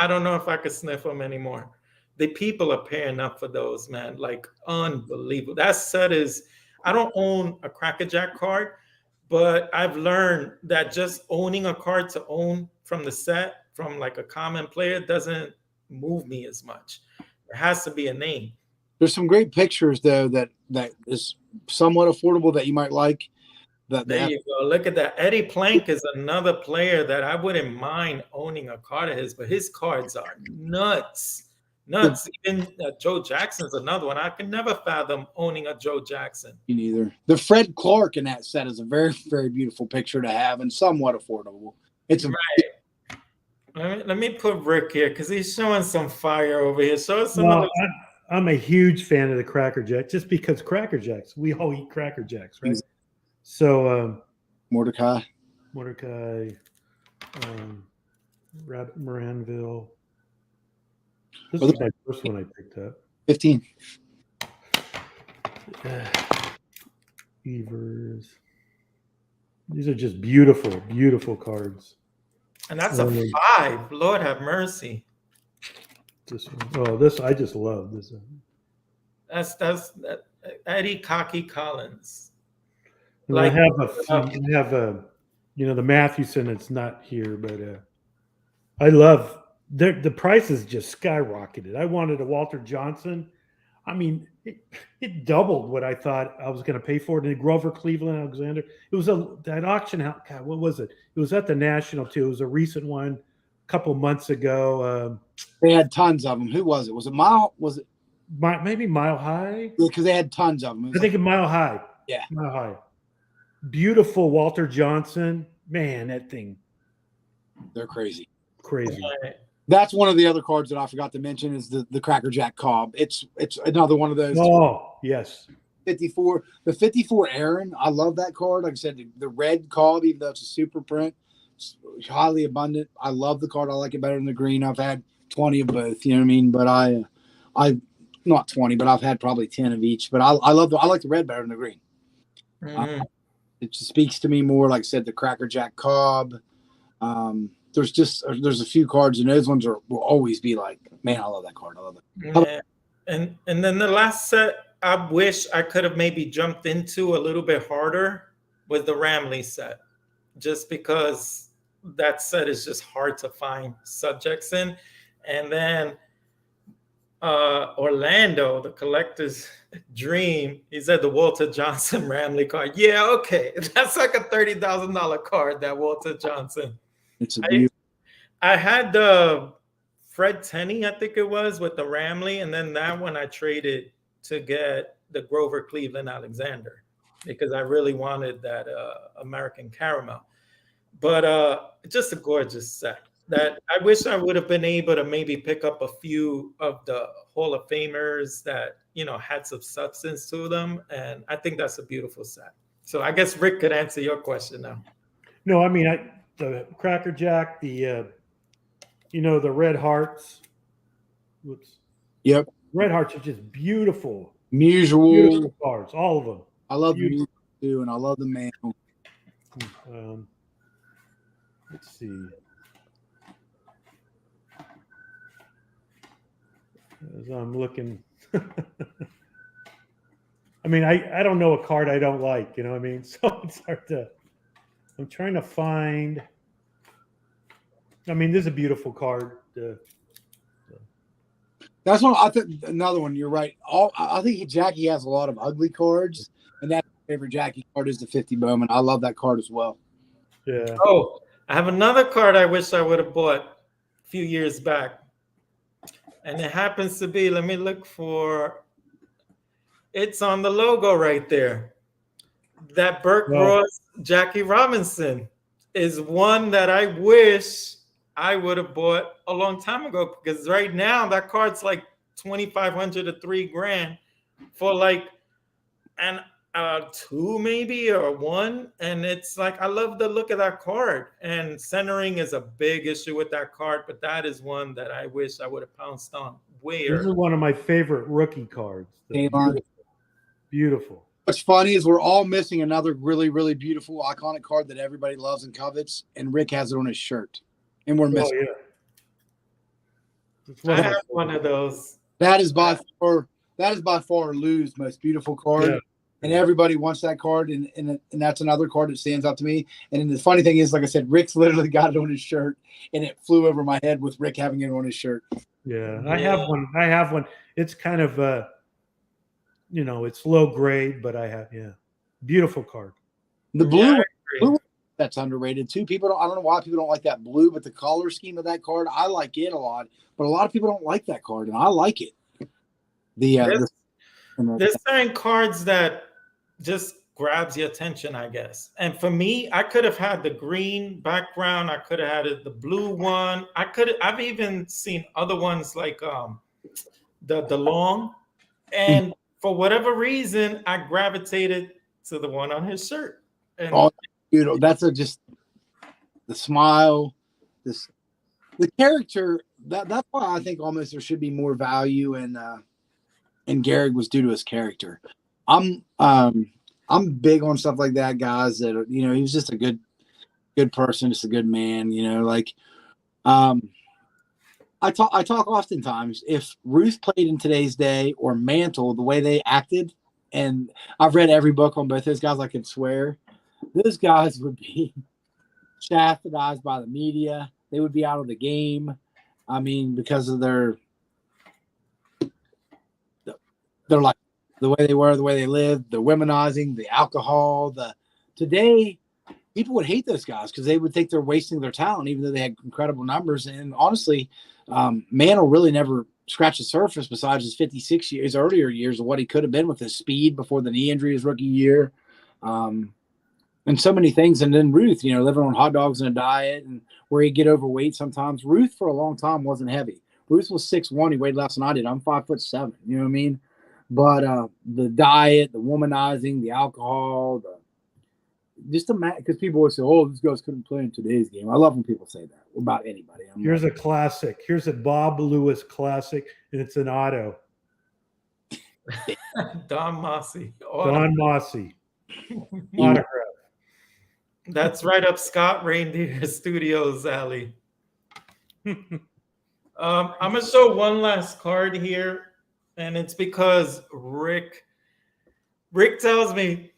I don't know if I could sniff them anymore. The people are paying up for those, man. Like unbelievable. That set is. I don't own a Cracker Jack card, but I've learned that just owning a card to own from the set, from like a common player, doesn't move me as much. There has to be a name. There's some great pictures though that is somewhat affordable that you might like. There you go. Look at that. Eddie Plank is another player that I wouldn't mind owning a card of his, but his cards are nuts. Even Joe Jackson's another one. I can never fathom owning a Joe Jackson. Me neither. The Fred Clark in that set is a very, very beautiful picture to have and somewhat affordable. It's right. Let me put Rick here because he's showing some fire over here. Show us some. Well, I'm a huge fan of the Cracker Jack just because Cracker Jacks. We all eat Cracker Jacks, right? So Mordecai, Rabbit Moranville. This is my first one I picked up. 15. Evers. These are just beautiful, beautiful cards. And that's a 5. Lord have mercy. This one. Oh, this I just love this one. That's Eddie Cocky Collins. Like, I have the Mathewson. It's not here, but I love the prices just skyrocketed. I wanted a Walter Johnson. I mean, it doubled what I thought I was going to pay for it. And Grover Cleveland Alexander. It was that auction house. God, what was it? It was at the National too. It was a recent one, a couple months ago. They had tons of them. Who was it? Was it Mile? Was it maybe Mile High? Yeah, because they had tons of them. I think Mile High. Yeah, Mile High. Beautiful Walter Johnson. Man, that thing. They're crazy. Crazy. That's one of the other cards that I forgot to mention is the Cracker Jack Cobb. It's another one of those. Oh, yes. 54. The 54 Aaron. I love that card. Like I said, the red Cobb, even though it's a super print, it's highly abundant. I love the card. I like it better than the green. I've had 20 of both. You know what I mean? But I not 20, but I've had probably 10 of each. But I like the red better than the green. Mm-hmm. It just speaks to me more. Like I said, the Cracker Jack Cobb. There's a few cards, and those ones will always be like, man, I love that card. I love it. Yeah. And then the last set I wish I could have maybe jumped into a little bit harder was the Ramley set, just because that set is just hard to find subjects in. And then Orlando, the collector's dream, he said the Walter Johnson Ramley card. Yeah, okay. That's like a $30,000 card, that Walter Johnson. It's a beautiful. I had the Fred Tenney, I think it was, with the Ramley, and then that one I traded to get the Grover Cleveland Alexander because I really wanted that American Caramel. But just a gorgeous set that I wish I would have been able to maybe pick up a few of the Hall of Famers that, had some substance to them. And I think that's a beautiful set. So I guess Rick could answer your question now. No, I mean, the Cracker Jack, the Red Hearts. Whoops. Yep. Red Hearts are just beautiful. Beautiful cards, all of them. I love the music too, and I love the man. Let's see. As I'm looking, I mean, I don't know a card I don't like, you know what I mean? So it's hard to, I'm trying to find, I mean, this is a beautiful card. That's one. I think another one. You're right. I think Jackie has a lot of ugly cards, and that favorite Jackie card is the 50 Bowman. I love that card as well. Yeah. Oh, I have another card I wish I would have bought a few years back. And it happens to be, let me look for, it's on the logo right there. that Burke Well- Ross Jackie Robinson is one that I wish I would have bought a long time ago, because right now that card's like 2,500 to $3,000 for like an 2 maybe or 1, and it's like I love the look of that card. And centering is a big issue with that card, but that is one that I wish I would have pounced on way This is earlier. one of my favorite rookie cards. Hey, Beautiful. Beautiful. What's funny is we're all missing another really, really beautiful, iconic card that everybody loves and covets, and Rick has it on his shirt, and we're Oh, missing. yeah. It's one I of my have one of those. That is by far Lou's most beautiful card. Yeah. And everybody wants that card, and that's another card that stands out to me. And then the funny thing is, like I said, Rick's literally got it on his shirt, and it flew over my head with Rick having it on his shirt. Yeah, I have one. I have one. It's kind of it's low grade, but I have beautiful card. The Yeah, blue that's underrated too. I don't know why people don't like that blue, but the color scheme of that card, I like it a lot. But a lot of people don't like that card, and I like it. There's certain cards that just grabs your attention, I guess. And for me, I could have had the green background. I could have had the blue one. I've even seen other ones like the long. And for whatever reason, I gravitated to the one on his shirt. And that's just the smile, the character. That's why I think almost there should be more value and Gehrig was due to his character. I'm big on stuff like that, guys. That he was just a good person, just a good man. I talk oftentimes if Ruth played in today's day or Mantle, the way they acted, and I've read every book on both those guys. I can swear those guys would be chastised by the media. They would be out of the game. I mean, because of their like the way they were, the way they lived, the womenizing, the alcohol. Today, people would hate those guys because they would think they're wasting their talent, even though they had incredible numbers. And honestly, Mantle really never scratched the surface besides his 56 years, earlier years of what he could have been with his speed before the knee injury his rookie year. And so many things. And then Ruth, living on hot dogs and a diet and where he'd get overweight sometimes. Ruth for a long time wasn't heavy. Ruth was 6'1". He weighed less than I did. I'm 5'7". You know what I mean? But the diet, the womanizing, the alcohol, because people always say, "Oh, these guys couldn't play in today's game." I love when people say that about anybody. Here's a classic. Here's a Bob Lewis classic, and it's an auto. Don Mossy. Don Mossy. Autograph. That's right up Scott Reindeer Studios alley. I'm gonna show one last card here, and it's because Rick tells me,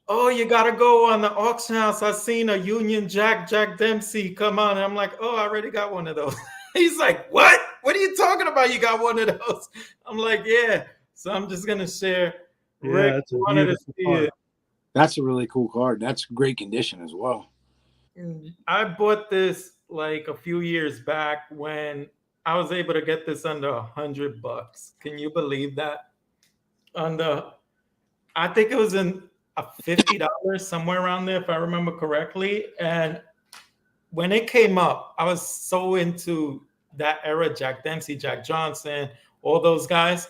"Oh, you gotta go on the auction house. I seen a Union Jack Dempsey come on." And I'm like, "Oh, I already got one of those." He's like, "What? What are you talking about? You got one of those?" I'm like, "Yeah." So I'm just gonna share. Yeah, Rick that's a wanted to beautiful see card. it. That's a really cool card. That's great condition as well. I bought this like a few years back when I was able to get this under $100. Can you believe that? I think it was in a $50, somewhere around there, if I remember correctly. And when it came up, I was so into that era, Jack Dempsey, Jack Johnson, all those guys.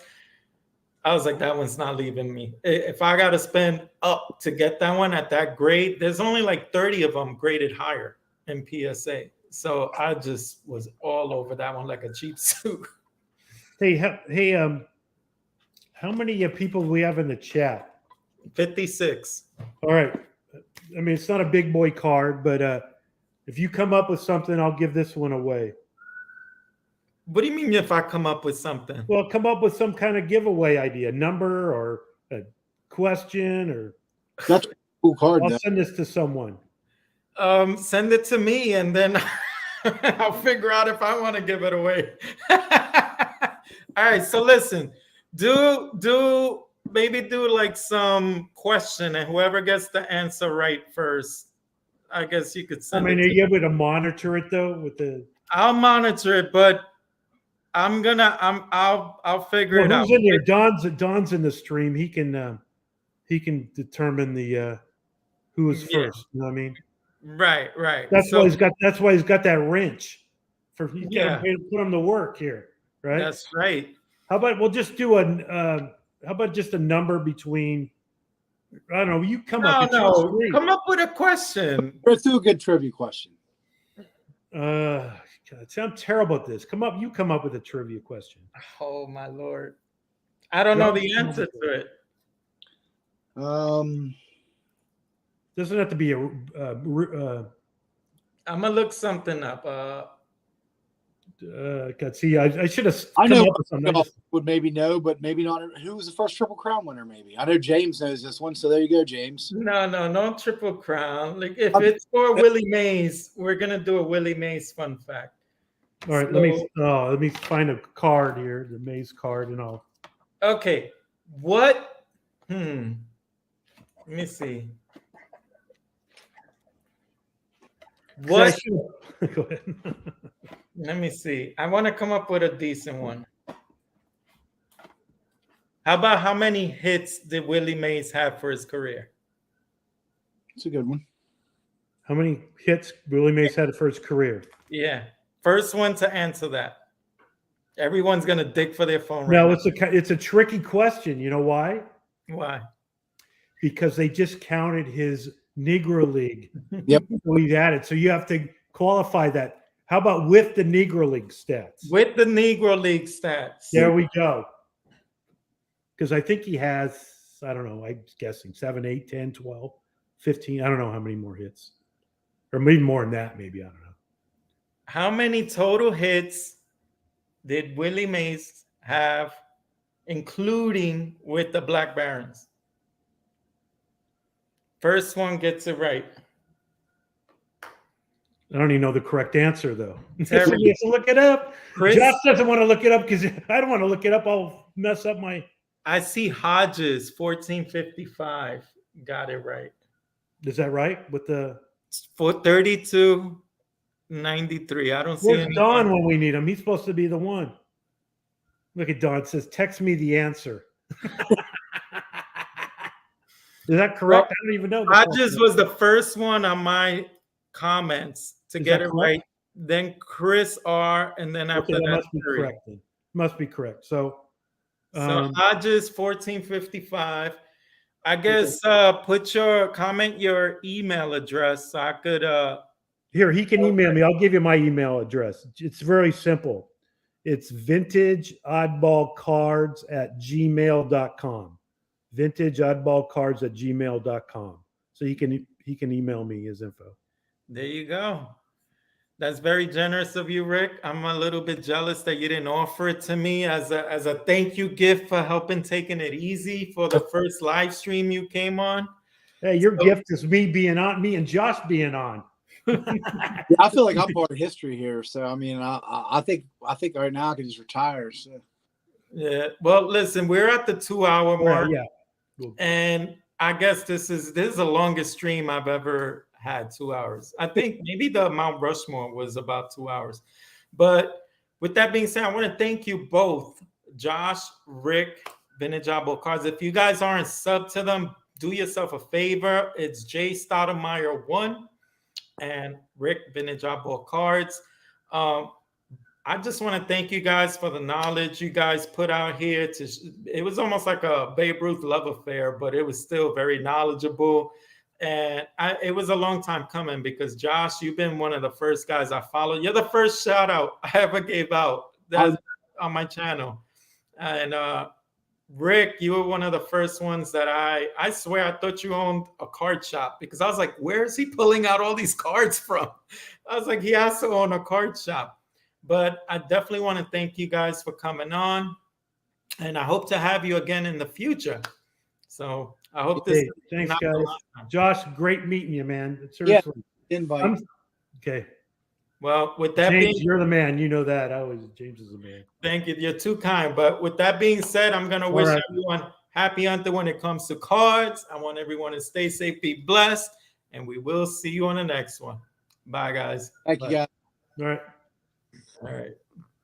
I was like, that one's not leaving me. If I got to spend up to get that one at that grade, there's only like 30 of them graded higher in PSA. So I just was all over that one like a cheap suit. Hey, how many people do we have in the chat? 56. All right. I mean, it's not a big boy card, but if you come up with something, I'll give this one away. What do you mean if I come up with something? Well, come up with some kind of giveaway idea, number or a question, or That's a cool card. I'll send this to someone. Send it to me and then I'll figure out if I want to give it away. All right, so listen, do like some question, and whoever gets the answer right first, I guess you could send are you able to monitor it though? I'll monitor it, but I'll figure it out. Who's in there? Don's in the stream. He can determine the who was Yeah. first. You know what I mean? Right. That's why he's got that wrench for put him to work here, right? That's right. How about we'll just do how about just a number between, I don't know, you come up. No, come up with a question. Let's do a good trivia question. God, I'm terrible at this. You come up with a trivia question. Oh my Lord. I don't know the answer to it. Doesn't have to be I'm gonna look something up. God, see, I should have I come know up with something. Would maybe know, but maybe not. Who was the first Triple Crown winner? Maybe I know James knows this one, so there you go, James. No Triple Crown. Like if it's for Willie Mays, we're gonna do a Willie Mays fun fact. All right, let me find a card here, the Mays card, and I'll. Okay, what? Let me see. What? Go ahead. Let me see. I want to come up with a decent one. How about how many hits did Willie Mays have for his career? It's a good one. How many hits Willie Mays had for his career? Yeah. First one to answer that. Everyone's gonna dig for their phone right now. No, it's a tricky question. You know why? Why? Because they just counted his Negro League. Yep. We've added. So you have to qualify that. How about with the Negro League stats? With the Negro League stats. There we go. Because I think he has, I don't know, I'm guessing 7, 8, 10, 12, 15. I don't know how many more hits. Or maybe more than that, maybe. I don't know. How many total hits did Willie Mays have, including with the Black Barons? First one gets it right. I don't even know the correct answer, though. So you have to look it up. Chris, Josh doesn't want to look it up because I don't want to look it up. I'll mess up my. I see Hodges, 1455. Got it right. Is that right? With the 432.93. I don't see Where's Don when we need him? He's supposed to be the one. Look at Don. It says, text me the answer. Is that correct? Well, I don't even know. Hodges was the first one on my comments to get it right. Then Chris R. And then after that must be correct. Then. Must be correct. So Hodges 1455. I guess put your email address so I could here he can email me. I'll give you my email address. It's very simple. It's vintageoddballcards@gmail.com. vintageoddballcards@gmail.com. So he can email me his info. There you go. That's very generous of you, Rick. I'm a little bit jealous that you didn't offer it to me as a thank you gift for helping taking it easy for the first live stream you came on. Hey, your gift is me and Josh being on. Yeah, I feel like I'm part of history here. So I mean, I think right now I can just retire. So. Yeah. Well, listen, we're at the 2-hour mark. Yeah. And I guess this is the longest stream I've ever had, 2 hours. I think maybe the Mount Rushmore was about 2 hours. But with that being said, I want to thank you both, Josh, Rick, Vintage Oddball Cards. If you guys aren't subbed to them, do yourself a favor. It's JStottlemire1 and Rick, Vintage Oddball Cards. I just want to thank you guys for the knowledge you guys put out here. It was almost like a Babe Ruth love affair, but it was still very knowledgeable. And it was a long time coming because, Josh, you've been one of the first guys I followed. You're the first shout out I ever gave out on my channel. And Rick, you were one of the first ones that I swear I thought you owned a card shop because I was like, where is he pulling out all these cards from? I was like, he has to own a card shop. But I definitely want to thank you guys for coming on. And I hope to have you again in the future. So I hope this. Thanks, guys. Josh, great meeting you, man. Seriously. Yeah, invite. Okay. Well, with that James, you're the man. You know that. James is the man. Thank you. You're too kind. But with that being said, I'm going to wish everyone happy hunting when it comes to cards. I want everyone to stay safe, be blessed, and we will see you on the next one. Bye, guys. Thank you, guys. All right. All right.